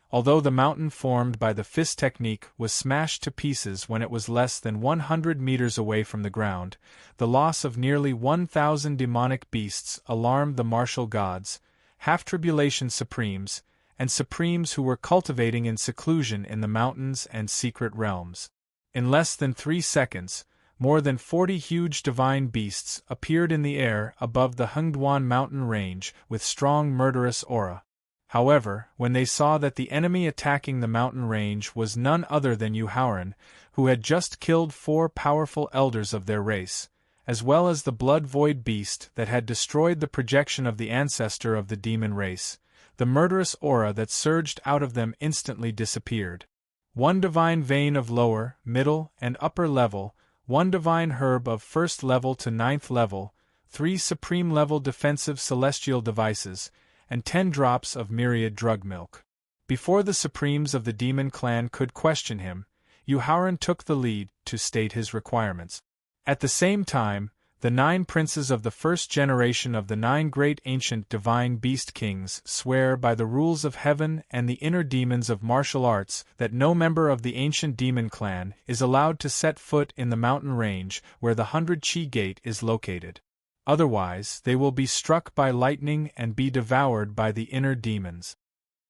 Although the mountain formed by the fist technique was smashed to pieces when it was less than 100 meters away from the ground, the loss of nearly 1,000 demonic beasts alarmed the martial gods, half-tribulation supremes, and supremes who were cultivating in seclusion in the mountains and secret realms. In less than 3 seconds, more than 40 huge divine beasts appeared in the air above the Hengduan mountain range with strong murderous aura. However, when they saw that the enemy attacking the mountain range was none other than Yu Haoran, who had just killed 4 powerful elders of their race, as well as the blood-void beast that had destroyed the projection of the ancestor of the demon race, the murderous aura that surged out of them instantly disappeared. 1 divine vein of lower, middle, and upper level, 1 divine herb of 1st level to 9th level, 3 supreme-level defensive celestial devices, and 10 drops of myriad drug milk. Before the supremes of the demon clan could question him, Yu Haoran took the lead to state his requirements. At the same time, the 9 princes of the first generation of the 9 great ancient divine beast kings swear by the rules of heaven and the inner demons of martial arts that no member of the ancient demon clan is allowed to set foot in the mountain range where the 100 Chi Gate is located. Otherwise, they will be struck by lightning and be devoured by the inner demons.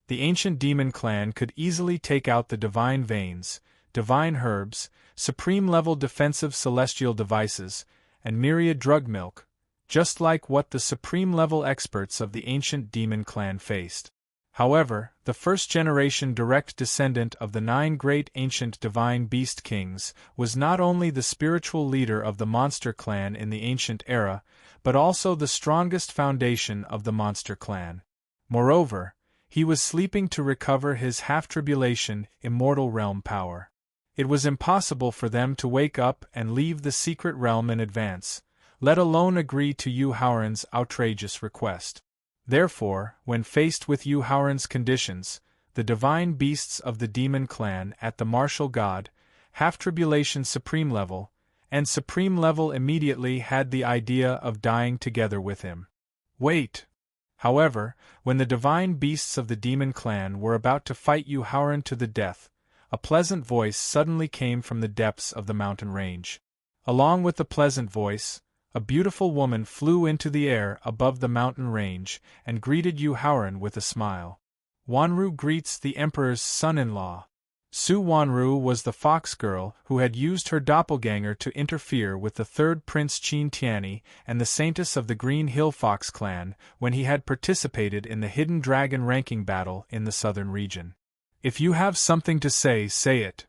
The ancient demon clan could easily take out the divine veins, divine herbs, supreme-level defensive celestial devices, and myriad drug milk, just like what the supreme-level experts of the ancient demon clan faced. However, the first-generation direct descendant of the 9 great ancient divine beast kings was not only the spiritual leader of the monster clan in the ancient era, but also the strongest foundation of the monster clan. Moreover, he was sleeping to recover his half-tribulation, immortal realm power. It was impossible for them to wake up and leave the secret realm in advance, let alone agree to Yu Haoran's outrageous request. Therefore, when faced with Yu Haoran's conditions, the divine beasts of the demon clan at the martial god, half-tribulation supreme level, and supreme level immediately had the idea of dying together with him. Wait! However, when the divine beasts of the demon clan were about to fight Yu Haoran to the death, a pleasant voice suddenly came from the depths of the mountain range. Along with the pleasant voice, a beautiful woman flew into the air above the mountain range and greeted Yu Haoran with a smile. Wanru greets the Emperor's son-in-law. Su Wanru was the fox girl who had used her doppelganger to interfere with the 3rd Prince Qin Tianyi and the Saintess of the Green Hill Fox clan when he had participated in the Hidden Dragon ranking battle in the southern region. If you have something to say, say it.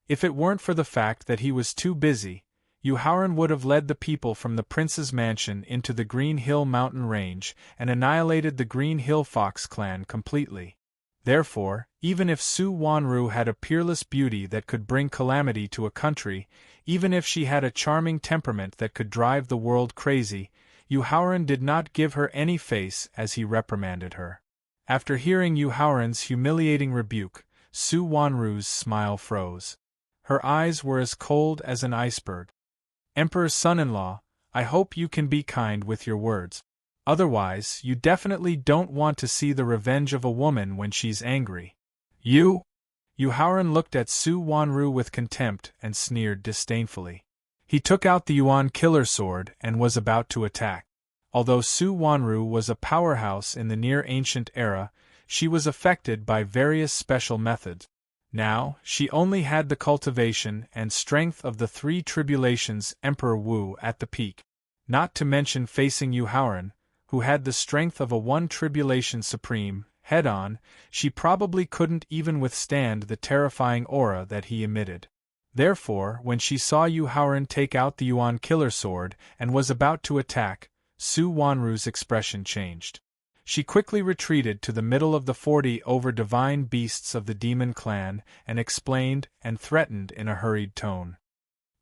If it weren't for the fact that he was too busy, Yu Haoran would have led the people from the prince's mansion into the Green Hill mountain range and annihilated the Green Hill Fox clan completely. Therefore, even if Su Wanru had a peerless beauty that could bring calamity to a country, even if she had a charming temperament that could drive the world crazy, Yu Haoran did not give her any face as he reprimanded her. After hearing Yu Haoran's humiliating rebuke, Su Wanru's smile froze. Her eyes were as cold as an iceberg. Emperor's son-in-law, I hope you can be kind with your words. Otherwise, you definitely don't want to see the revenge of a woman when she's angry. Yu Haoran looked at Su Wanru with contempt and sneered disdainfully. He took out the Yuan killer sword and was about to attack. Although Su Wanru was a powerhouse in the near-ancient era, she was affected by various special methods. Now, she only had the cultivation and strength of the three tribulations Emperor Wu at the peak. Not to mention facing Yu Haoran, who had the strength of a one tribulation supreme, head-on, she probably couldn't even withstand the terrifying aura that he emitted. Therefore, when she saw Yu Haoran take out the Yuan killer sword and was about to attack, Su Wanru's expression changed. She quickly retreated to the middle of the 40 over divine beasts of the demon clan and explained and threatened in a hurried tone.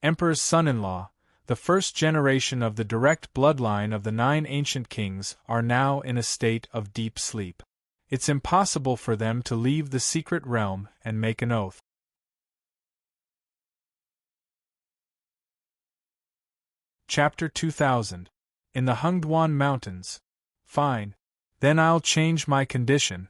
Emperor's son-in-law, the first generation of the direct bloodline of the 9 ancient kings are now in a state of deep sleep. It's impossible for them to leave the secret realm and make an oath. Chapter 2000. In the Hengduan Mountains. Fine. Then I'll change my condition.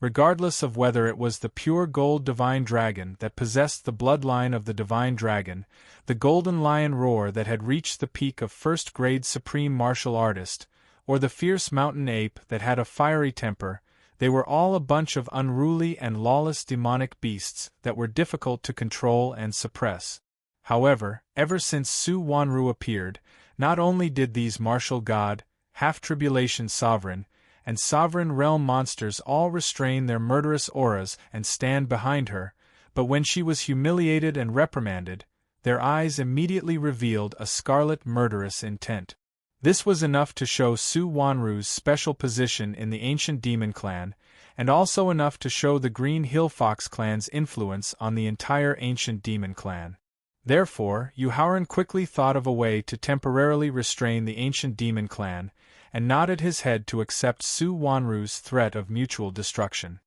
Regardless of whether it was the pure gold divine dragon that possessed the bloodline of the divine dragon, the golden lion roar that had reached the peak of first-grade supreme martial artist, or the fierce mountain ape that had a fiery temper, they were all a bunch of unruly and lawless demonic beasts that were difficult to control and suppress. However, ever since Su Wanru appeared, not only did these martial god, half-tribulation sovereign, and sovereign realm monsters all restrain their murderous auras and stand behind her, but when she was humiliated and reprimanded, their eyes immediately revealed a scarlet murderous intent. This was enough to show Su Wanru's special position in the ancient demon clan, and also enough to show the Green Hill Fox clan's influence on the entire ancient demon clan. Therefore, Yu Haoran quickly thought of a way to temporarily restrain the ancient demon clan, and nodded his head to accept Su Wanru's threat of mutual destruction.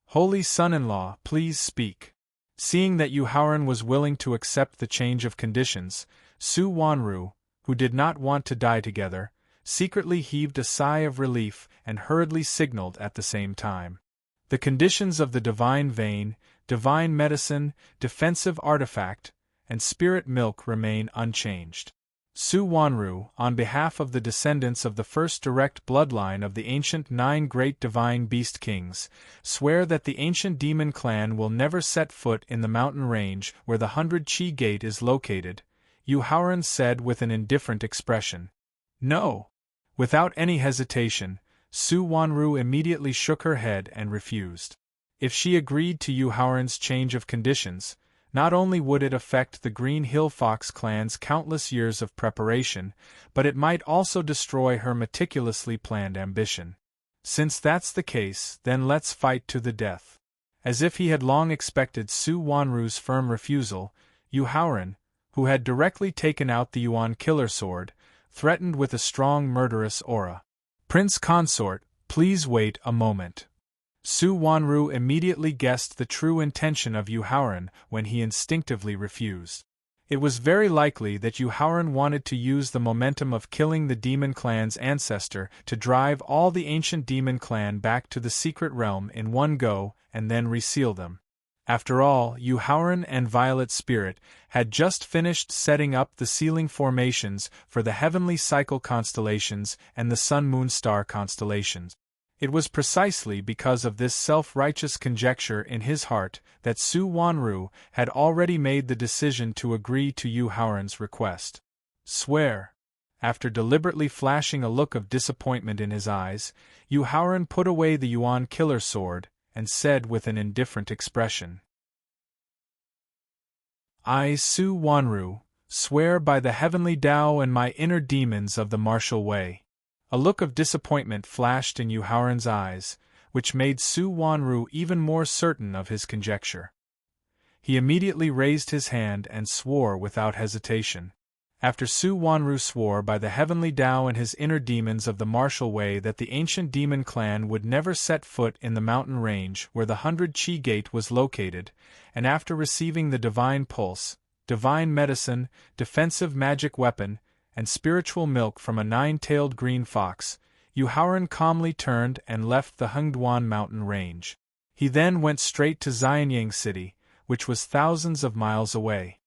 Holy son-in-law, please speak. Seeing that Yu Haoran was willing to accept the change of conditions, Su Wanru, who did not want to die together, secretly heaved a sigh of relief and hurriedly signaled at the same time. The conditions of the divine vein, divine medicine, defensive artifact, and spirit milk remain unchanged. Su Wanru, on behalf of the descendants of the first direct bloodline of the ancient 9 great divine beast kings, swear that the ancient demon clan will never set foot in the mountain range where the 100 Chi Gate is located, Yu Haoran said with an indifferent expression. No. Without any hesitation, Su Wanru immediately shook her head and refused. If she agreed to Yu Haoran's change of conditions, not only would it affect the Green Hill Fox clan's countless years of preparation, but it might also destroy her meticulously planned ambition. Since that's the case, then let's fight to the death. As if he had long expected Su Wanru's firm refusal, Yu Haoran, who had directly taken out the Yuan killer sword, threatened with a strong murderous aura. Prince Consort, please wait a moment. Su Wanru immediately guessed the true intention of Yu Haoran when he instinctively refused. It was very likely that Yu Haoran wanted to use the momentum of killing the demon clan's ancestor to drive all the ancient demon clan back to the secret realm in one go and then reseal them. After all, Yu Haoran and Violet Spirit had just finished setting up the sealing formations for the heavenly cycle constellations and the sun-moon-star constellations. It was precisely because of this self-righteous conjecture in his heart that Su Wanru had already made the decision to agree to Yu Haoran's request. Swear. After deliberately flashing a look of disappointment in his eyes, Yu Haoran put away the Yuan killer sword and said with an indifferent expression. I, Su Wanru, swear by the heavenly Tao and my inner demons of the martial way. A look of disappointment flashed in Yu Haoran's eyes, which made Su Wanru even more certain of his conjecture. He immediately raised his hand and swore without hesitation. After Su Wanru swore by the heavenly Tao and his inner demons of the martial way that the ancient demon clan would never set foot in the mountain range where the 100 Qi Gate was located, and after receiving the divine pulse, divine medicine, defensive magic weapon, and spiritual milk from a 9-tailed green fox, Yu Haoran calmly turned and left the Hengduan mountain range. He then went straight to Xianyang City, which was thousands of miles away.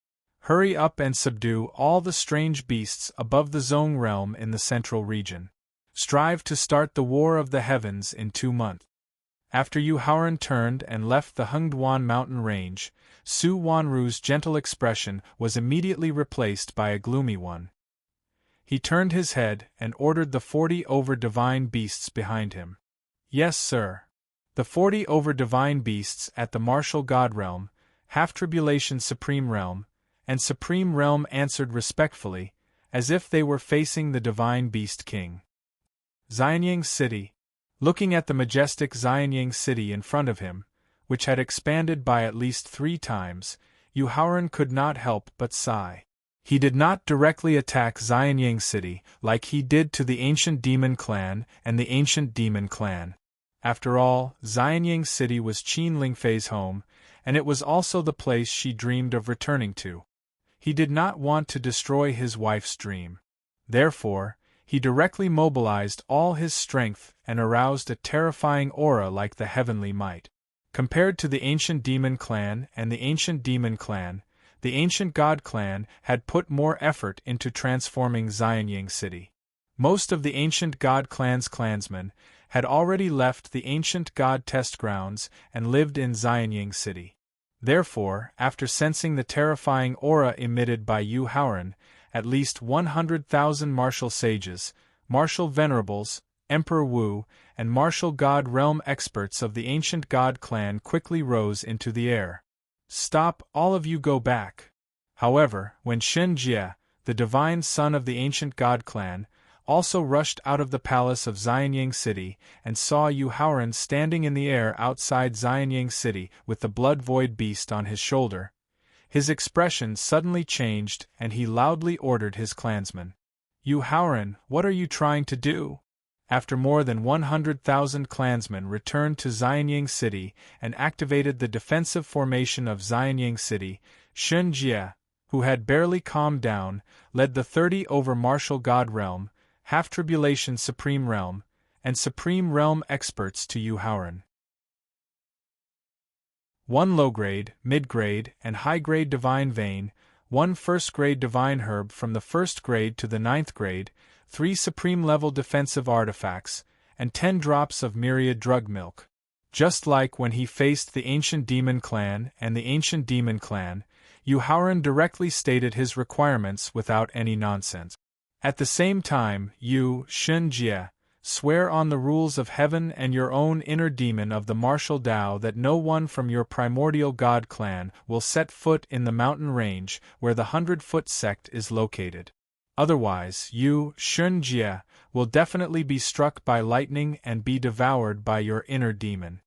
Hurry up and subdue all the strange beasts above the Zong realm in the central region. Strive to start the War of the Heavens in 2 months. After Yu Haoran turned and left the Hengduan mountain range, Su Wanru's gentle expression was immediately replaced by a gloomy one. He turned his head and ordered the 40 over-divine beasts behind him. Yes, sir. The 40 over-divine beasts at the martial god realm, half-tribulation supreme realm, and supreme realm answered respectfully, as if they were facing the divine beast king. Xianyang City. Looking at the majestic Xianyang City in front of him, which had expanded by at least 3 times, Yu Haoran could not help but sigh. He did not directly attack Xianyang City like he did to the ancient demon clan and the ancient demon clan. After all, Xianyang City was Qin Lingfei's home, and it was also the place she dreamed of returning to. He did not want to destroy his wife's dream. Therefore, he directly mobilized all his strength and aroused a terrifying aura like the heavenly might. Compared to the ancient demon clan and the ancient demon clan, the ancient god clan had put more effort into transforming Xianyang City. Most of the ancient god clan's clansmen had already left the ancient god test grounds and lived in Xianyang City. Therefore, after sensing the terrifying aura emitted by Yu Haoran, at least 100,000 martial sages, martial venerables, Emperor Wu, and martial god realm experts of the ancient god clan quickly rose into the air. Stop, all of you, go back. However, when Shen Jie, the divine son of the ancient god clan, also rushed out of the palace of Xianyang City and saw Yu Haoran standing in the air outside Xianyang City with the blood-void beast on his shoulder, his expression suddenly changed and he loudly ordered his clansmen. Yu Haoran, what are you trying to do? After more than 100,000 clansmen returned to Xianyang City and activated the defensive formation of Xianyang City, Shen Jie, who had barely calmed down, led the 30 over martial god realm, half-tribulation supreme realm, and supreme realm experts to Yu Haoran. 1 low-grade, mid-grade, and high-grade divine vein, 1 first-grade divine herb from the 1st grade to the 9th grade, 3 supreme-level defensive artifacts, and 10 drops of myriad drug milk. Just like when he faced the ancient demon clan and the ancient demon clan, Yu Haoran directly stated his requirements without any nonsense. At the same time, you, Shen Jie, swear on the rules of heaven and your own inner demon of the martial Tao that no one from your primordial god clan will set foot in the mountain range where the 100-foot sect is located. Otherwise, you, Shen Jie, will definitely be struck by lightning and be devoured by your inner demon.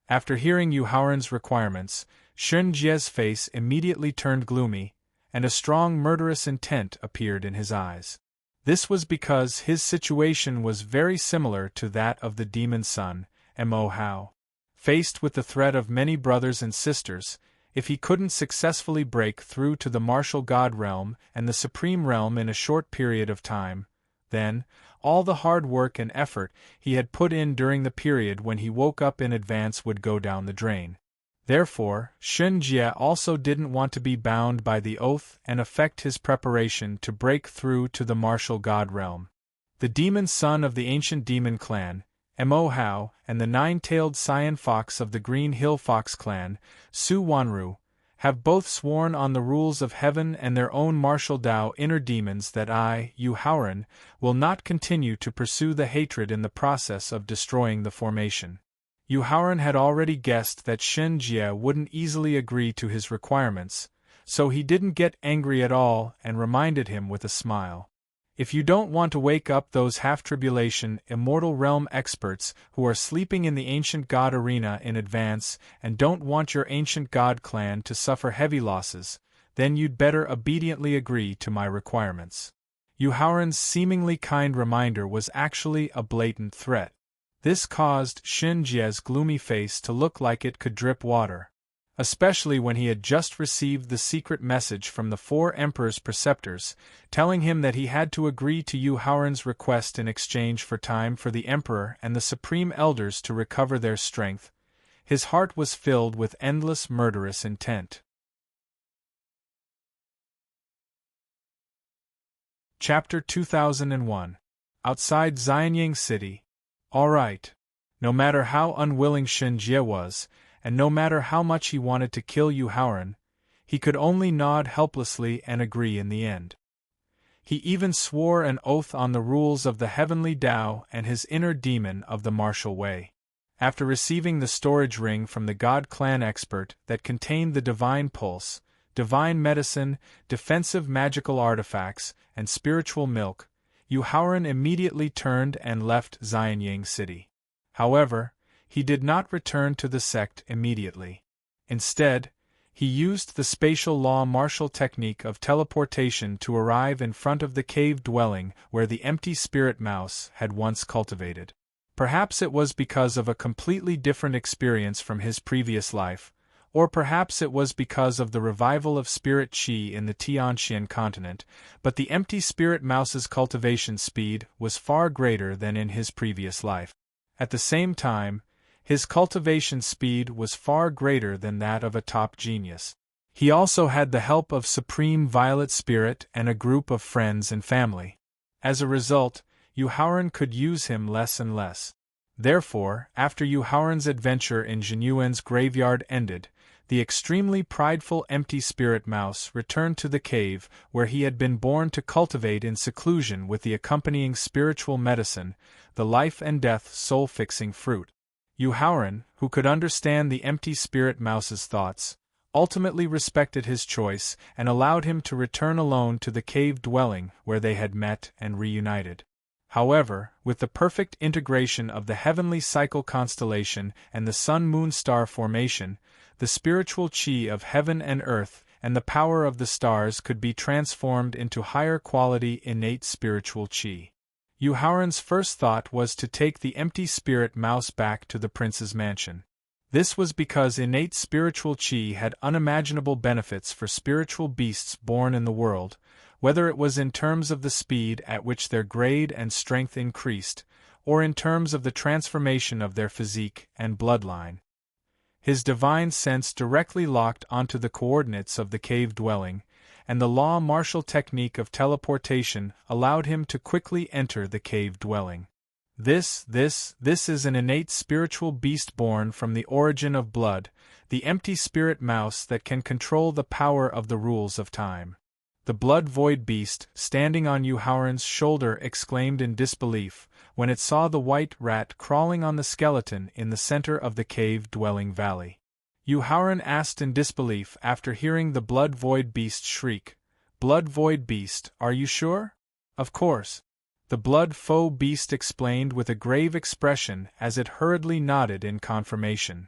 After hearing Yu Haoran's requirements, Shen Jie's face immediately turned gloomy, and a strong murderous intent appeared in his eyes. This was because his situation was very similar to that of the demon son, Mo Hao. Faced with the threat of many brothers and sisters, if he couldn't successfully break through to the martial god realm and the supreme realm in a short period of time, then, all the hard work and effort he had put in during the period when he woke up in advance would go down the drain. Therefore, Shen Jie also didn't want to be bound by the oath and affect his preparation to break through to the martial god realm. The demon son of the ancient demon clan, Mo Hao, and the 9-tailed cyan fox of the Green Hill Fox clan, Su Wanru, have both sworn on the rules of heaven and their own martial Tao inner demons that I, Yu Haoran, will not continue to pursue the hatred in the process of destroying the formation. Yu Haoran had already guessed that Shen Jie wouldn't easily agree to his requirements, so he didn't get angry at all and reminded him with a smile. If you don't want to wake up those half-tribulation, immortal realm experts who are sleeping in the ancient god arena in advance and don't want your ancient god clan to suffer heavy losses, then you'd better obediently agree to my requirements. Yu Haoran's seemingly kind reminder was actually a blatant threat. This caused Xin Jie's gloomy face to look like it could drip water, especially when he had just received the secret message from the 4 Emperor's preceptors, telling him that he had to agree to Yu Haoran's request in exchange for time for the Emperor and the Supreme Elders to recover their strength. His heart was filled with endless murderous intent. Chapter 2001. Outside Xianying City. All right. No matter how unwilling Xin Jie was, and no matter how much he wanted to kill Yu Haoran, he could only nod helplessly and agree in the end. He even swore an oath on the rules of the heavenly Tao and his inner demon of the martial way. After receiving the storage ring from the God Clan expert that contained the divine pulse, divine medicine, defensive magical artifacts, and spiritual milk, Yu Haoran immediately turned and left Xianying City. However, he did not return to the sect immediately. Instead, he used the spatial law martial technique of teleportation to arrive in front of the cave dwelling where the empty spirit mouse had once cultivated. Perhaps it was because of a completely different experience from his previous life, or perhaps it was because of the revival of spirit qi in the Tianxian continent, but the empty spirit mouse's cultivation speed was far greater than in his previous life. At the same time, his cultivation speed was far greater than that of a top genius. He also had the help of Supreme Violet Spirit and a group of friends and family. As a result, Yu Haoran could use him less and less. Therefore, after Yu Haoran's adventure in Zhenyuan's graveyard ended, the extremely prideful empty spirit mouse returned to the cave where he had been born to cultivate in seclusion with the accompanying spiritual medicine, the life and death soul-fixing fruit. Yu Haoran, who could understand the empty spirit mouse's thoughts, ultimately respected his choice and allowed him to return alone to the cave dwelling where they had met and reunited. However, with the perfect integration of the heavenly cycle constellation and the sun-moon star formation, the spiritual qi of heaven and earth and the power of the stars could be transformed into higher quality innate spiritual qi. Yu Haoran's first thought was to take the empty spirit mouse back to the prince's mansion. This was because innate spiritual qi had unimaginable benefits for spiritual beasts born in the world, whether it was in terms of the speed at which their grade and strength increased, or in terms of the transformation of their physique and bloodline. His divine sense directly locked onto the coordinates of the cave dwelling, and the law martial technique of teleportation allowed him to quickly enter the cave dwelling. This is an innate spiritual beast born from the origin of blood, the empty spirit mouse that can control the power of the rules of time. The blood-void beast, standing on Yu Haoran's shoulder, exclaimed in disbelief when it saw the white rat crawling on the skeleton in the center of the cave-dwelling valley. Yu Haoran asked in disbelief after hearing the blood-void beast shriek, "Blood-void beast, are you sure?" "Of course," the blood-foe beast explained with a grave expression as it hurriedly nodded in confirmation.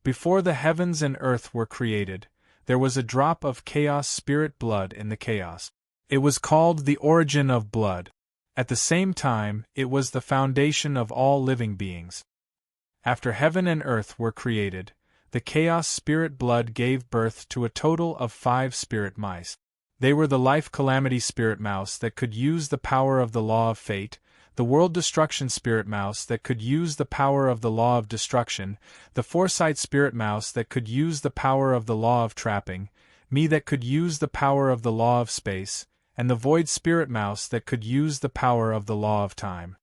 Before the heavens and earth were created, there was a drop of chaos spirit blood in the chaos. It was called the origin of blood. At the same time, it was the foundation of all living beings. After heaven and earth were created, the chaos spirit blood gave birth to a total of 5 spirit mice. They were the life calamity spirit mouse that could use the power of the law of fate, the world destruction spirit mouse that could use the power of the law of destruction, the foresight spirit mouse that could use the power of the law of trapping, me that could use the power of the law of space, and the void spirit mouse that could use the power of the law of time.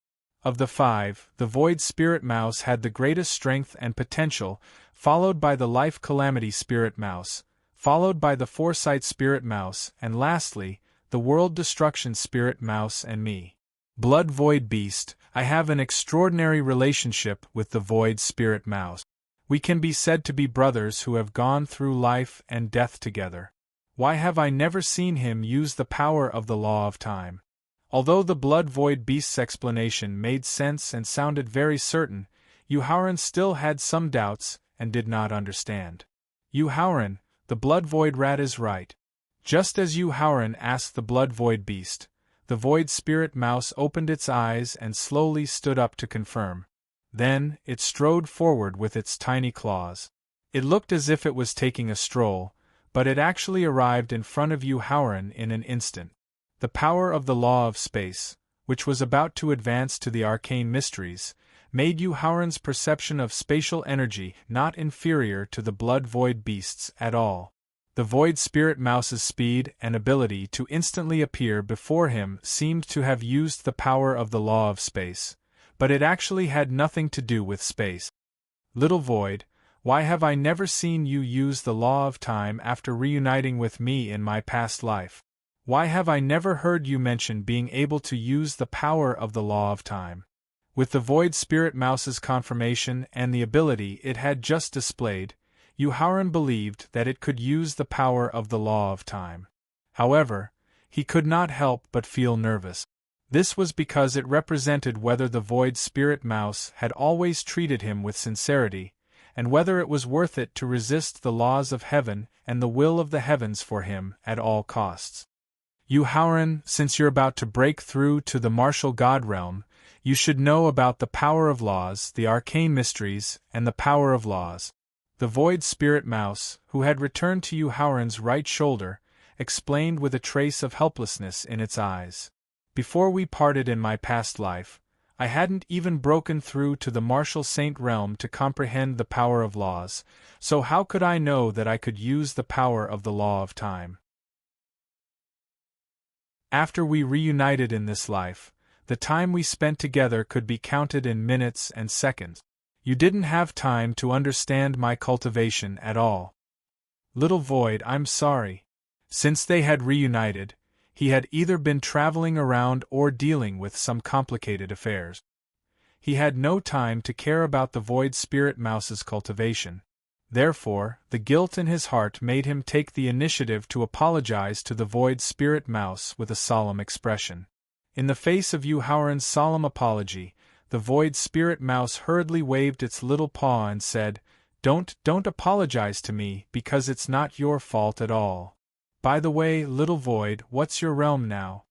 Of the 5, the void spirit mouse had the greatest strength and potential, followed by the life calamity spirit mouse, followed by the foresight spirit mouse, and lastly, the world destruction spirit mouse and me. Blood void beast, I have an extraordinary relationship with the void spirit mouse. We can be said to be brothers who have gone through life and death together. Why have I never seen him use the power of the law of time? Although the blood-void beast's explanation made sense and sounded very certain, Yuhauran still had some doubts and did not understand. Yuhauran, the blood-void rat is right. Just as Yuhauran asked the blood-void beast, the void spirit mouse opened its eyes and slowly stood up to confirm. Then, it strode forward with its tiny claws. It looked as if it was taking a stroll, but it actually arrived in front of Yuhauran in an instant. The power of the law of space, which was about to advance to the arcane mysteries, made Yuhauran's perception of spatial energy not inferior to the blood-void beast's at all. The void spirit mouse's speed and ability to instantly appear before him seemed to have used the power of the law of space, but it actually had nothing to do with space. Little void, why have I never seen you use the law of time after reuniting with me in my past life? Why have I never heard you mention being able to use the power of the law of time? With the void spirit mouse's confirmation and the ability it had just displayed, Yuhauran believed that it could use the power of the law of time. However, he could not help but feel nervous. This was because it represented whether the void spirit mouse had always treated him with sincerity, and whether it was worth it to resist the laws of heaven and the will of the heavens for him at all costs. Yuhauran, since you're about to break through to the martial god realm, you should know about the power of laws, the arcane mysteries, and the power of laws. The void spirit mouse, who had returned to Yuhauran's right shoulder, explained with a trace of helplessness in its eyes. Before we parted in my past life, I hadn't even broken through to the martial saint realm to comprehend the power of laws, so how could I know that I could use the power of the law of time? After we reunited in this life, the time we spent together could be counted in minutes and seconds. You didn't have time to understand my cultivation at all. Little void, I'm sorry. Since they had reunited, he had either been traveling around or dealing with some complicated affairs. He had no time to care about the void spirit mouse's cultivation. Therefore, the guilt in his heart made him take the initiative to apologize to the void spirit mouse with a solemn expression. In the face of Yuhauran's solemn apology, the void spirit mouse hurriedly waved its little paw and said, Don't apologize to me, because it's not your fault at all. By the way, little void, what's your realm now?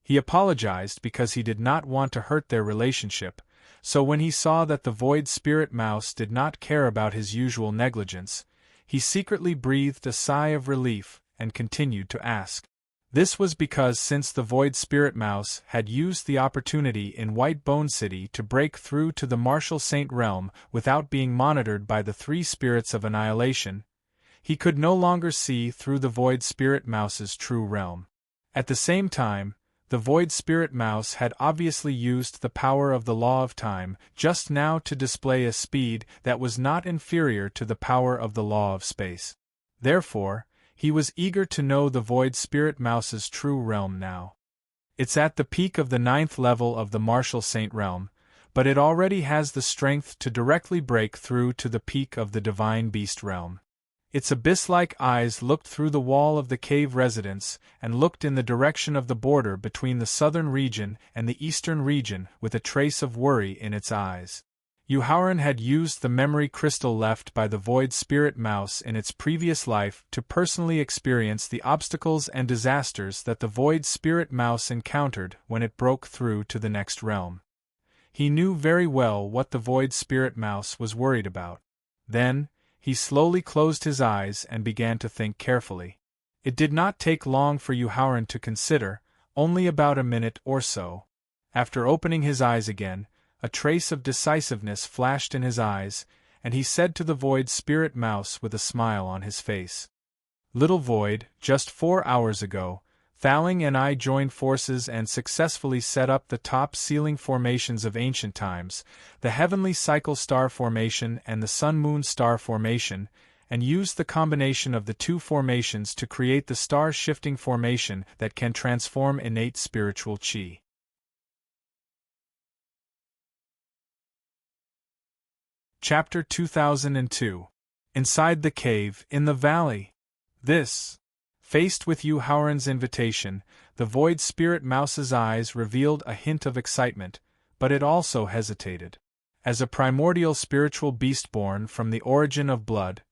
He apologized because he did not want to hurt their relationship, so when he saw that the void spirit mouse did not care about his usual negligence, he secretly breathed a sigh of relief and continued to ask. This was because since the void spirit mouse had used the opportunity in White Bone City to break through to the martial saint realm without being monitored by the three spirits of annihilation, he could no longer see through the void spirit mouse's true realm. At the same time, the void spirit mouse had obviously used the power of the law of time just now to display a speed that was not inferior to the power of the law of space. Therefore, he was eager to know the void spirit mouse's true realm now. It's at the peak of the 9th level of the martial saint realm, but it already has the strength to directly break through to the peak of the divine beast realm. Its abyss-like eyes looked through the wall of the cave residence and looked in the direction of the border between the southern region and the eastern region with a trace of worry in its eyes. Yuhauran had used the memory crystal left by the void spirit mouse in its previous life to personally experience the obstacles and disasters that the void spirit mouse encountered when it broke through to the next realm. He knew very well what the void spirit mouse was worried about. Then, he slowly closed his eyes and began to think carefully. It did not take long for Yuhauran to consider, only about a minute or so. After opening his eyes again, a trace of decisiveness flashed in his eyes, and he said to the void spirit mouse with a smile on his face. Little void, just 4 hours ago, Thaling and I joined forces and successfully set up the top ceiling formations of ancient times, the Heavenly Cycle Star Formation and the Sun-Moon Star Formation, and used the combination of the two formations to create the star-shifting formation that can transform innate spiritual chi. Chapter 2002. Inside the Cave, in the Valley. Faced with Yu Haoran's invitation, the Void Spirit Mouse's eyes revealed a hint of excitement, but it also hesitated. As a primordial spiritual beast born from the origin of blood,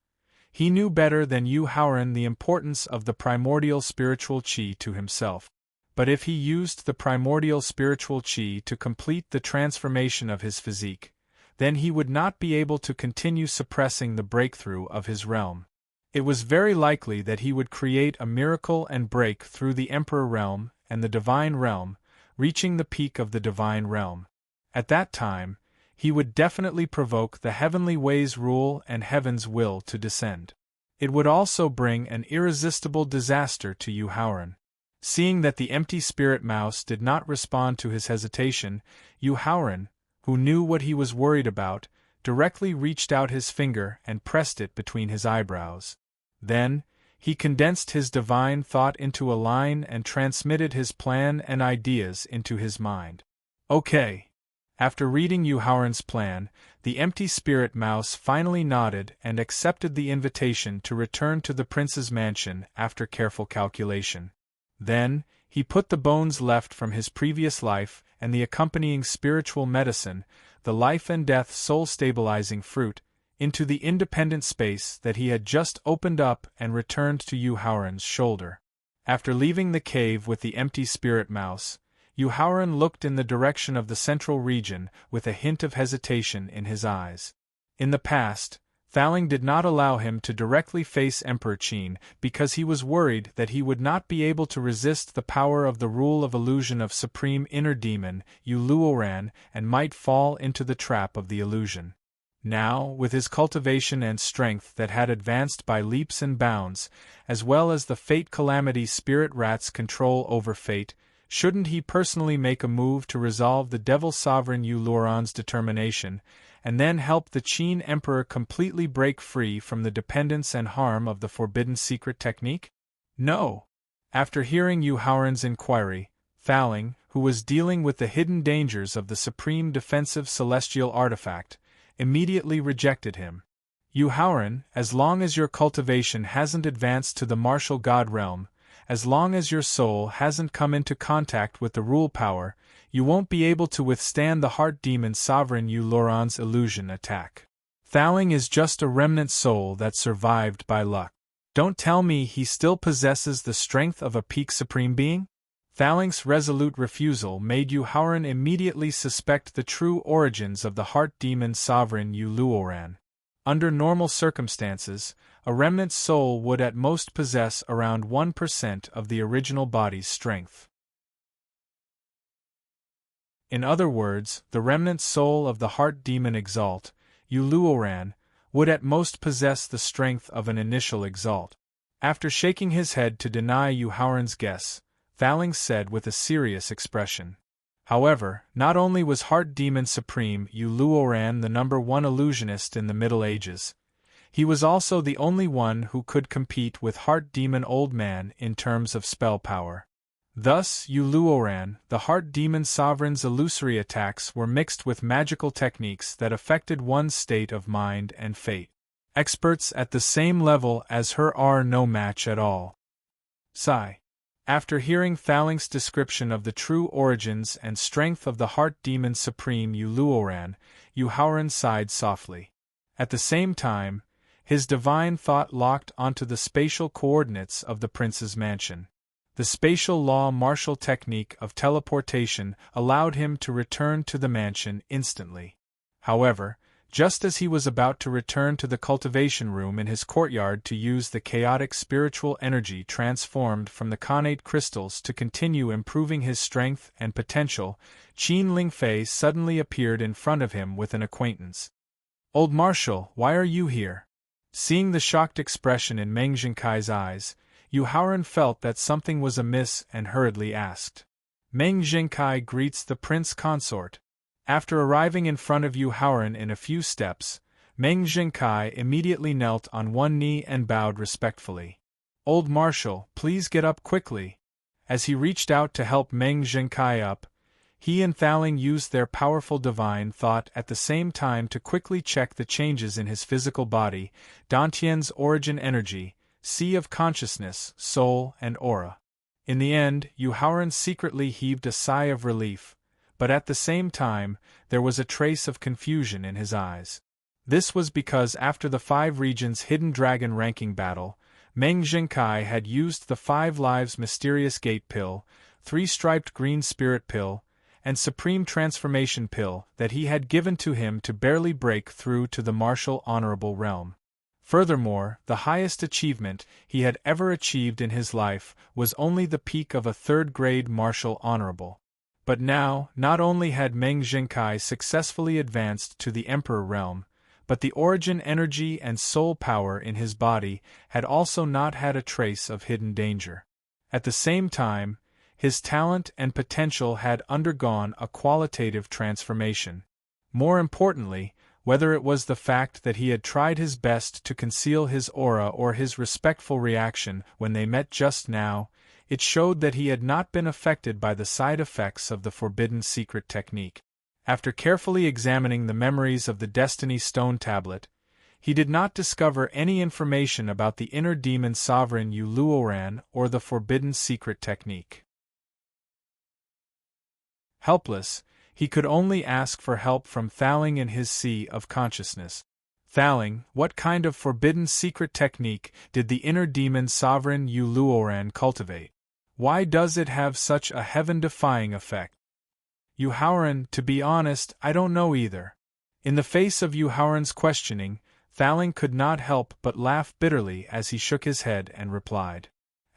he knew better than Yu Haoran the importance of the primordial spiritual qi to himself. But if he used the primordial spiritual qi to complete the transformation of his physique, then he would not be able to continue suppressing the breakthrough of his realm. It was very likely that he would create a miracle and break through the Emperor realm and the Divine realm, reaching the peak of the Divine realm. At that time, he would definitely provoke the heavenly ways rule and heaven's will to descend. It would also bring an irresistible disaster to Yu Haoran. Seeing that the empty spirit mouse did not respond to his hesitation, Yu Haoran, who knew what he was worried about, directly reached out his finger and pressed it between his eyebrows. Then, he condensed his divine thought into a line and transmitted his plan and ideas into his mind. Okay. After reading Yu Haoran's plan, the empty spirit mouse finally nodded and accepted the invitation to return to the prince's mansion after careful calculation. Then, he put the bones left from his previous life and the accompanying spiritual medicine, the life and death soul-stabilizing fruit, into the independent space that he had just opened up and returned to Yu Haoran's shoulder. After leaving the cave with the empty spirit mouse, Yu Haoran looked in the direction of the central region with a hint of hesitation in his eyes. In the past, Thaling did not allow him to directly face Emperor Qin because he was worried that he would not be able to resist the power of the rule of illusion of supreme inner demon Yu Luoran and might fall into the trap of the illusion. Now, with his cultivation and strength that had advanced by leaps and bounds, as well as the Fate Calamity Spirit Rat's control over fate, shouldn't he personally make a move to resolve the Devil Sovereign Yu Luoran's determination, and then help the Qin Emperor completely break free from the dependence and harm of the forbidden secret technique? No. After hearing Yu Haoran's inquiry, Thaling, who was dealing with the hidden dangers of the supreme defensive celestial artifact, immediately rejected him. Yu Haoran, as long as your cultivation hasn't advanced to the martial god realm, as long as your soul hasn't come into contact with the rule power, you won't be able to withstand the heart demon sovereign Yu Luoran's illusion attack. Thaling is just a remnant soul that survived by luck. Don't tell me he still possesses the strength of a peak supreme being? Thaling's resolute refusal made Yu Haoran immediately suspect the true origins of the heart demon sovereign Yu Luoran. Under normal circumstances, a remnant soul would at most possess around 1% of the original body's strength. In other words, the remnant soul of the heart demon Exalt, Yu Luoran, would at most possess the strength of an initial Exalt. After shaking his head to deny Yu Haoran's guess, Thaling said with a serious expression. However, not only was Heart Demon Supreme Yu Luoran the #1 illusionist in the Middle Ages, he was also the only one who could compete with Heart Demon Old Man in terms of spell power. Thus, Yu Luoran, the Heart Demon Sovereign's illusory attacks were mixed with magical techniques that affected one's state of mind and fate. Experts at the same level as her are no match at all. Sigh. After hearing Thaling's description of the true origins and strength of the Heart Demon Supreme Yu Luoran, Yu Haoran sighed softly. At the same time, his divine thought locked onto the spatial coordinates of the prince's mansion. The spatial law martial technique of teleportation allowed him to return to the mansion instantly. However, just as he was about to return to the cultivation room in his courtyard to use the chaotic spiritual energy transformed from the connate crystals to continue improving his strength and potential, Qin Lingfei suddenly appeared in front of him with an acquaintance. "Old Marshal, why are you here?" Seeing the shocked expression in Meng Zhenkai's eyes, Yu Haoran felt that something was amiss and hurriedly asked. Meng Zhenkai greets the prince consort. After arriving in front of Yu Haoran in a few steps, Meng Zhenkai immediately knelt on one knee and bowed respectfully. "Old Marshal, please get up quickly." As he reached out to help Meng Zhenkai up, He and Thaling used their powerful divine thought at the same time to quickly check the changes in his physical body, Dantian's origin energy, sea of consciousness, soul, and aura. In the end, Yuhaoran secretly heaved a sigh of relief, but at the same time, there was a trace of confusion in his eyes. This was because after the 5 regions hidden dragon ranking battle, Meng Zhenkai had used the 5 lives mysterious gate pill, 3 striped green spirit pill, and supreme transformation pill that he had given to him to barely break through to the martial honorable realm. Furthermore, the highest achievement he had ever achieved in his life was only the peak of a 3rd-grade martial honorable. But now, not only had Meng Zhenkai successfully advanced to the Emperor realm, but the origin energy and soul power in his body had also not had a trace of hidden danger. At the same time, his talent and potential had undergone a qualitative transformation. More importantly, whether it was the fact that he had tried his best to conceal his aura or his respectful reaction when they met just now, it showed that he had not been affected by the side effects of the forbidden secret technique. After carefully examining the memories of the Destiny Stone tablet, he did not discover any information about the inner demon sovereign Yu Luoran or the forbidden secret technique. Helpless, he could only ask for help from Thaling in his sea of consciousness. Thaling, what kind of forbidden secret technique did the inner demon sovereign Yu Luoran cultivate? Why does it have such a heaven-defying effect? Yuhaoran, to be honest, I don't know either. In the face of Yuhaoran's questioning, Thaling could not help but laugh bitterly as he shook his head and replied.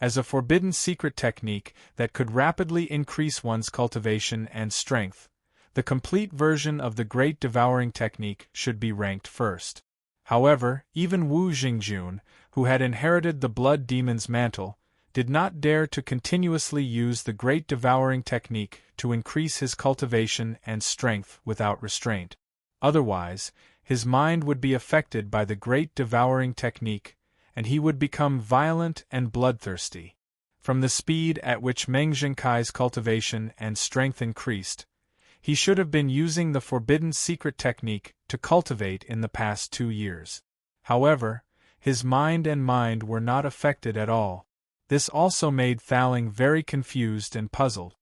As a forbidden secret technique that could rapidly increase one's cultivation and strength, the complete version of the Great Devouring Technique should be ranked first. However, even Wu Xingjun, who had inherited the Blood Demon's mantle, did not dare to continuously use the Great Devouring Technique to increase his cultivation and strength without restraint. Otherwise, his mind would be affected by the Great Devouring Technique, and he would become violent and bloodthirsty. From the speed at which Meng Zhenkai's cultivation and strength increased, he should have been using the forbidden secret technique to cultivate in the past 2 years. However, his mind and mind were not affected at all. This also made Thaling very confused and puzzled.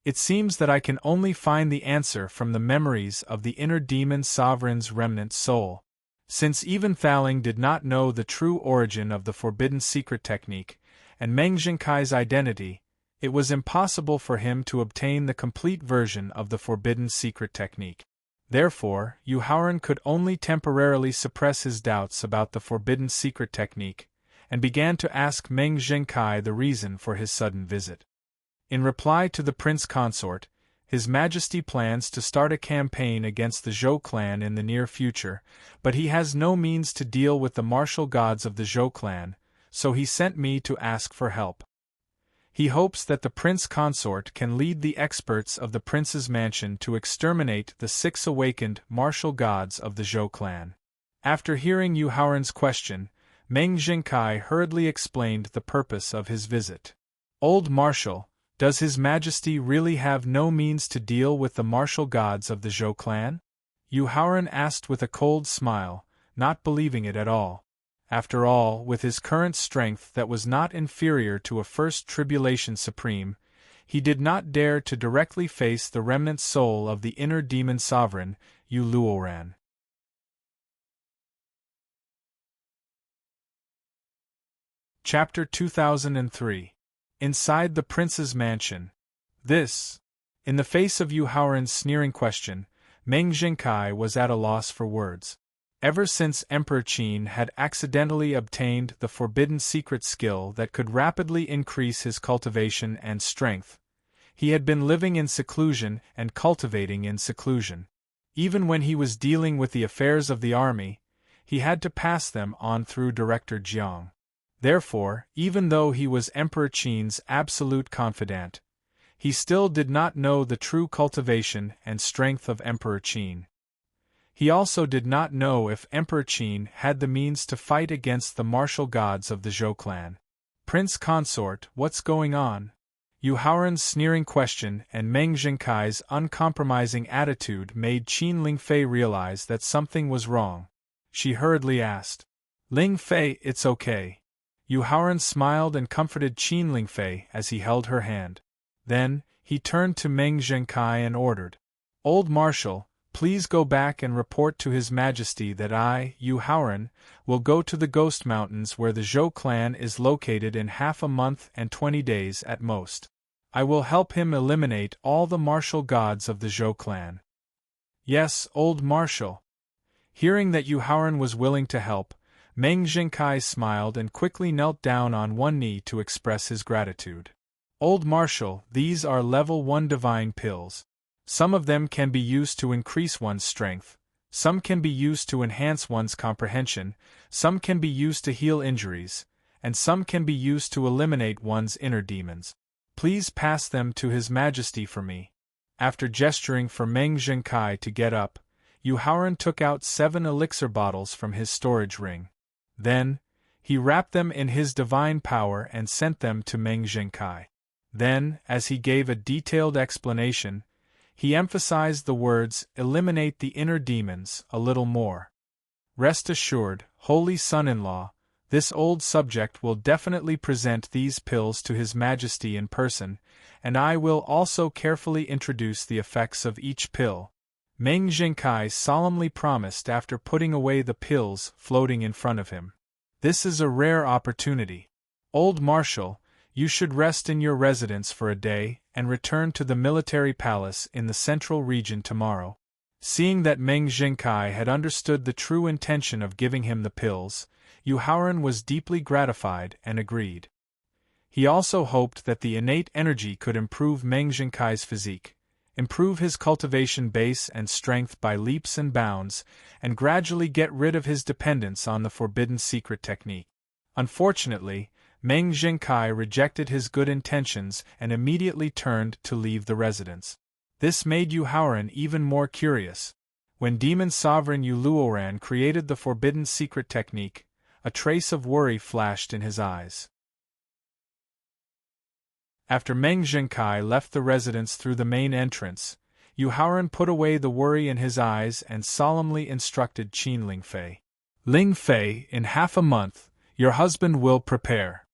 It seems that I can only find the answer from the memories of the inner demon sovereign's remnant soul. Since even Thaling did not know the true origin of the forbidden secret technique, and Meng Zhenkai's identity, it was impossible for him to obtain the complete version of the forbidden secret technique. Therefore, Yuhaoran could only temporarily suppress his doubts about the forbidden secret technique, and began to ask Meng Zhenkai the reason for his sudden visit. In reply to the prince consort, His Majesty plans to start a campaign against the Zhou clan in the near future, but he has no means to deal with the martial gods of the Zhou clan, so he sent me to ask for help. He hopes that the prince consort can lead the experts of the prince's mansion to exterminate the 6 awakened martial gods of the Zhou clan. After hearing Yuhaoran's question, Meng Zhenkai hurriedly explained the purpose of his visit. Old Marshal, does His Majesty really have no means to deal with the martial gods of the Zhou clan? Yuhaoran asked with a cold smile, not believing it at all. After all, with his current strength that was not inferior to a first tribulation supreme, he did not dare to directly face the remnant soul of the inner demon sovereign, Yu Luoran. Chapter 2003. Inside the Prince's Mansion. In the face of Yuhaoran's sneering question, Meng Zhenkai was at a loss for words. Ever since Emperor Qin had accidentally obtained the forbidden secret skill that could rapidly increase his cultivation and strength, he had been living in seclusion and cultivating in seclusion. Even when he was dealing with the affairs of the army, he had to pass them on through Director Jiang. Therefore, even though he was Emperor Qin's absolute confidant, he still did not know the true cultivation and strength of Emperor Qin. He also did not know if Emperor Qin had the means to fight against the martial gods of the Zhou clan. Prince Consort, what's going on? Yu Haoran's sneering question and Meng Zhengkai's uncompromising attitude made Qin Lingfei realize that something was wrong. She hurriedly asked, "Lingfei, it's okay." Yu Haoran smiled and comforted Qin Lingfei as he held her hand. Then, he turned to Meng Zhengkai and ordered, "Old Marshal, please go back and report to His Majesty that I, Yu Haoran, will go to the Ghost Mountains where the Zhou clan is located in half a month and 20 days at most. I will help him eliminate all the martial gods of the Zhou clan." "Yes, Old Marshal." Hearing that Yu Haoran was willing to help, Meng Zhengkai smiled and quickly knelt down on one knee to express his gratitude. "Old Marshal, these are level 1 divine pills. Some of them can be used to increase one's strength, some can be used to enhance one's comprehension, some can be used to heal injuries, and some can be used to eliminate one's inner demons. Please pass them to His Majesty for me." After gesturing for Meng Zhengkai to get up, Yu Haoran took out 7 elixir bottles from his storage ring. Then, he wrapped them in his divine power and sent them to Meng Zhengkai. Then, as he gave a detailed explanation, he emphasized the words, "eliminate the inner demons," a little more. "Rest assured, holy son-in-law, this old subject will definitely present these pills to His Majesty in person, and I will also carefully introduce the effects of each pill," Meng Zhengkai solemnly promised after putting away the pills floating in front of him. "This is a rare opportunity. Old Marshal, you should rest in your residence for a day and return to the military palace in the central region tomorrow." Seeing that Meng Zhengkai had understood the true intention of giving him the pills, Yu Haoran was deeply gratified and agreed. He also hoped that the innate energy could improve Meng Zhengkai's physique, improve his cultivation base and strength by leaps and bounds, and gradually get rid of his dependence on the forbidden secret technique. Unfortunately, Meng Zhengkai rejected his good intentions and immediately turned to leave the residence. This made Yu Haoran even more curious. When Demon Sovereign Yu Luoran created the forbidden secret technique, a trace of worry flashed in his eyes. After Meng Zhengkai left the residence through the main entrance, Yu Haoran put away the worry in his eyes and solemnly instructed Qin Lingfei. "Lingfei, in half a month, your husband will prepare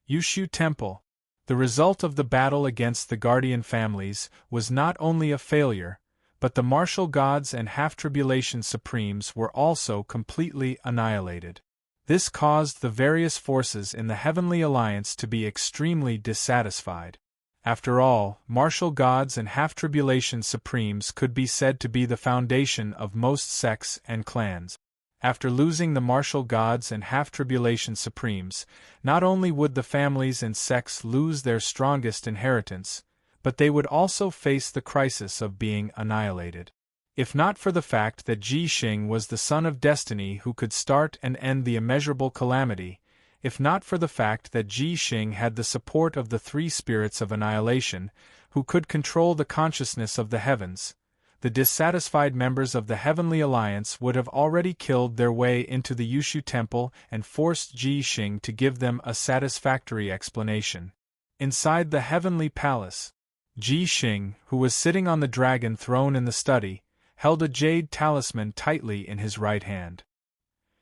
Yushu Temple." The result of the battle against the Guardian families was not only a failure, but the martial gods and half-tribulation supremes were also completely annihilated. This caused the various forces in the Heavenly Alliance to be extremely dissatisfied. After all, martial gods and half-tribulation supremes could be said to be the foundation of most sects and clans. After losing the martial gods and half-tribulation supremes, not only would the families and sects lose their strongest inheritance, but they would also face the crisis of being annihilated. If not for the fact that Ji Xing was the son of destiny who could start and end the immeasurable calamity, if not for the fact that Ji Xing had the support of the 3 spirits of annihilation, who could control the consciousness of the heavens, the dissatisfied members of the Heavenly Alliance would have already killed their way into the Yushu Temple and forced Ji Xing to give them a satisfactory explanation. Inside the Heavenly Palace, Ji Xing, who was sitting on the dragon throne in the study, held a jade talisman tightly in his right hand.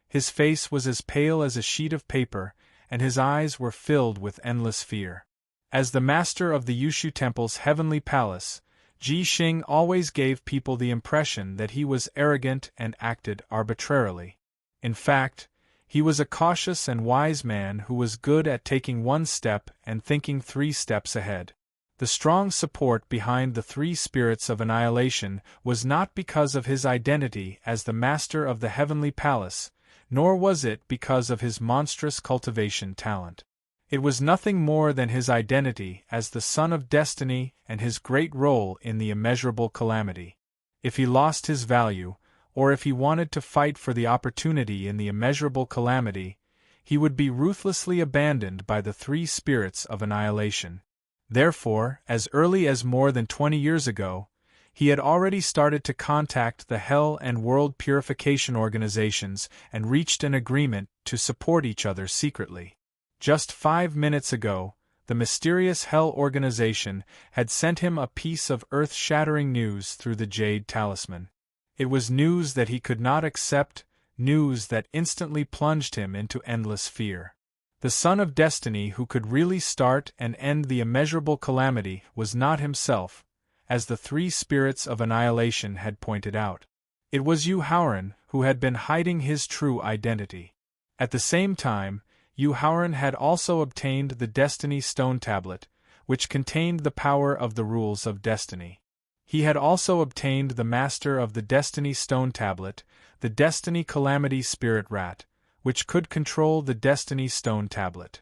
His face was as pale as a sheet of paper, and his eyes were filled with endless fear. As the master of the Yushu Temple's Heavenly Palace, Ji Xing always gave people the impression that he was arrogant and acted arbitrarily. In fact, he was a cautious and wise man who was good at taking 1 step and thinking 3 steps ahead. The strong support behind the 3 spirits of annihilation was not because of his identity as the master of the Heavenly Palace, nor was it because of his monstrous cultivation talent. It was nothing more than his identity as the son of destiny and his great role in the immeasurable calamity. If he lost his value, or if he wanted to fight for the opportunity in the immeasurable calamity, he would be ruthlessly abandoned by the 3 spirits of annihilation. Therefore, as early as more than 20 years ago, he had already started to contact the Hell and World Purification organizations and reached an agreement to support each other secretly. Just 5 minutes ago, the mysterious Hell organization, had sent him a piece of earth-shattering news through the Jade Talisman. It was news that he could not accept, news that instantly plunged him into endless fear. The Son of Destiny who could really start and end the immeasurable calamity was not himself, as the three spirits of annihilation had pointed out. It was Yu-Hauran who had been hiding his true identity. At the same time, Yu-Hauran had also obtained the Destiny Stone Tablet, which contained the power of the rules of destiny. He had also obtained the Master of the Destiny Stone Tablet, the Destiny Calamity Spirit Rat, which could control the Destiny Stone Tablet.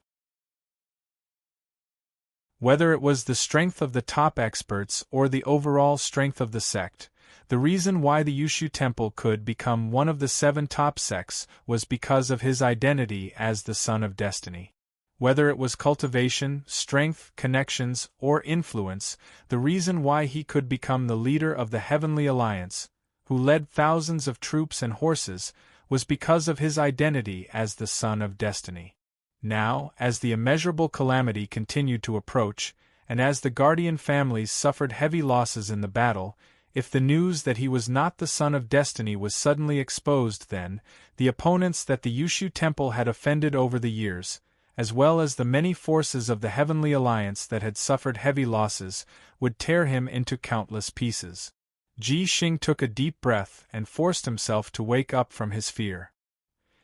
Whether it was the strength of the top experts or the overall strength of the sect, the reason why the Yushu Temple could become one of the 7 top sects was because of his identity as the Son of Destiny. Whether it was cultivation, strength, connections, or influence, the reason why he could become the leader of the Heavenly Alliance, who led thousands of troops and horses, was because of his identity as the Son of Destiny. Now, as the immeasurable calamity continued to approach, and as the Guardian families suffered heavy losses in the battle, if the news that he was not the Son of Destiny was suddenly exposed, then the opponents that the Yushu Temple had offended over the years, as well as the many forces of the Heavenly Alliance that had suffered heavy losses, would tear him into countless pieces. Ji Xing took a deep breath and forced himself to wake up from his fear.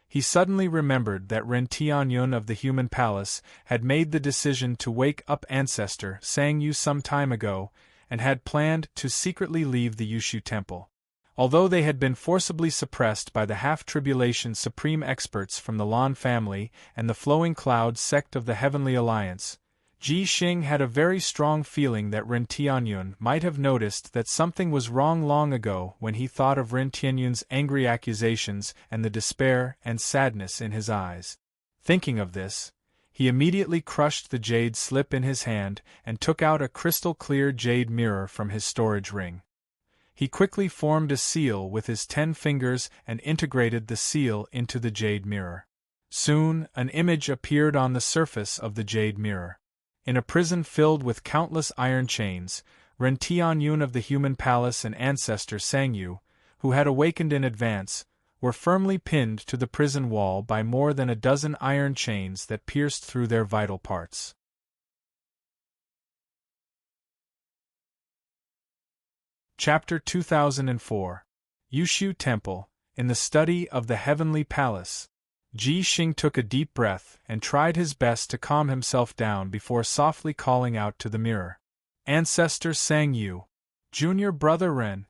He suddenly remembered that Ren Tianyun of the Human Palace had made the decision to wake up Ancestor Sang Yu some time ago, and had planned to secretly leave the Yushu Temple. Although they had been forcibly suppressed by the half-tribulation supreme experts from the Lan family and the Flowing Cloud sect of the Heavenly Alliance, Ji Xing had a very strong feeling that Ren Tianyun might have noticed that something was wrong long ago when he thought of Ren Tianyun's angry accusations and the despair and sadness in his eyes. Thinking of this, he immediately crushed the jade slip in his hand and took out a crystal-clear jade mirror from his storage ring. He quickly formed a seal with his 10 fingers and integrated the seal into the jade mirror. Soon, an image appeared on the surface of the jade mirror. In a prison filled with countless iron chains, Ren Tianyun of the Human Palace and Ancestor Sang Yu, who had awakened in advance, were firmly pinned to the prison wall by more than a dozen iron chains that pierced through their vital parts. Chapter 2004 Yushu Temple, in the Study of the Heavenly Palace. Ji Xing took a deep breath and tried his best to calm himself down before softly calling out to the mirror. Ancestor Sang Yu, Junior Brother Ren.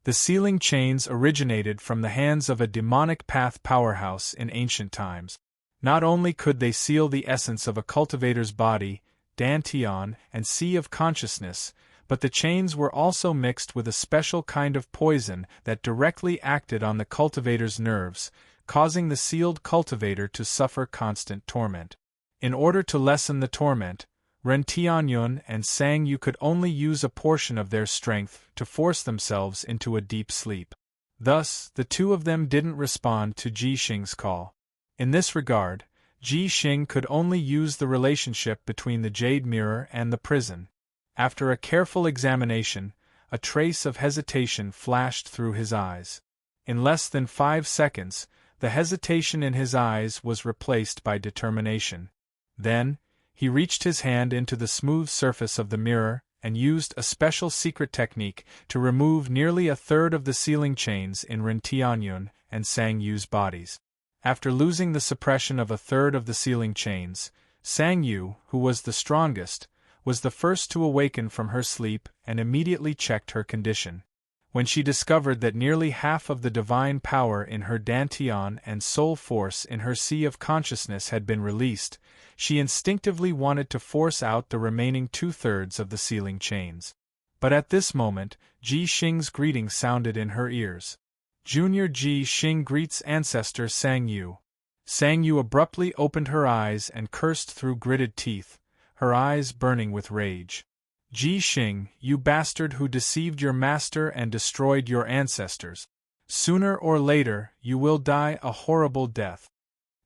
The sealing chains originated from the hands of a demonic path powerhouse in ancient times. Not only could they seal the essence of a cultivator's body, dantian, and sea of consciousness, but the chains were also mixed with a special kind of poison that directly acted on the cultivator's nerves, causing the sealed cultivator to suffer constant torment. In order to lessen the torment, Ren Tianyun and Sang Yu could only use a portion of their strength to force themselves into a deep sleep. Thus, the two of them didn't respond to Ji Xing's call. In this regard, Ji Xing could only use the relationship between the jade mirror and the prison. After a careful examination, a trace of hesitation flashed through his eyes. In less than 5 seconds, the hesitation in his eyes was replaced by determination. Then, he reached his hand into the smooth surface of the mirror and used a special secret technique to remove nearly a third of the sealing chains in Ren Tianyun and Sang Yu's bodies. After losing the suppression of a third of the sealing chains, Sang Yu, who was the strongest, was the first to awaken from her sleep and immediately checked her condition. When she discovered that nearly half of the divine power in her dantian and soul force in her sea of consciousness had been released, she instinctively wanted to force out the remaining 2/3 of the sealing chains. But at this moment, Ji Xing's greeting sounded in her ears. Junior Ji Xing greets Ancestor Sang Yu. Sang Yu abruptly opened her eyes and cursed through gritted teeth, her eyes burning with rage. Ji Xing, you bastard who deceived your master and destroyed your ancestors. Sooner or later, you will die a horrible death.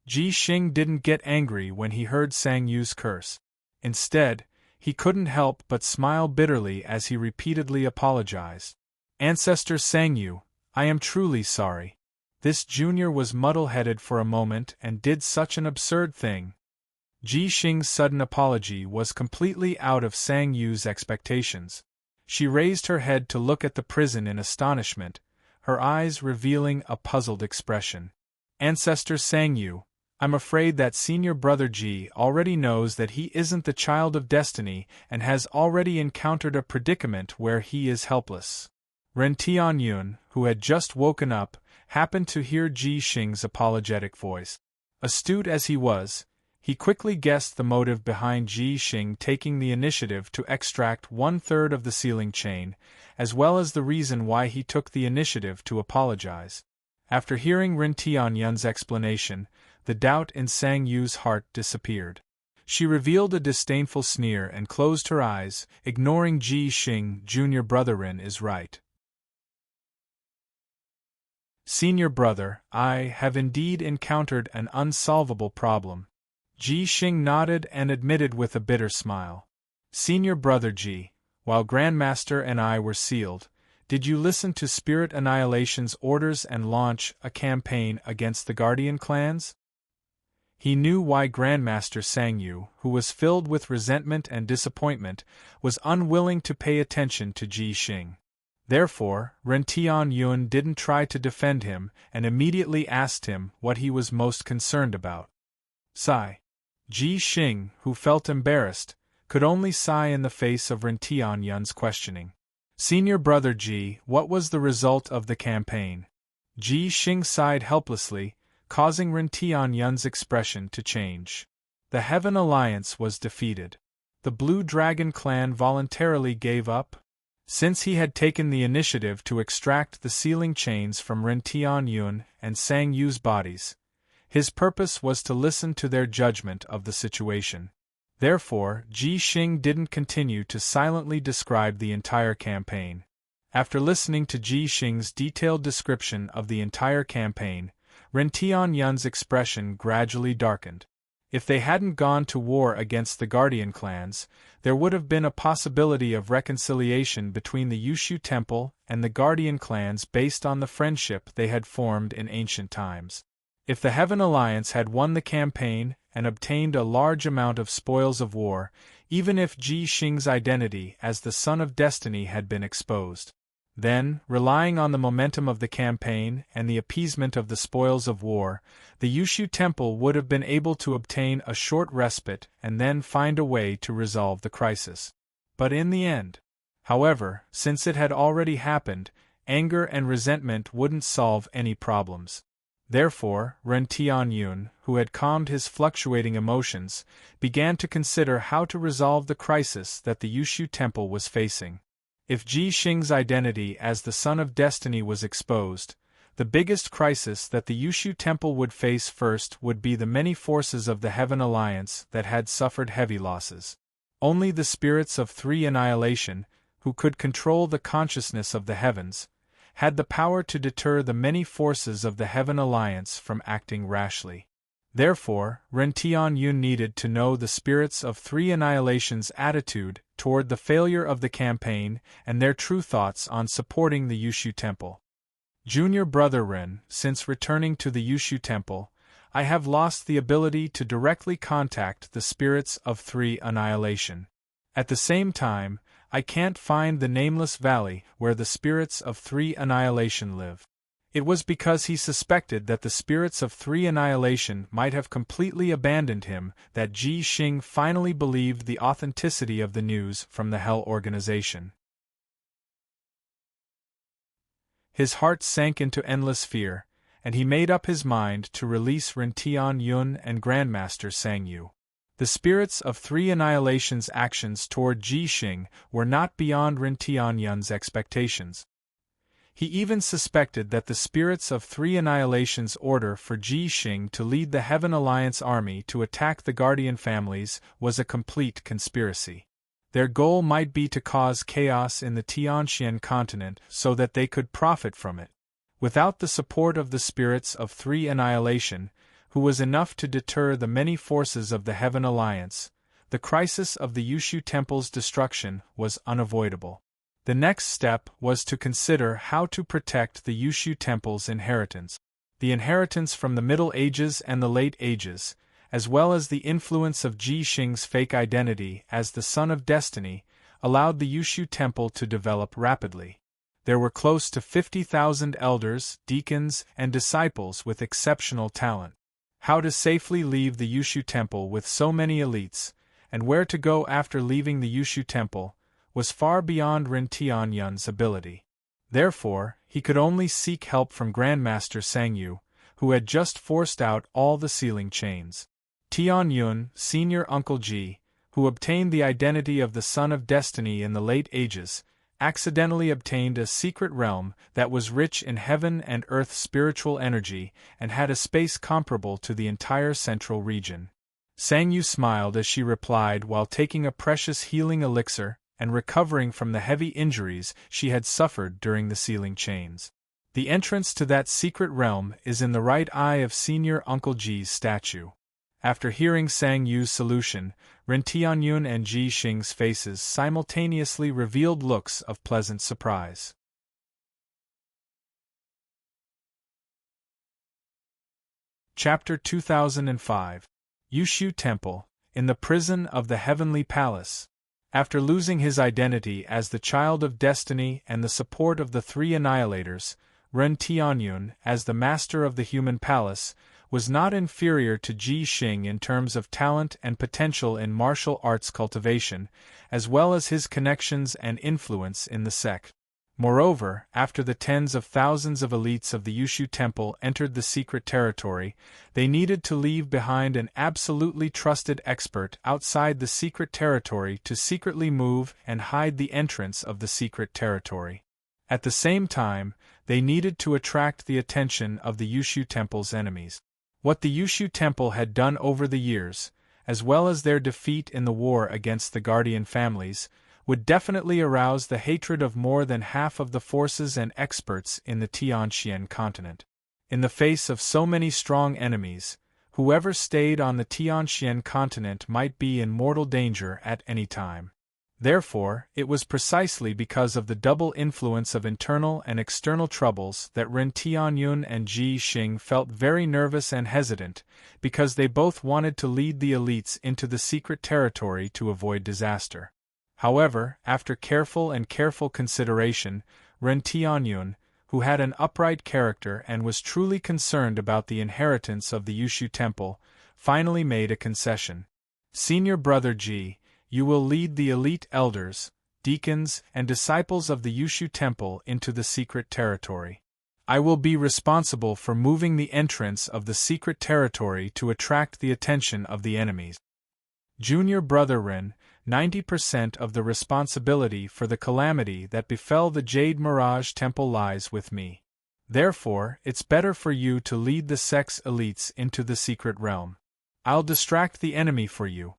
Ji Xing didn't get angry when he heard Sang Yu's curse. Instead, he couldn't help but smile bitterly as he repeatedly apologized. Ancestor Sangyu, I am truly sorry. This junior was muddle-headed for a moment and did such an absurd thing. Ji Xing's sudden apology was completely out of Sang Yu's expectations. She raised her head to look at the prison in astonishment, her eyes revealing a puzzled expression. Ancestor Sang Yu, I'm afraid that senior brother Ji already knows that he isn't the child of destiny and has already encountered a predicament where he is helpless. Ren Tianyun, who had just woken up, happened to hear Ji Xing's apologetic voice. Astute as he was, he quickly guessed the motive behind Ji Xing taking the initiative to extract 1/3 of the sealing chain, as well as the reason why he took the initiative to apologize. After hearing Ren Tianyun's explanation, the doubt in Sang Yu's heart disappeared. She revealed a disdainful sneer and closed her eyes, ignoring Ji Xing. Junior brother Ren is right. Senior brother, I have indeed encountered an unsolvable problem. Ji Xing nodded and admitted with a bitter smile. Senior brother Ji, while Grandmaster and I were sealed, did you listen to Spirit Annihilation's orders and launch a campaign against the Guardian clans? He knew why Grandmaster Sangyu, who was filled with resentment and disappointment, was unwilling to pay attention to Ji Xing. Therefore, Ren Tianyun didn't try to defend him and immediately asked him what he was most concerned about. Sigh. Ji Xing, who felt embarrassed, could only sigh in the face of Ren Tianyun's questioning. Senior brother Ji, what was the result of the campaign? Ji Xing sighed helplessly, causing Ren Tianyun's expression to change. The Heaven Alliance was defeated. The Blue Dragon clan voluntarily gave up. Since he had taken the initiative to extract the sealing chains from Ren Tianyun and Sang Yu's bodies, his purpose was to listen to their judgment of the situation. Therefore, Ji Xing didn't continue to silently describe the entire campaign. After listening to Ji Xing's detailed description of the entire campaign, Ren Tianyun's expression gradually darkened. If they hadn't gone to war against the Guardian clans, there would have been a possibility of reconciliation between the Yushu Temple and the Guardian clans based on the friendship they had formed in ancient times. If the Heaven Alliance had won the campaign and obtained a large amount of spoils of war, even if Ji Xing's identity as the Son of Destiny had been exposed, then, relying on the momentum of the campaign and the appeasement of the spoils of war, the Yushu Temple would have been able to obtain a short respite and then find a way to resolve the crisis. But in the end, however, since it had already happened, anger and resentment wouldn't solve any problems. Therefore, Ren Tianyun, who had calmed his fluctuating emotions, began to consider how to resolve the crisis that the Yushu Temple was facing. If Ji Xing's identity as the Son of Destiny was exposed, the biggest crisis that the Yushu Temple would face first would be the many forces of the Heaven Alliance that had suffered heavy losses. Only the spirits of three annihilation, who could control the consciousness of the heavens, had the power to deter the many forces of the Heaven Alliance from acting rashly. Therefore, Ren Tianyun needed to know the spirits of three annihilation's attitude toward the failure of the campaign and their true thoughts on supporting the Yushu Temple. Junior brother Ren, since returning to the Yushu Temple, I have lost the ability to directly contact the spirits of three annihilation. At the same time, I can't find the nameless valley where the spirits of three annihilation live. It was because he suspected that the spirits of three annihilation might have completely abandoned him that Ji Xing finally believed the authenticity of the news from the Hell organization. His heart sank into endless fear, and he made up his mind to release Ren Tianyun and Grandmaster Sangyu. The spirits of three annihilation's actions toward Ji Xing were not beyond Ren Tianyun's expectations. He even suspected that the spirits of three annihilation's order for Ji Xing to lead the Heaven Alliance army to attack the Guardian families was a complete conspiracy. Their goal might be to cause chaos in the Tianxian continent so that they could profit from it. Without the support of the spirits of three annihilation, who was enough to deter the many forces of the Heaven Alliance, the crisis of the Yushu Temple's destruction was unavoidable. The next step was to consider how to protect the Yushu Temple's inheritance. The inheritance from the Middle Ages and the Late Ages, as well as the influence of Ji Xing's fake identity as the Son of Destiny, allowed the Yushu Temple to develop rapidly. There were close to 50,000 elders, deacons, and disciples with exceptional talent. How to safely leave the Yushu Temple with so many elites, and where to go after leaving the Yushu Temple, was far beyond Ren Tianyun's ability. Therefore, he could only seek help from Grandmaster Sangyu, who had just forced out all the sealing chains. Tianyun, senior Uncle Ji, who obtained the identity of the Son of Destiny in the late ages, accidentally obtained a secret realm that was rich in heaven and earth spiritual energy and had a space comparable to the entire central region. Sangyu smiled as she replied while taking a precious healing elixir and recovering from the heavy injuries she had suffered during the sealing chains. The entrance to that secret realm is in the right eye of Senior Uncle Ji's statue. After hearing Sangyu's solution, Ren Tianyun and Ji Xing's faces simultaneously revealed looks of pleasant surprise. Chapter 2005 Yushu Temple, in the Prison of the Heavenly Palace. After losing his identity as the Child of Destiny and the support of the three Annihilators, Ren Tianyun, as the Master of the Human Palace, was not inferior to Ji Xing in terms of talent and potential in martial arts cultivation, as well as his connections and influence in the sect. Moreover, after the tens of thousands of elites of the Yushu Temple entered the secret territory, they needed to leave behind an absolutely trusted expert outside the secret territory to secretly move and hide the entrance of the secret territory. At the same time, they needed to attract the attention of the Yushu Temple's enemies. What the Yushu Temple had done over the years, as well as their defeat in the war against the Guardian families, would definitely arouse the hatred of more than half of the forces and experts in the Tianxian continent. In the face of so many strong enemies, whoever stayed on the Tianxian continent might be in mortal danger at any time. Therefore, it was precisely because of the double influence of internal and external troubles that Ren Tianyun and Ji Xing felt very nervous and hesitant, because they both wanted to lead the elites into the secret territory to avoid disaster. However, after careful consideration, Ren Tianyun, who had an upright character and was truly concerned about the inheritance of the Yushu Temple, finally made a concession. Senior Brother Ji, you will lead the elite elders, deacons, and disciples of the Yushu Temple into the secret territory. I will be responsible for moving the entrance of the secret territory to attract the attention of the enemies. Junior Brother Ren, 90% of the responsibility for the calamity that befell the Jade Mirage Temple lies with me. Therefore, it's better for you to lead the sect's elites into the secret realm. I'll distract the enemy for you.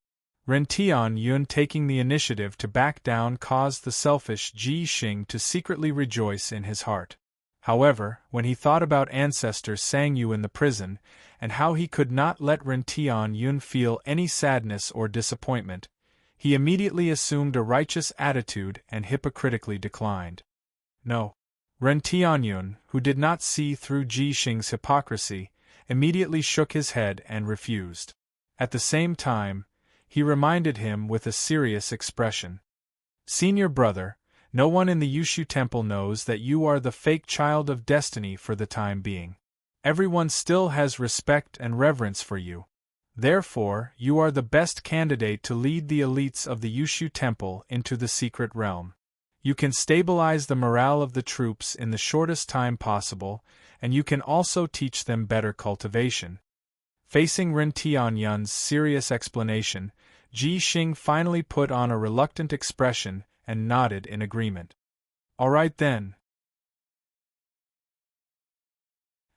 Ren Tianyun taking the initiative to back down caused the selfish Ji Xing to secretly rejoice in his heart. However, when he thought about ancestor Sangyu in the prison, and how he could not let Ren Tianyun feel any sadness or disappointment, he immediately assumed a righteous attitude and hypocritically declined. No. Ren Tianyun, who did not see through Ji Xing's hypocrisy, immediately shook his head and refused. At the same time, he reminded him with a serious expression. Senior brother, no one in the Yushu Temple knows that you are the fake Child of Destiny for the time being. Everyone still has respect and reverence for you. Therefore, you are the best candidate to lead the elites of the Yushu Temple into the secret realm. You can stabilize the morale of the troops in the shortest time possible, and you can also teach them better cultivation. Facing Ren Tianyun's serious explanation, Ji Xing finally put on a reluctant expression and nodded in agreement. All right then.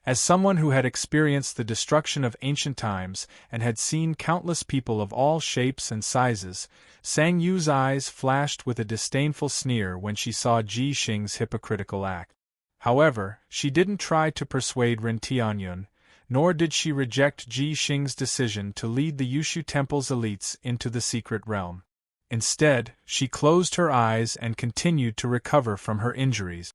As someone who had experienced the destruction of ancient times and had seen countless people of all shapes and sizes, Sangyu's eyes flashed with a disdainful sneer when she saw Ji Xing's hypocritical act. However, she didn't try to persuade Ren Tianyun, nor did she reject Ji Xing's decision to lead the Yushu Temple's elites into the secret realm. Instead, she closed her eyes and continued to recover from her injuries.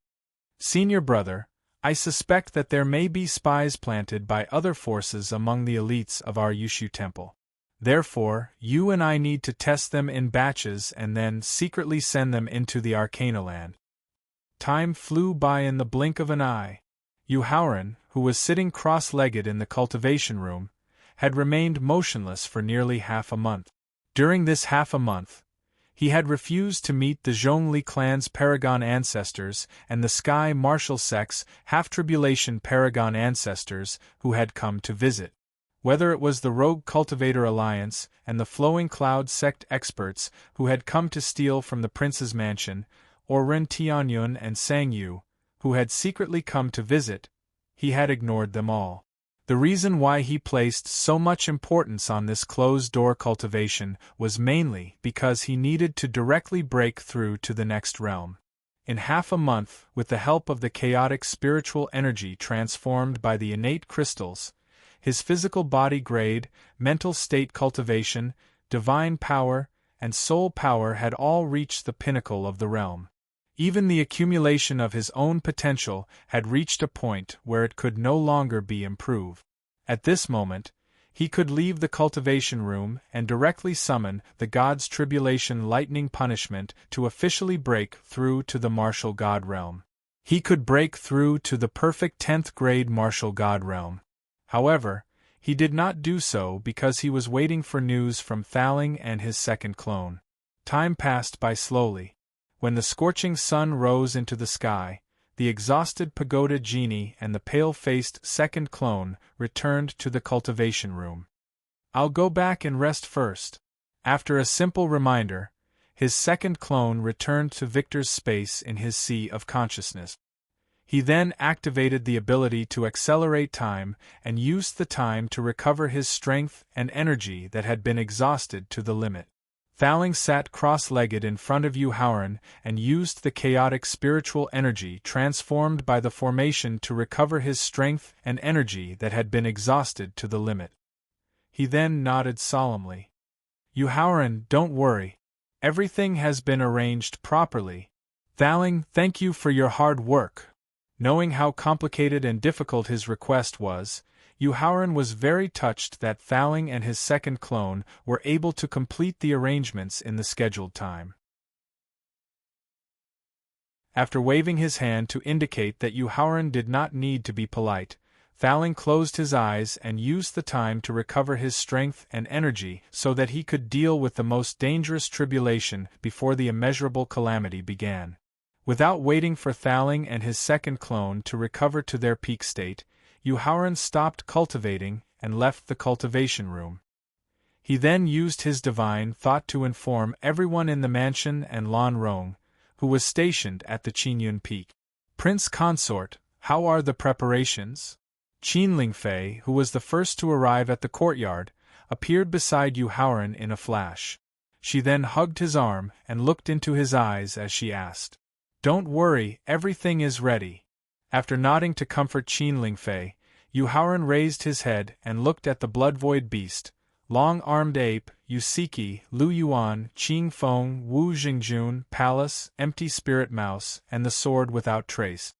Senior brother, I suspect that there may be spies planted by other forces among the elites of our Yushu Temple. Therefore, you and I need to test them in batches and then secretly send them into the Arcana Land. Time flew by in the blink of an eye. Yu Haoran, who was sitting cross-legged in the cultivation room, had remained motionless for nearly half a month. During this half a month, he had refused to meet the Zhongli clan's Paragon ancestors and the Sky Martial Sect's half-tribulation Paragon ancestors who had come to visit. Whether it was the Rogue Cultivator Alliance and the Flowing Cloud Sect experts who had come to steal from the prince's mansion, or Ren Tianyun and Sang Yu, who had secretly come to visit, he had ignored them all. The reason why he placed so much importance on this closed-door cultivation was mainly because he needed to directly break through to the next realm. In half a month, with the help of the chaotic spiritual energy transformed by the innate crystals, his physical body grade, mental state cultivation, divine power, and soul power had all reached the pinnacle of the realm. Even the accumulation of his own potential had reached a point where it could no longer be improved. At this moment, he could leave the cultivation room and directly summon the God's Tribulation Lightning Punishment to officially break through to the Martial God Realm. He could break through to the perfect 10th grade Martial God Realm. However, he did not do so because he was waiting for news from Thaling and his second clone. Time passed by slowly. When the scorching sun rose into the sky, the exhausted pagoda genie and the pale-faced second clone returned to the cultivation room. I'll go back and rest first. After a simple reminder, his second clone returned to Victor's space in his sea of consciousness. He then activated the ability to accelerate time and used the time to recover his strength and energy that had been exhausted to the limit. Thaling sat cross-legged in front of Yu Haoran and used the chaotic spiritual energy transformed by the formation to recover his strength and energy that had been exhausted to the limit. He then nodded solemnly. Yu Haoran, don't worry. Everything has been arranged properly. Thaling, thank you for your hard work. Knowing how complicated and difficult his request was, Yu Haoran was very touched that Thaling and his second clone were able to complete the arrangements in the scheduled time. After waving his hand to indicate that Yu Haoran did not need to be polite, Thaling closed his eyes and used the time to recover his strength and energy so that he could deal with the most dangerous tribulation before the immeasurable calamity began. Without waiting for Thaling and his second clone to recover to their peak state, Yu Haoran stopped cultivating and left the cultivation room. He then used his divine thought to inform everyone in the mansion and Lan Rong, who was stationed at the Qinyun Peak. Prince Consort, how are the preparations? Qin Lingfei, who was the first to arrive at the courtyard, appeared beside Yu Haoran in a flash. She then hugged his arm and looked into his eyes as she asked, "Don't worry, everything is ready." After nodding to comfort Qin Lingfei, Yu Haoran raised his head and looked at the blood-void beast, long-armed ape, Yusiki, Lu Yuan, Qing Feng, Wu Jingjun, Palace, empty spirit mouse, and the sword without trace.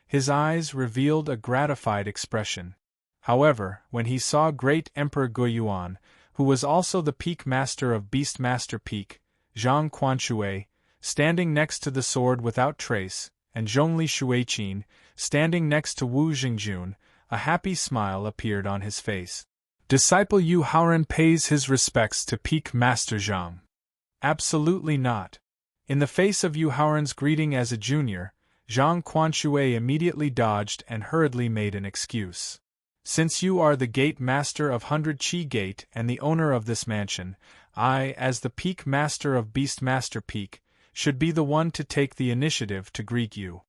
His eyes revealed a gratified expression. However, when he saw great Emperor Guiyuan, who was also the peak master of Beastmaster Peak, Zhang Quanxue, standing next to the sword without trace, and Zhongli Shuiqin, standing next to Wu Jingjun, a happy smile appeared on his face. Disciple Yu Haoran pays his respects to Peak Master Zhang. Absolutely not. In the face of Yu Haoran's greeting as a junior, Zhang Quanxue immediately dodged and hurriedly made an excuse. Since you are the Gate Master of 100 Qi Gate and the owner of this mansion, I, as the Peak Master of Beastmaster Peak, should be the one to take the initiative to greet you.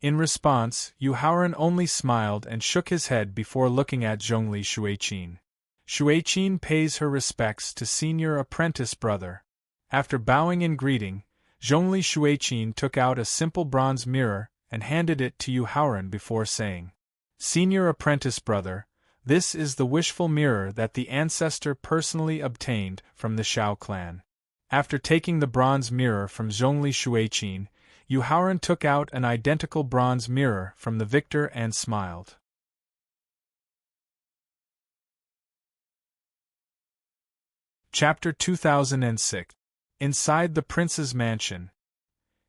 In response, Yu Haoran only smiled and shook his head before looking at Zhongli Shuiqin. Shuiqin pays her respects to senior apprentice brother. After bowing in greeting, Zhongli Shuiqin took out a simple bronze mirror and handed it to Yu Haoran before saying, "Senior apprentice brother, This is the wishful mirror that the ancestor personally obtained from the Shao clan. After taking the bronze mirror from Zhongli Shuiqin, Yu Haoran took out an identical bronze mirror from the victor and smiled. Chapter 2006. Inside the prince's mansion.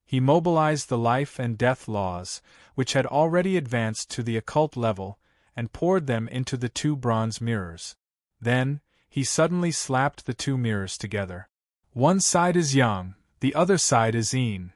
He mobilized the life and death laws, which had already advanced to the occult level, and poured them into the two bronze mirrors. Then, he suddenly slapped the two mirrors together. One side is yang, the other side is yin.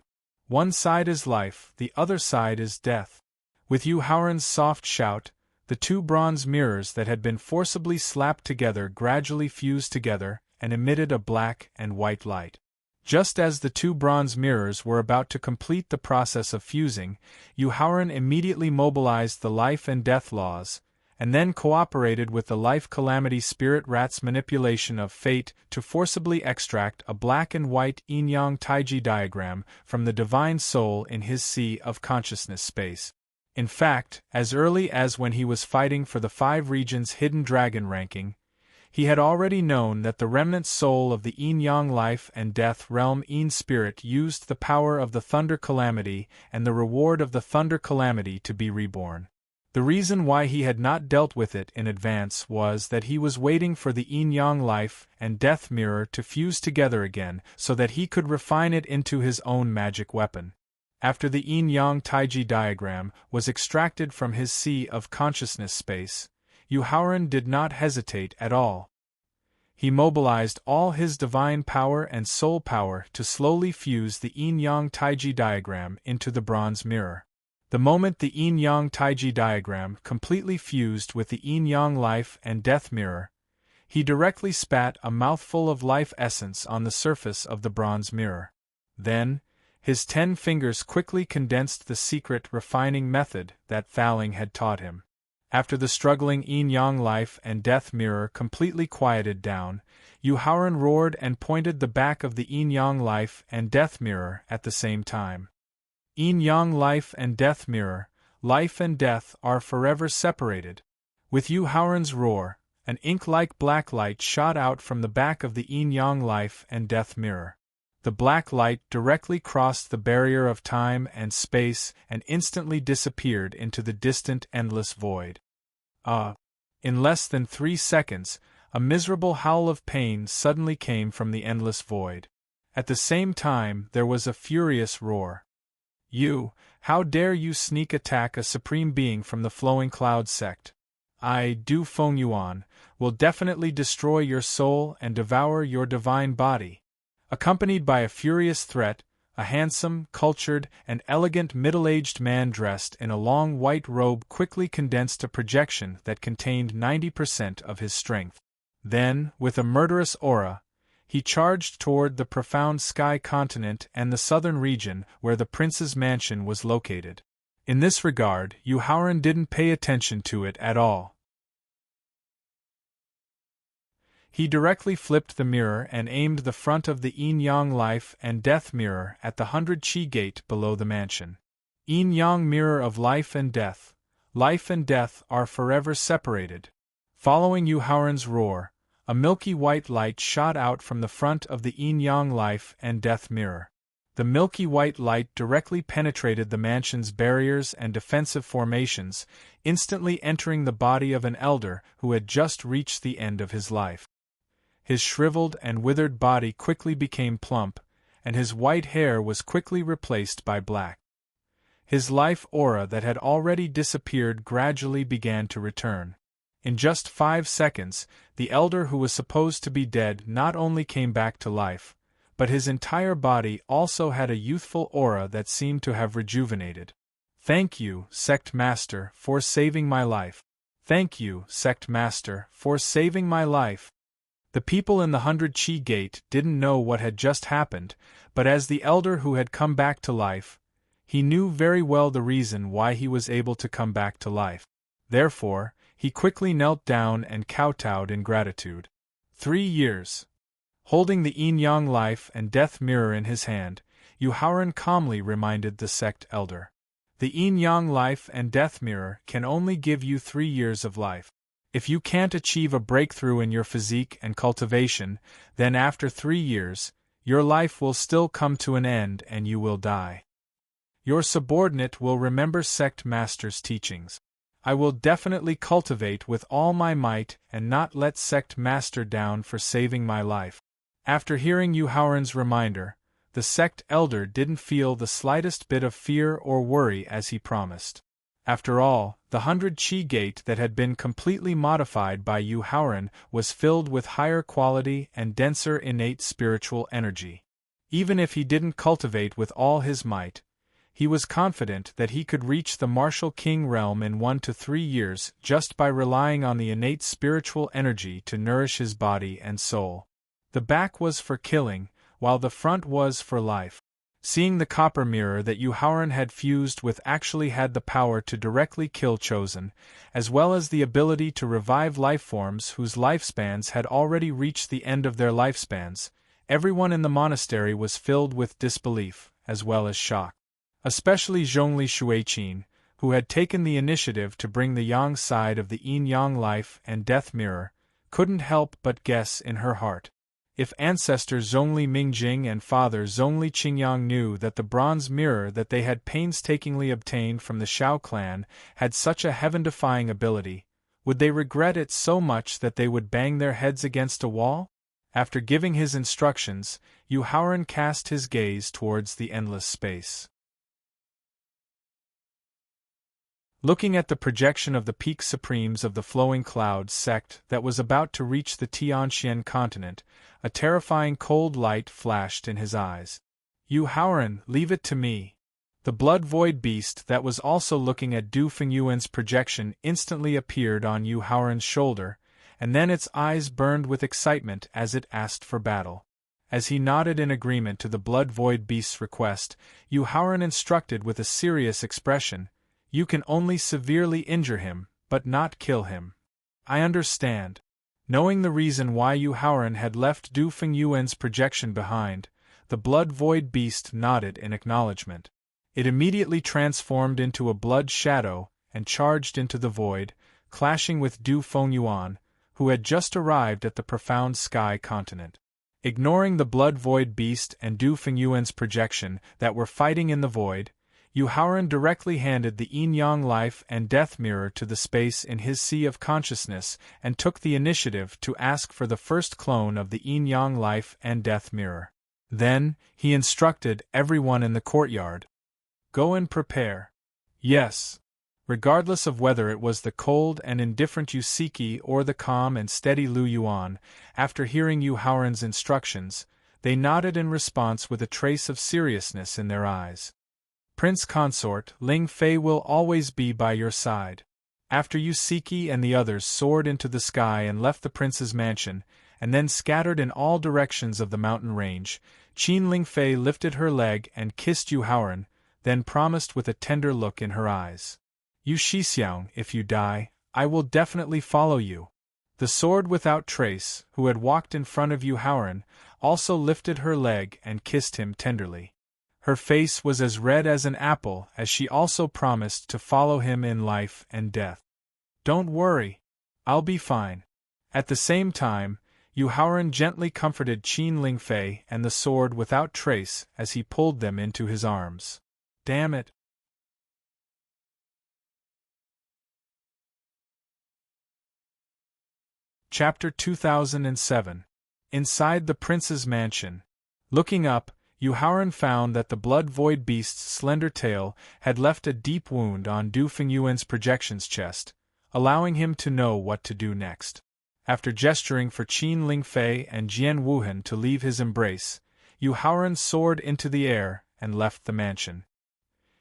One side is life, the other side is death. With Yu Haoran's soft shout, the two bronze mirrors that had been forcibly slapped together gradually fused together and emitted a black and white light. Just as the two bronze mirrors were about to complete the process of fusing, Yu Haoran immediately mobilized the life and death laws, and then cooperated with the life calamity spirit rat's manipulation of fate to forcibly extract a black and white yin-yang taiji diagram from the divine soul in his sea of consciousness space. In fact, as early as when he was fighting for the 5 regions hidden dragon ranking, he had already known that the remnant soul of the yin-yang life and death realm yin spirit used the power of the thunder calamity and the reward of the thunder calamity to be reborn. The reason why he had not dealt with it in advance was that he was waiting for the yin-yang life and death mirror to fuse together again so that he could refine it into his own magic weapon. After the yin-yang taiji diagram was extracted from his sea of consciousness space, Yu Haoran did not hesitate at all. He mobilized all his divine power and soul power to slowly fuse the yin-yang taiji diagram into the bronze mirror. The moment the yin-yang taiji diagram completely fused with the yin-yang life and death mirror, he directly spat a mouthful of life essence on the surface of the bronze mirror. Then, his 10 fingers quickly condensed the secret refining method that Thaling had taught him. After the struggling yin-yang life and death mirror completely quieted down, Yu Haoran roared and pointed the back of the yin-yang life and death mirror at the same time. Yin-yang life and death mirror, life and death are forever separated. With Yu Haoran's roar, an ink-like black light shot out from the back of the yin-yang life and death mirror. The black light directly crossed the barrier of time and space and instantly disappeared into the distant endless void. In less than 3 seconds, a miserable howl of pain suddenly came from the endless void. At the same time, there was a furious roar. "You, how dare you sneak attack a supreme being from the Flowing Cloud sect? I, Du Feng Yuan, will definitely destroy your soul and devour your divine body." Accompanied by a furious threat, a handsome, cultured, and elegant middle-aged man dressed in a long white robe quickly condensed a projection that contained 90% of his strength. Then, with a murderous aura, he charged toward the profound sky continent and the southern region where the prince's mansion was located. In this regard, Yu Haoran didn't pay attention to it at all. He directly flipped the mirror and aimed the front of the yin-yang life and death mirror at the 100 Qi gate below the mansion. Yin-yang mirror of life and death are forever separated. Following Yu Haoran's roar, a milky white light shot out from the front of the yin-yang life and death mirror. The milky white light directly penetrated the mansion's barriers and defensive formations, instantly entering the body of an elder who had just reached the end of his life. His shriveled and withered body quickly became plump, and his white hair was quickly replaced by black. His life aura that had already disappeared gradually began to return. In just 5 seconds, the elder who was supposed to be dead not only came back to life, but his entire body also had a youthful aura that seemed to have rejuvenated. "Thank you, Sect Master, for saving my life. Thank you, Sect Master, for saving my life." The people in the 100 Qi gate didn't know what had just happened, but as the elder who had come back to life, he knew very well the reason why he was able to come back to life. Therefore, he quickly knelt down and kowtowed in gratitude. 3 years. Holding the yin-yang life and death mirror in his hand, Yu Haoran calmly reminded the sect elder. The yin-yang life and death mirror can only give you 3 years of life. If you can't achieve a breakthrough in your physique and cultivation, then after 3 years, your life will still come to an end and you will die. Your subordinate will remember sect master's teachings. I will definitely cultivate with all my might and not let sect master down for saving my life. After hearing Yu Haoran's reminder, the sect elder didn't feel the slightest bit of fear or worry as he promised. After all, the 100 Qi gate that had been completely modified by Yu Haoran was filled with higher quality and denser innate spiritual energy. Even if he didn't cultivate with all his might, he was confident that he could reach the martial king realm in 1 to 3 years just by relying on the innate spiritual energy to nourish his body and soul. The back was for killing, while the front was for life. Seeing the copper mirror that Yu Haoran had fused with actually had the power to directly kill Chosen, as well as the ability to revive lifeforms whose lifespans had already reached the end of their lifespans, everyone in the monastery was filled with disbelief, as well as shock. Especially Zhongli Shuiqin, who had taken the initiative to bring the yang side of the yin-yang life and death mirror, couldn't help but guess in her heart. If ancestor Zhongli Mingjing and father Zhongli Qingyang knew that the bronze mirror that they had painstakingly obtained from the Shao clan had such a heaven-defying ability, would they regret it so much that they would bang their heads against a wall? After giving his instructions, Yu Haoran cast his gaze towards the endless space. Looking at the projection of the peak supremes of the flowing clouds sect that was about to reach the Tianxian continent, a terrifying cold light flashed in his eyes. Yu Haoran, leave it to me. The blood void beast that was also looking at Du Fengyuan's projection instantly appeared on Yu Haoran's shoulder, and then its eyes burned with excitement as it asked for battle. As he nodded in agreement to the blood void beast's request, Yu Haoran instructed with a serious expression, "You can only severely injure him, but not kill him." "I understand." Knowing the reason why Yu Haoran had left Du Fengyuan's projection behind, the blood void beast nodded in acknowledgement. It immediately transformed into a blood shadow and charged into the void, clashing with Du Fengyuan, who had just arrived at the profound sky continent. Ignoring the blood void beast and Du Fengyuan's projection that were fighting in the void, Yu Haoran directly handed the yin-yang life and death mirror to the space in his sea of consciousness and took the initiative to ask for the first clone of the yin-yang life and death mirror. Then, he instructed everyone in the courtyard. "Go and prepare." Yes. Regardless of whether it was the cold and indifferent Yusiki or the calm and steady Lu Yuan, after hearing Yu Haoran's instructions, they nodded in response with a trace of seriousness in their eyes. "Prince Consort, Ling Fei will always be by your side." After Yusiki and the others soared into the sky and left the prince's mansion, and then scattered in all directions of the mountain range, Qin Ling Fei lifted her leg and kissed Yu Haoran, then promised with a tender look in her eyes, "Yu Shixiang, if you die, I will definitely follow you." The sword without trace, who had walked in front of Yu Haoran, also lifted her leg and kissed him tenderly. Her face was as red as an apple as she also promised to follow him in life and death. "Don't worry. I'll be fine." At the same time, Yu Haoran gently comforted Qin Ling Fei and the sword without trace as he pulled them into his arms. Damn it. Chapter 2007. Inside the prince's mansion. Looking up, Yu Haoran found that the blood void beast's slender tail had left a deep wound on Du Fengyuan's projection's chest, allowing him to know what to do next. After gesturing for Qin Ling Fei and Jian Wuhan to leave his embrace, Yu Haoran soared into the air and left the mansion.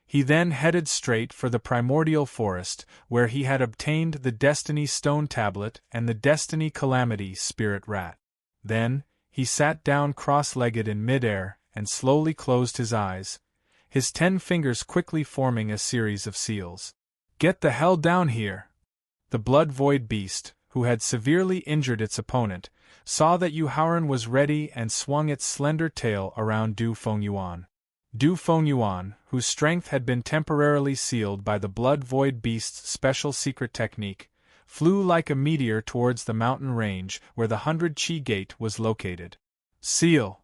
He then headed straight for the primordial forest, where he had obtained the Destiny Stone Tablet and the Destiny Calamity Spirit Rat. Then, he sat down cross-legged in mid-air and slowly closed his eyes, his 10 fingers quickly forming a series of seals. "Get the hell down here!" The blood void beast, who had severely injured its opponent, saw that Yu Haoran was ready and swung its slender tail around Du Fengyuan. Du Fengyuan, whose strength had been temporarily sealed by the blood void beast's special secret technique, flew like a meteor towards the mountain range where the 100 Chi gate was located. Seal.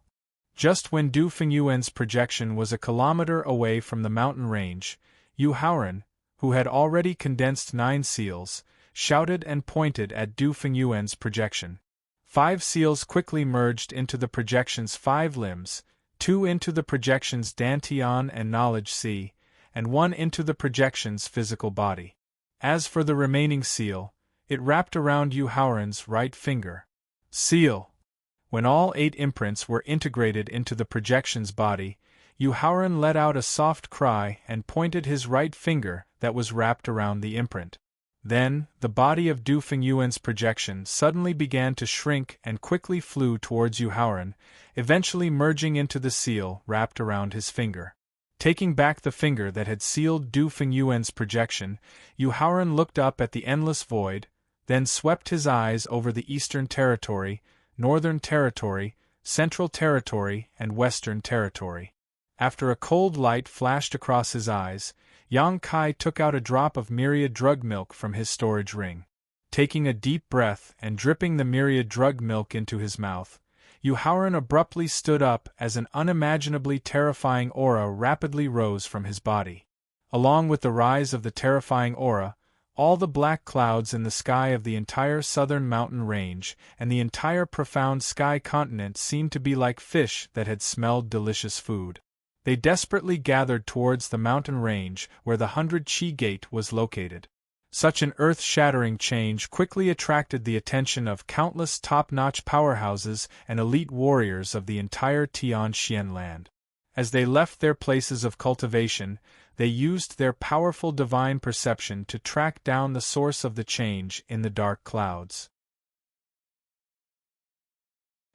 Just when Du Fengyuan's projection was a kilometer away from the mountain range, Yu Haoran, who had already condensed 9 seals, shouted and pointed at Du Fengyuan's projection. 5 seals quickly merged into the projection's 5 limbs, 2 into the projection's Dantian and Knowledge Sea, and 1 into the projection's physical body. As for the remaining seal, it wrapped around Yu Haoran's right finger. Seal. When all 8 imprints were integrated into the projection's body, Yu Haoran let out a soft cry and pointed his right finger that was wrapped around the imprint. Then, the body of Du Fengyuan's projection suddenly began to shrink and quickly flew towards Yu Haoran, eventually merging into the seal wrapped around his finger. Taking back the finger that had sealed Du Fengyuan's projection, Yu Haoran looked up at the endless void, then swept his eyes over the Eastern Territory, Northern Territory, Central Territory, and Western Territory. After a cold light flashed across his eyes, Yang Kai took out a drop of myriad drug milk from his storage ring. Taking a deep breath and dripping the myriad drug milk into his mouth, Yu Haoran abruptly stood up as an unimaginably terrifying aura rapidly rose from his body. Along with the rise of the terrifying aura, all the black clouds in the sky of the entire southern mountain range and the entire profound sky continent seemed to be like fish that had smelled delicious food. They desperately gathered towards the mountain range where the 100 Chi gate was located. Such an earth-shattering change quickly attracted the attention of countless top-notch powerhouses and elite warriors of the entire Tianxian land. As they left their places of cultivation, they used their powerful divine perception to track down the source of the change in the dark clouds.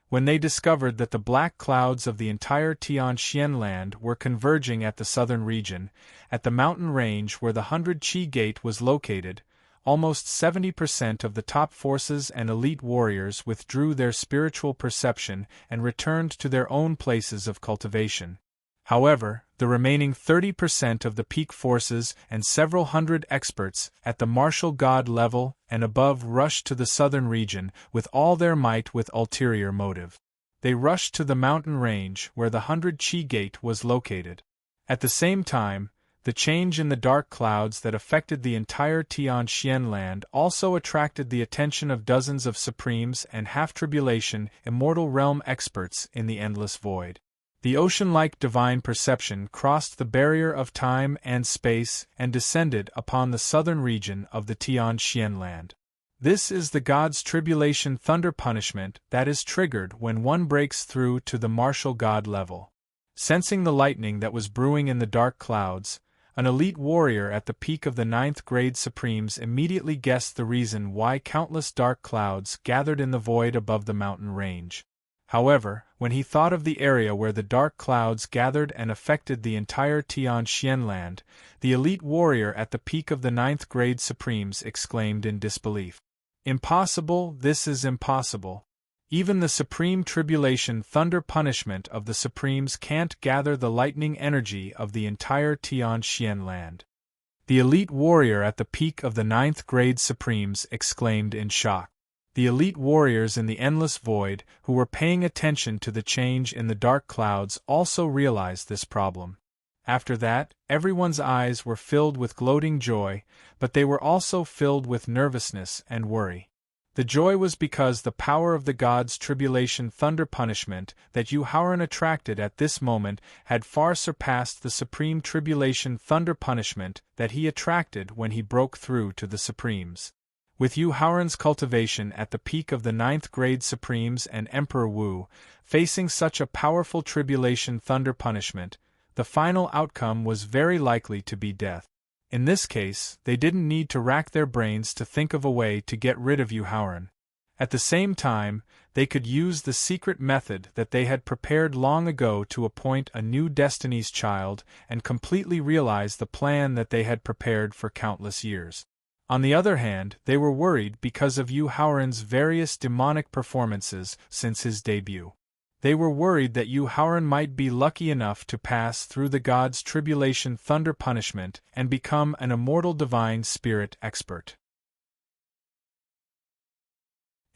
When they discovered that the black clouds of the entire Tianxian land were converging at the southern region, at the mountain range where the 100 Chi gate was located, almost 70% of the top forces and elite warriors withdrew their spiritual perception and returned to their own places of cultivation. However, the remaining 30% of the peak forces and several hundred experts at the martial god level and above rushed to the southern region with all their might with ulterior motive. They rushed to the mountain range where the 100 Chi gate was located. At the same time, the change in the dark clouds that affected the entire Tianxian land also attracted the attention of dozens of supremes and half-tribulation immortal realm experts in the endless void. The ocean-like divine perception crossed the barrier of time and space and descended upon the southern region of the Tianxian land. This is the god's tribulation thunder punishment that is triggered when one breaks through to the martial god level. Sensing the lightning that was brewing in the dark clouds, an elite warrior at the peak of the 9th grade Supremes immediately guessed the reason why countless dark clouds gathered in the void above the mountain range. However, when he thought of the area where the dark clouds gathered and affected the entire Tianxian land, the elite warrior at the peak of the 9th grade Supremes exclaimed in disbelief. Impossible, this is impossible. Even the supreme tribulation thunder punishment of the Supremes can't gather the lightning energy of the entire Tianxian land. The elite warrior at the peak of the 9th grade Supremes exclaimed in shock. The elite warriors in the endless void, who were paying attention to the change in the dark clouds, also realized this problem. After that, everyone's eyes were filled with gloating joy, but they were also filled with nervousness and worry. The joy was because the power of the god's tribulation thunder punishment that Yu Haoran attracted at this moment had far surpassed the supreme tribulation thunder punishment that he attracted when he broke through to the Supremes. With Yu Haoran's cultivation at the peak of the 9th grade Supremes and Emperor Wu, facing such a powerful tribulation thunder punishment, the final outcome was very likely to be death. In this case, they didn't need to rack their brains to think of a way to get rid of Yu Haoran. At the same time, they could use the secret method that they had prepared long ago to appoint a new Destiny's child and completely realize the plan that they had prepared for countless years. On the other hand, they were worried because of Yu Haoran's various demonic performances since his debut. They were worried that Yu Haoran might be lucky enough to pass through the god's tribulation thunder punishment and become an immortal divine spirit expert.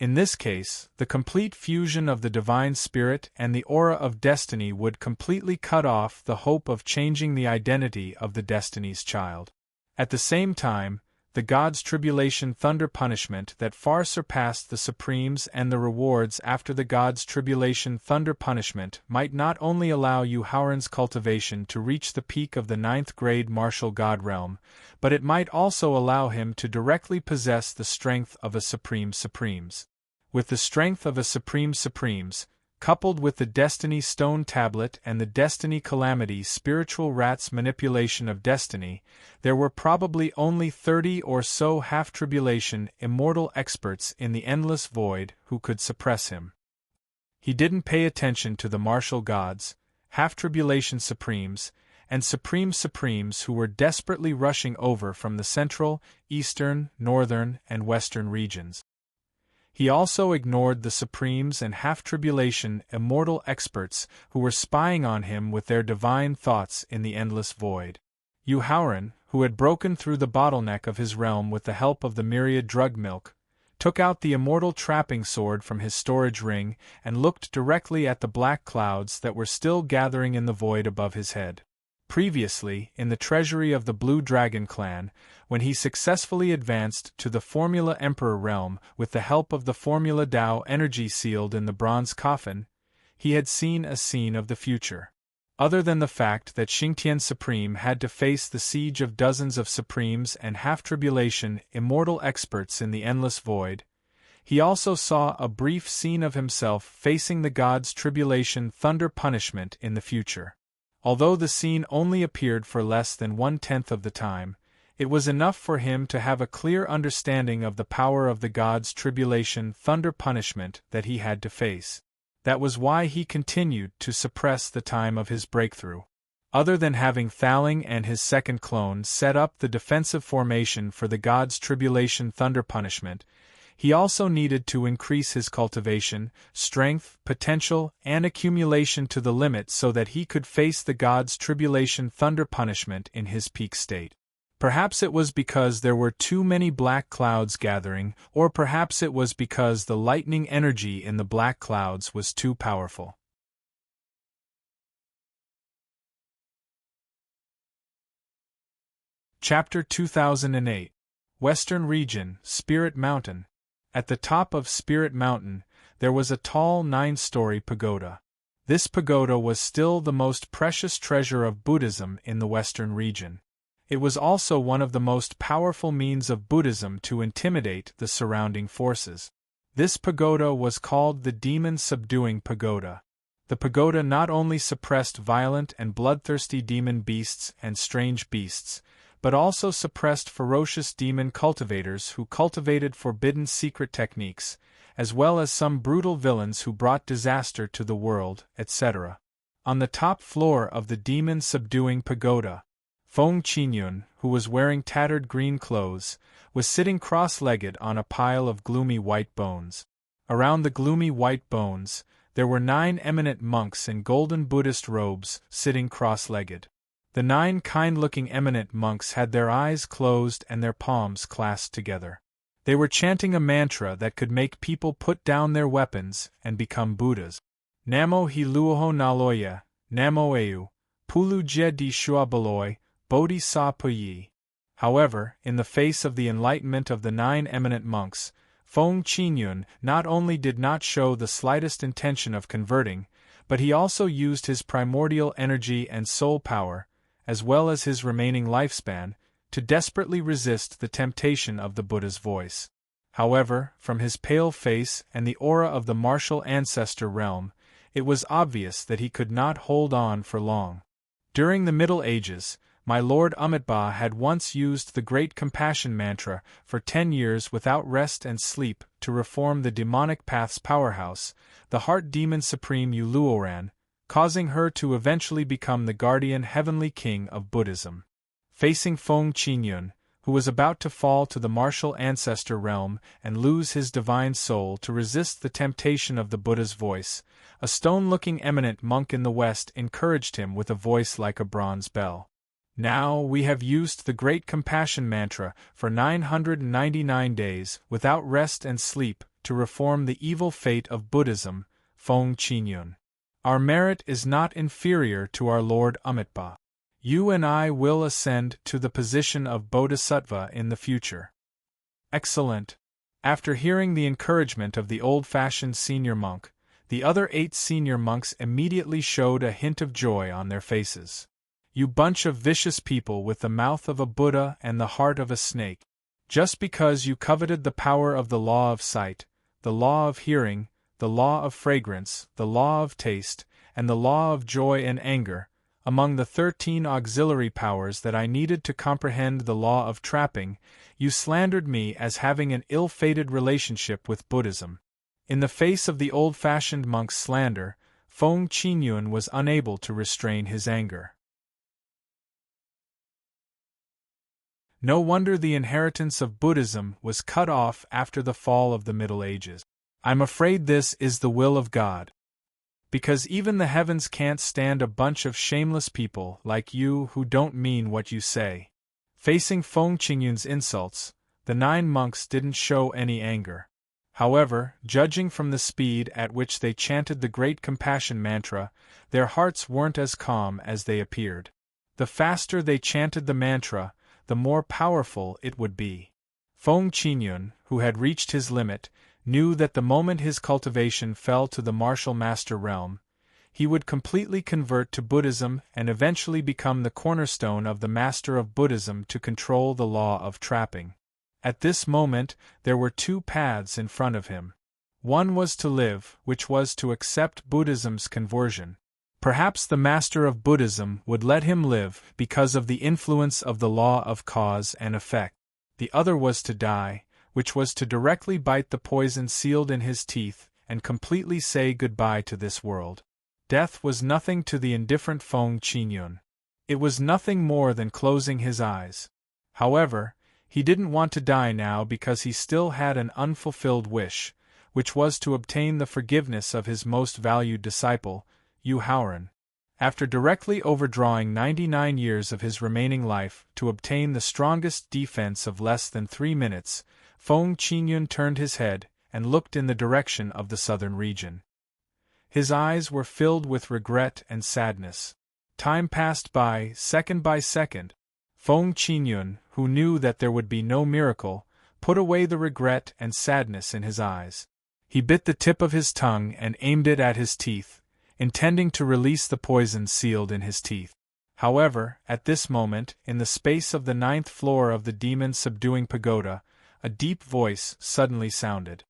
In this case, the complete fusion of the divine spirit and the aura of destiny would completely cut off the hope of changing the identity of the destiny's child. At the same time, the God's tribulation thunder punishment that far surpassed the Supremes and the rewards after the God's tribulation thunder punishment might not only allow Yuhauran's cultivation to reach the peak of the 9th grade martial god realm, but it might also allow him to directly possess the strength of a Supreme Supremes. With the strength of a Supreme Supremes, coupled with the Destiny Stone Tablet and the Destiny Calamity Spiritual Rat's manipulation of destiny, there were probably only 30 or so half-tribulation immortal experts in the endless void who could suppress him. He didn't pay attention to the martial gods, half-tribulation supremes, and supreme supremes who were desperately rushing over from the central, eastern, northern, and western regions. He also ignored the Supremes and half-tribulation immortal experts who were spying on him with their divine thoughts in the endless void. Yuhauran, who had broken through the bottleneck of his realm with the help of the myriad drug milk, took out the immortal trapping sword from his storage ring and looked directly at the black clouds that were still gathering in the void above his head. Previously, in the treasury of the Blue Dragon clan, when he successfully advanced to the Formula Emperor realm with the help of the Formula Tao energy sealed in the bronze coffin, he had seen a scene of the future. Other than the fact that Xingtian Supreme had to face the siege of dozens of Supremes and half-tribulation immortal experts in the endless void, he also saw a brief scene of himself facing the God's tribulation thunder punishment in the future. Although the scene only appeared for less than 1/10 of the time, it was enough for him to have a clear understanding of the power of the God's tribulation thunder punishment that he had to face. That was why he continued to suppress the time of his breakthrough. Other than having Thaling and his second clone set up the defensive formation for the God's tribulation thunder punishment, he also needed to increase his cultivation, strength, potential, and accumulation to the limit so that he could face the God's tribulation thunder punishment in his peak state. Perhaps it was because there were too many black clouds gathering, or perhaps it was because the lightning energy in the black clouds was too powerful. Chapter 2008 Western Region, Spirit Mountain. At the top of Spirit Mountain, there was a tall 9-story pagoda. This pagoda was still the most precious treasure of Buddhism in the Western region. It was also one of the most powerful means of Buddhism to intimidate the surrounding forces. This pagoda was called the Demon-Subduing Pagoda. The pagoda not only suppressed violent and bloodthirsty demon beasts and strange beasts, but also suppressed ferocious demon cultivators who cultivated forbidden secret techniques, as well as some brutal villains who brought disaster to the world, etc. On the top floor of the demon-subduing pagoda, Feng Qinyun, who was wearing tattered green clothes, was sitting cross-legged on a pile of gloomy white bones. Around the gloomy white bones, there were 9 eminent monks in golden Buddhist robes, sitting cross-legged. The 9 kind-looking eminent monks had their eyes closed and their palms clasped together. They were chanting a mantra that could make people put down their weapons and become Buddhas. Namo hi luoho naloya, namo eu, pulu je di shua baloi, bodhi sa puyi. However, in the face of the enlightenment of the 9 eminent monks, Feng Qinyun not only did not show the slightest intention of converting, but he also used his primordial energy and soul power, as well as his remaining lifespan, to desperately resist the temptation of the Buddha's voice. However, from his pale face and the aura of the martial ancestor realm, it was obvious that he could not hold on for long. During the Middle Ages, my Lord Amitabha had once used the Great Compassion Mantra for 10 years without rest and sleep to reform the demonic path's powerhouse, the Heart Demon Supreme Uluoran, causing her to eventually become the guardian heavenly king of Buddhism. Facing Feng Qinyun, who was about to fall to the martial ancestor realm and lose his divine soul to resist the temptation of the Buddha's voice, a stone-looking eminent monk in the west encouraged him with a voice like a bronze bell. Now we have used the Great Compassion Mantra for 999 days without rest and sleep to reform the evil fate of Buddhism, Feng Qingyun. Our merit is not inferior to our Lord Amitabha. You and I will ascend to the position of Bodhisattva in the future. Excellent. After hearing the encouragement of the old-fashioned senior monk, the other 8 senior monks immediately showed a hint of joy on their faces. You bunch of vicious people with the mouth of a Buddha and the heart of a snake. Just because you coveted the power of the law of sight, the law of hearing, the law of fragrance, the law of taste, and the law of joy and anger, among the 13 auxiliary powers that I needed to comprehend the law of trapping, you slandered me as having an ill-fated relationship with Buddhism. In the face of the old-fashioned monk's slander, Feng Qingyun was unable to restrain his anger. No wonder the inheritance of Buddhism was cut off after the fall of the Middle Ages. I'm afraid this is the will of God. Because even the heavens can't stand a bunch of shameless people like you who don't mean what you say. Facing Feng Qingyun's insults, the 9 monks didn't show any anger. However, judging from the speed at which they chanted the great compassion mantra, their hearts weren't as calm as they appeared. The faster they chanted the mantra, the more powerful it would be. Feng Qingyun, who had reached his limit, knew that the moment his cultivation fell to the martial master realm, he would completely convert to Buddhism and eventually become the cornerstone of the master of Buddhism to control the law of trapping. At this moment, there were 2 paths in front of him. One was to live, which was to accept Buddhism's conversion. Perhaps the master of Buddhism would let him live because of the influence of the law of cause and effect. The other was to die, which was to directly bite the poison sealed in his teeth and completely say goodbye to this world. Death was nothing to the indifferent Feng Qingyun. It was nothing more than closing his eyes. However, he didn't want to die now because he still had an unfulfilled wish, which was to obtain the forgiveness of his most valued disciple, Yu Haoran. After directly overdrawing 99 years of his remaining life to obtain the strongest defense of less than 3 minutes, Feng Qingyun turned his head and looked in the direction of the southern region. His eyes were filled with regret and sadness. Time passed by second. Feng Qingyun, who knew that there would be no miracle, put away the regret and sadness in his eyes. He bit the tip of his tongue and aimed it at his teeth, intending to release the poison sealed in his teeth. However, at this moment, in the space of the 9th floor of the demon-subduing pagoda, a deep voice suddenly sounded.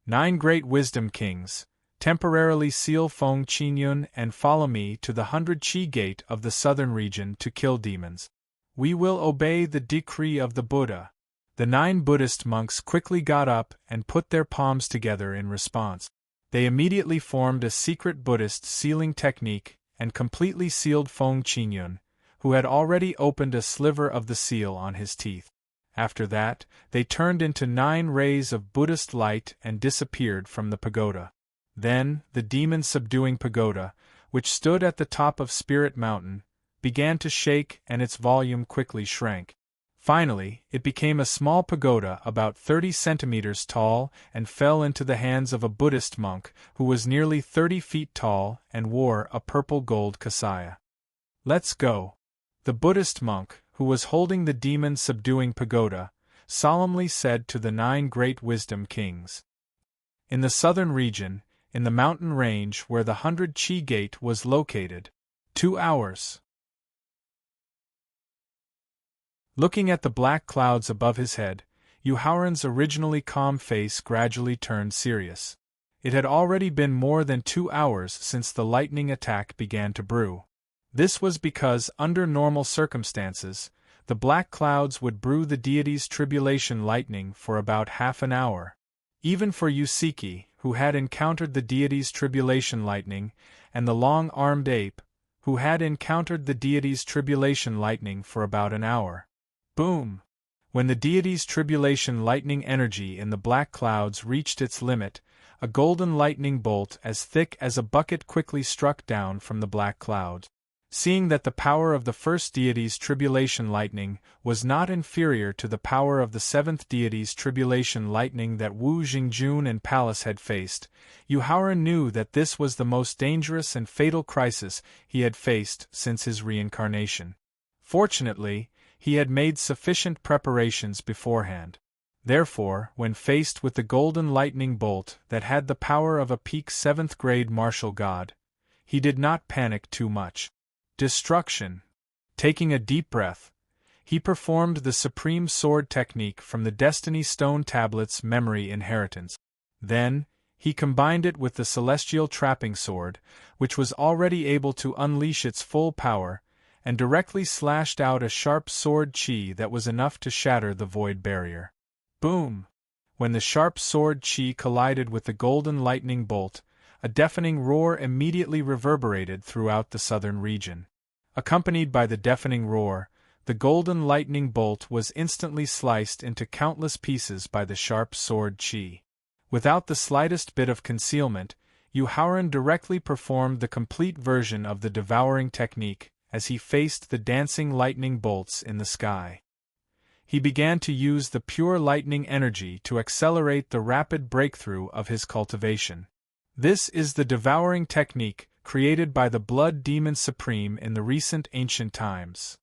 9 great wisdom kings, temporarily seal Feng Qingyun and follow me to the 100 Qi gate of the southern region to kill demons. We will obey the decree of the Buddha. The 9 Buddhist monks quickly got up and put their palms together in response. They immediately formed a secret Buddhist sealing technique and completely sealed Feng Qingyun, who had already opened a sliver of the seal on his teeth. After that, they turned into 9 rays of Buddhist light and disappeared from the pagoda. Then, the demon-subduing pagoda, which stood at the top of Spirit Mountain, began to shake and its volume quickly shrank. Finally, it became a small pagoda about 30 centimeters tall and fell into the hands of a Buddhist monk who was nearly 30 feet tall and wore a purple-gold kasaya. Let's go. The Buddhist monk, who was holding the demon-subduing pagoda, solemnly said to the 9 great wisdom kings. In the southern region, in the mountain range where the 100 Qi gate was located, 2 hours. Looking at the black clouds above his head, Yu Haoran's originally calm face gradually turned serious. It had already been more than 2 hours since the lightning attack began to brew. This was because, under normal circumstances, the black clouds would brew the deity's tribulation lightning for about half an hour. Even for Yusiki, who had encountered the deity's tribulation lightning, and the long-armed ape, who had encountered the deity's tribulation lightning for about an hour. Boom! When the deity's tribulation lightning energy in the black clouds reached its limit, a golden lightning bolt as thick as a bucket quickly struck down from the black clouds. Seeing that the power of the first deity's tribulation lightning was not inferior to the power of the seventh deity's tribulation lightning that Wu Jingjun and Pallas had faced, Yu Haoran knew that this was the most dangerous and fatal crisis he had faced since his reincarnation. Fortunately, he had made sufficient preparations beforehand. Therefore, when faced with the golden lightning bolt that had the power of a peak 7th grade martial god, he did not panic too much. Destruction. Taking a deep breath, he performed the supreme sword technique from the Destiny Stone Tablet's memory inheritance. Then, he combined it with the celestial trapping sword, which was already able to unleash its full power, and directly slashed out a sharp sword chi that was enough to shatter the void barrier. Boom! When the sharp sword chi collided with the golden lightning bolt, a deafening roar immediately reverberated throughout the southern region. Accompanied by the deafening roar, the golden lightning bolt was instantly sliced into countless pieces by the sharp sword chi. Without the slightest bit of concealment, Yu Haoran directly performed the complete version of the devouring technique as he faced the dancing lightning bolts in the sky. He began to use the pure lightning energy to accelerate the rapid breakthrough of his cultivation. This is the devouring technique created by the Blood Demon Supreme in the recent ancient times.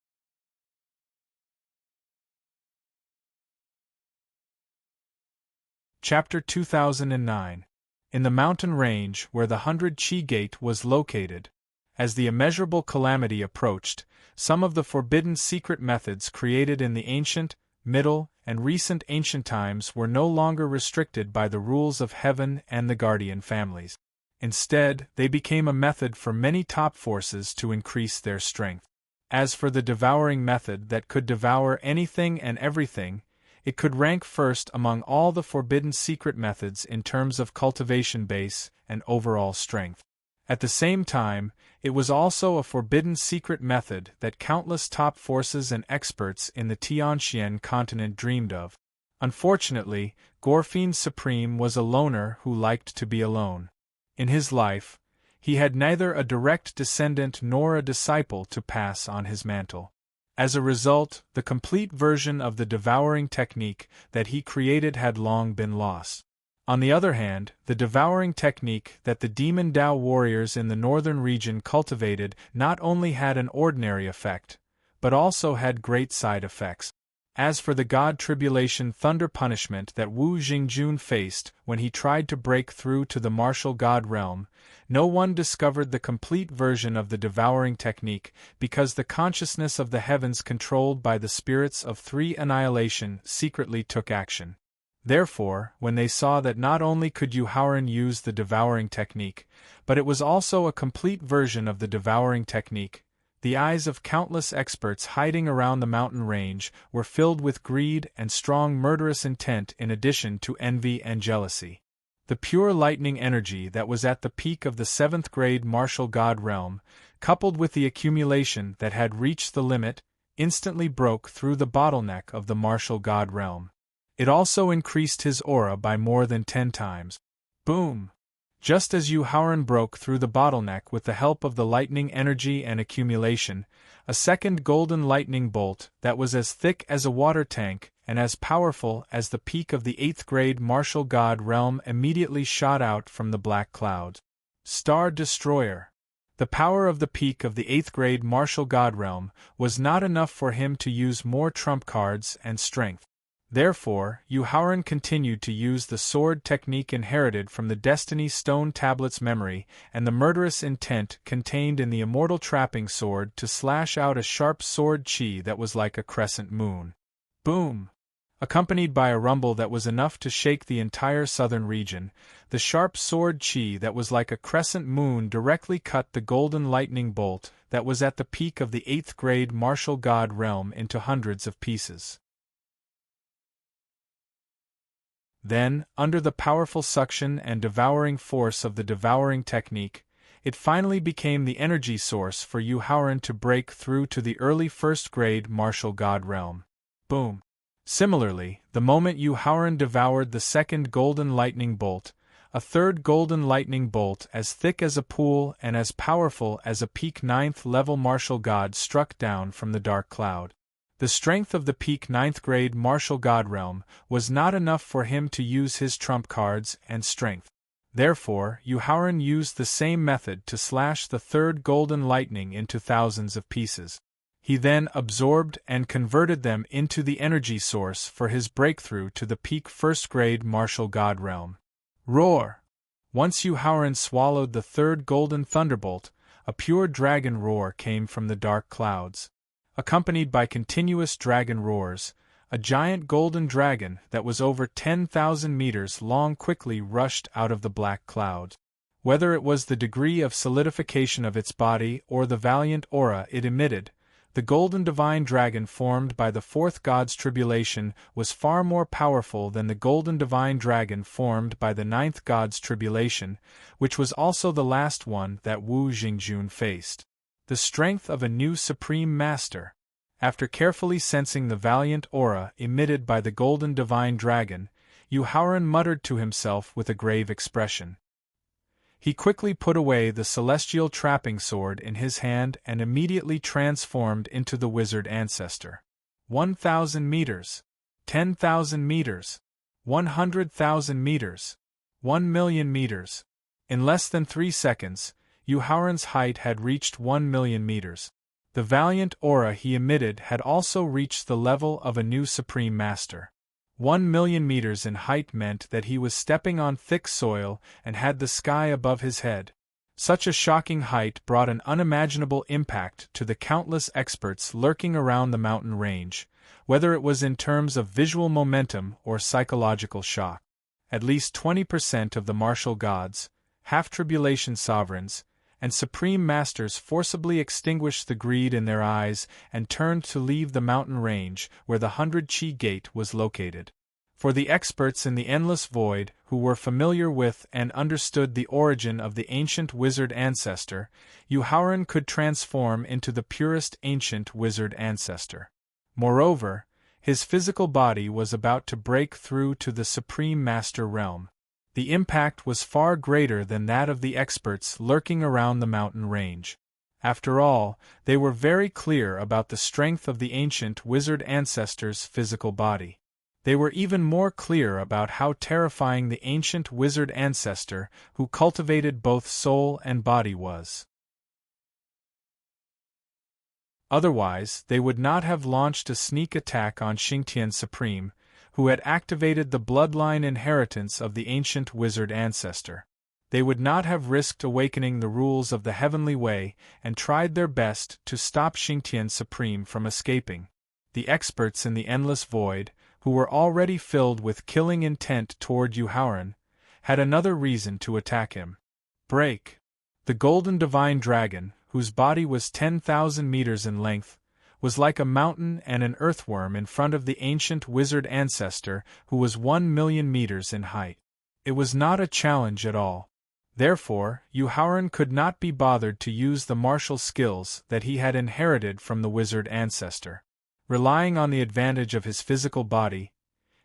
Chapter 2009. In the mountain range where the 100 Chi Gate was located, as the immeasurable calamity approached, some of the forbidden secret methods created in the ancient, middle, and recent ancient times were no longer restricted by the rules of heaven and the guardian families. Instead, they became a method for many top forces to increase their strength. As for the devouring method that could devour anything and everything, it could rank first among all the forbidden secret methods in terms of cultivation base and overall strength. At the same time, it was also a forbidden secret method that countless top forces and experts in the Tianxian continent dreamed of. Unfortunately, Gorfine Supreme was a loner who liked to be alone. In his life, he had neither a direct descendant nor a disciple to pass on his mantle. As a result, the complete version of the devouring technique that he created had long been lost. On the other hand, the devouring technique that the Demon Dao warriors in the northern region cultivated not only had an ordinary effect, but also had great side effects. As for the God Tribulation Thunder punishment that Wu Jingjun faced when he tried to break through to the martial god realm, no one discovered the complete version of the devouring technique because the consciousness of the heavens controlled by the spirits of 3 annihilation secretly took action. Therefore, when they saw that not only could Yu Haoran use the devouring technique, but it was also a complete version of the devouring technique, the eyes of countless experts hiding around the mountain range were filled with greed and strong murderous intent in addition to envy and jealousy. The pure lightning energy that was at the peak of the 7th grade martial god realm, coupled with the accumulation that had reached the limit, instantly broke through the bottleneck of the martial god realm. It also increased his aura by more than 10 times. Boom! Just as Yu Haoran broke through the bottleneck with the help of the lightning energy and accumulation, a second golden lightning bolt that was as thick as a water tank and as powerful as the peak of the 8th grade martial god realm immediately shot out from the black clouds. Star Destroyer. The power of the peak of the 8th grade martial god realm was not enough for him to use more trump cards and strength. Therefore, Yu Haoran continued to use the sword technique inherited from the Destiny Stone Tablet's memory and the murderous intent contained in the immortal trapping sword to slash out a sharp sword chi that was like a crescent moon. Boom! Accompanied by a rumble that was enough to shake the entire southern region, the sharp sword chi that was like a crescent moon directly cut the golden lightning bolt that was at the peak of the 8th grade martial god realm into hundreds of pieces. Then, under the powerful suction and devouring force of the devouring technique, it finally became the energy source for Yu Haoran to break through to the early 1st grade martial god realm. Boom! Similarly, the moment Yu Haoran devoured the second golden lightning bolt, a third golden lightning bolt as thick as a pool and as powerful as a peak 9th level martial god struck down from the dark cloud. The strength of the peak 9th grade martial god realm was not enough for him to use his trump cards and strength. Therefore, Yuhauran used the same method to slash the third golden lightning into thousands of pieces. He then absorbed and converted them into the energy source for his breakthrough to the peak 1st grade martial god realm. Roar! Once Yuhauran swallowed the third golden thunderbolt, a pure dragon roar came from the dark clouds. Accompanied by continuous dragon roars, a giant golden dragon that was over 10,000 meters long quickly rushed out of the black clouds. Whether it was the degree of solidification of its body or the valiant aura it emitted, the golden divine dragon formed by the 4th god's tribulation was far more powerful than the golden divine dragon formed by the 9th god's tribulation, which was also the last one that Wu Jingjun faced. The strength of a new supreme master. After carefully sensing the valiant aura emitted by the golden divine dragon, Yuhauran muttered to himself with a grave expression. He quickly put away the celestial trapping sword in his hand and immediately transformed into the wizard ancestor. 1,000 meters, 10,000 meters, 100,000 meters, 1,000,000 meters. In less than 3 seconds, Yuhauran's height had reached 1,000,000 meters. The valiant aura he emitted had also reached the level of a new supreme master. 1,000,000 meters in height meant that he was stepping on thick soil and had the sky above his head. Such a shocking height brought an unimaginable impact to the countless experts lurking around the mountain range, whether it was in terms of visual momentum or psychological shock. At least 20% of the martial gods, half-tribulation sovereigns, and supreme masters forcibly extinguished the greed in their eyes and turned to leave the mountain range where the 100 Chi Gate was located. For the experts in the endless void, who were familiar with and understood the origin of the ancient wizard ancestor, Yuhauran could transform into the purest ancient wizard ancestor. Moreover, his physical body was about to break through to the supreme master realm. The impact was far greater than that of the experts lurking around the mountain range. After all, they were very clear about the strength of the ancient wizard ancestor's physical body. They were even more clear about how terrifying the ancient wizard ancestor who cultivated both soul and body was. Otherwise, they would not have launched a sneak attack on Xingtian Supreme, who had activated the bloodline inheritance of the ancient wizard ancestor. They would not have risked awakening the rules of the heavenly way and tried their best to stop Xingtian Supreme from escaping. The experts in the endless void, who were already filled with killing intent toward Yuhauran, had another reason to attack him. Break! The golden divine dragon, whose body was 10,000 meters in length, was like a mountain and an earthworm in front of the ancient wizard ancestor who was 1,000,000 meters in height. It was not a challenge at all. Therefore, Yuhauran could not be bothered to use the martial skills that he had inherited from the wizard ancestor. Relying on the advantage of his physical body,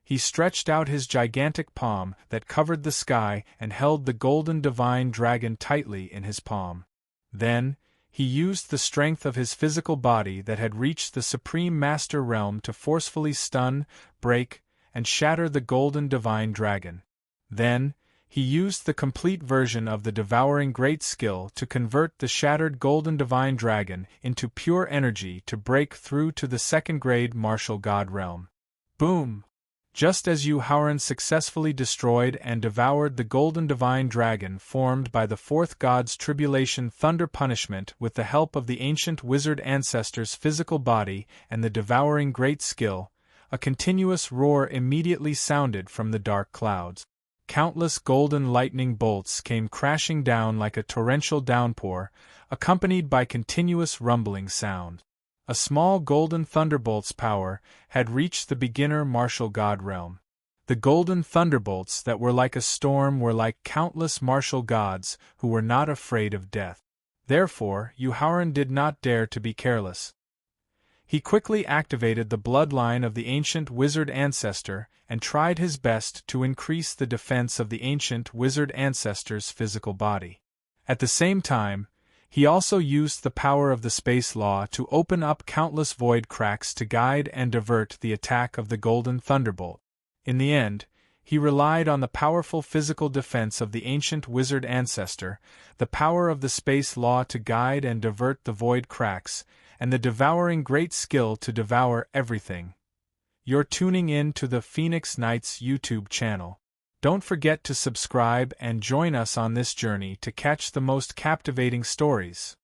he stretched out his gigantic palm that covered the sky and held the golden divine dragon tightly in his palm. Then, he used the strength of his physical body that had reached the supreme master realm to forcefully stun, break, and shatter the golden divine dragon. Then, he used the complete version of the devouring great skill to convert the shattered golden divine dragon into pure energy to break through to the 2nd grade martial god realm. Boom! Just as Yuhauran successfully destroyed and devoured the golden divine dragon formed by the 4th god's tribulation thunder punishment with the help of the ancient wizard ancestor's physical body and the devouring great skill, a continuous roar immediately sounded from the dark clouds. Countless golden lightning bolts came crashing down like a torrential downpour, accompanied by continuous rumbling sound. A small golden thunderbolt's power had reached the beginner martial god realm. The golden thunderbolts that were like a storm were like countless martial gods who were not afraid of death. Therefore, Yuhauran did not dare to be careless. He quickly activated the bloodline of the ancient wizard ancestor and tried his best to increase the defense of the ancient wizard ancestor's physical body. At the same time, he also used the power of the space law to open up countless void cracks to guide and divert the attack of the Golden Thunderbolt. In the end, he relied on the powerful physical defense of the ancient wizard ancestor, the power of the space law to guide and divert the void cracks, and the devouring great skill to devour everything. You're tuning in to the Phoenix Knights YouTube channel. Don't forget to subscribe and join us on this journey to catch the most captivating stories.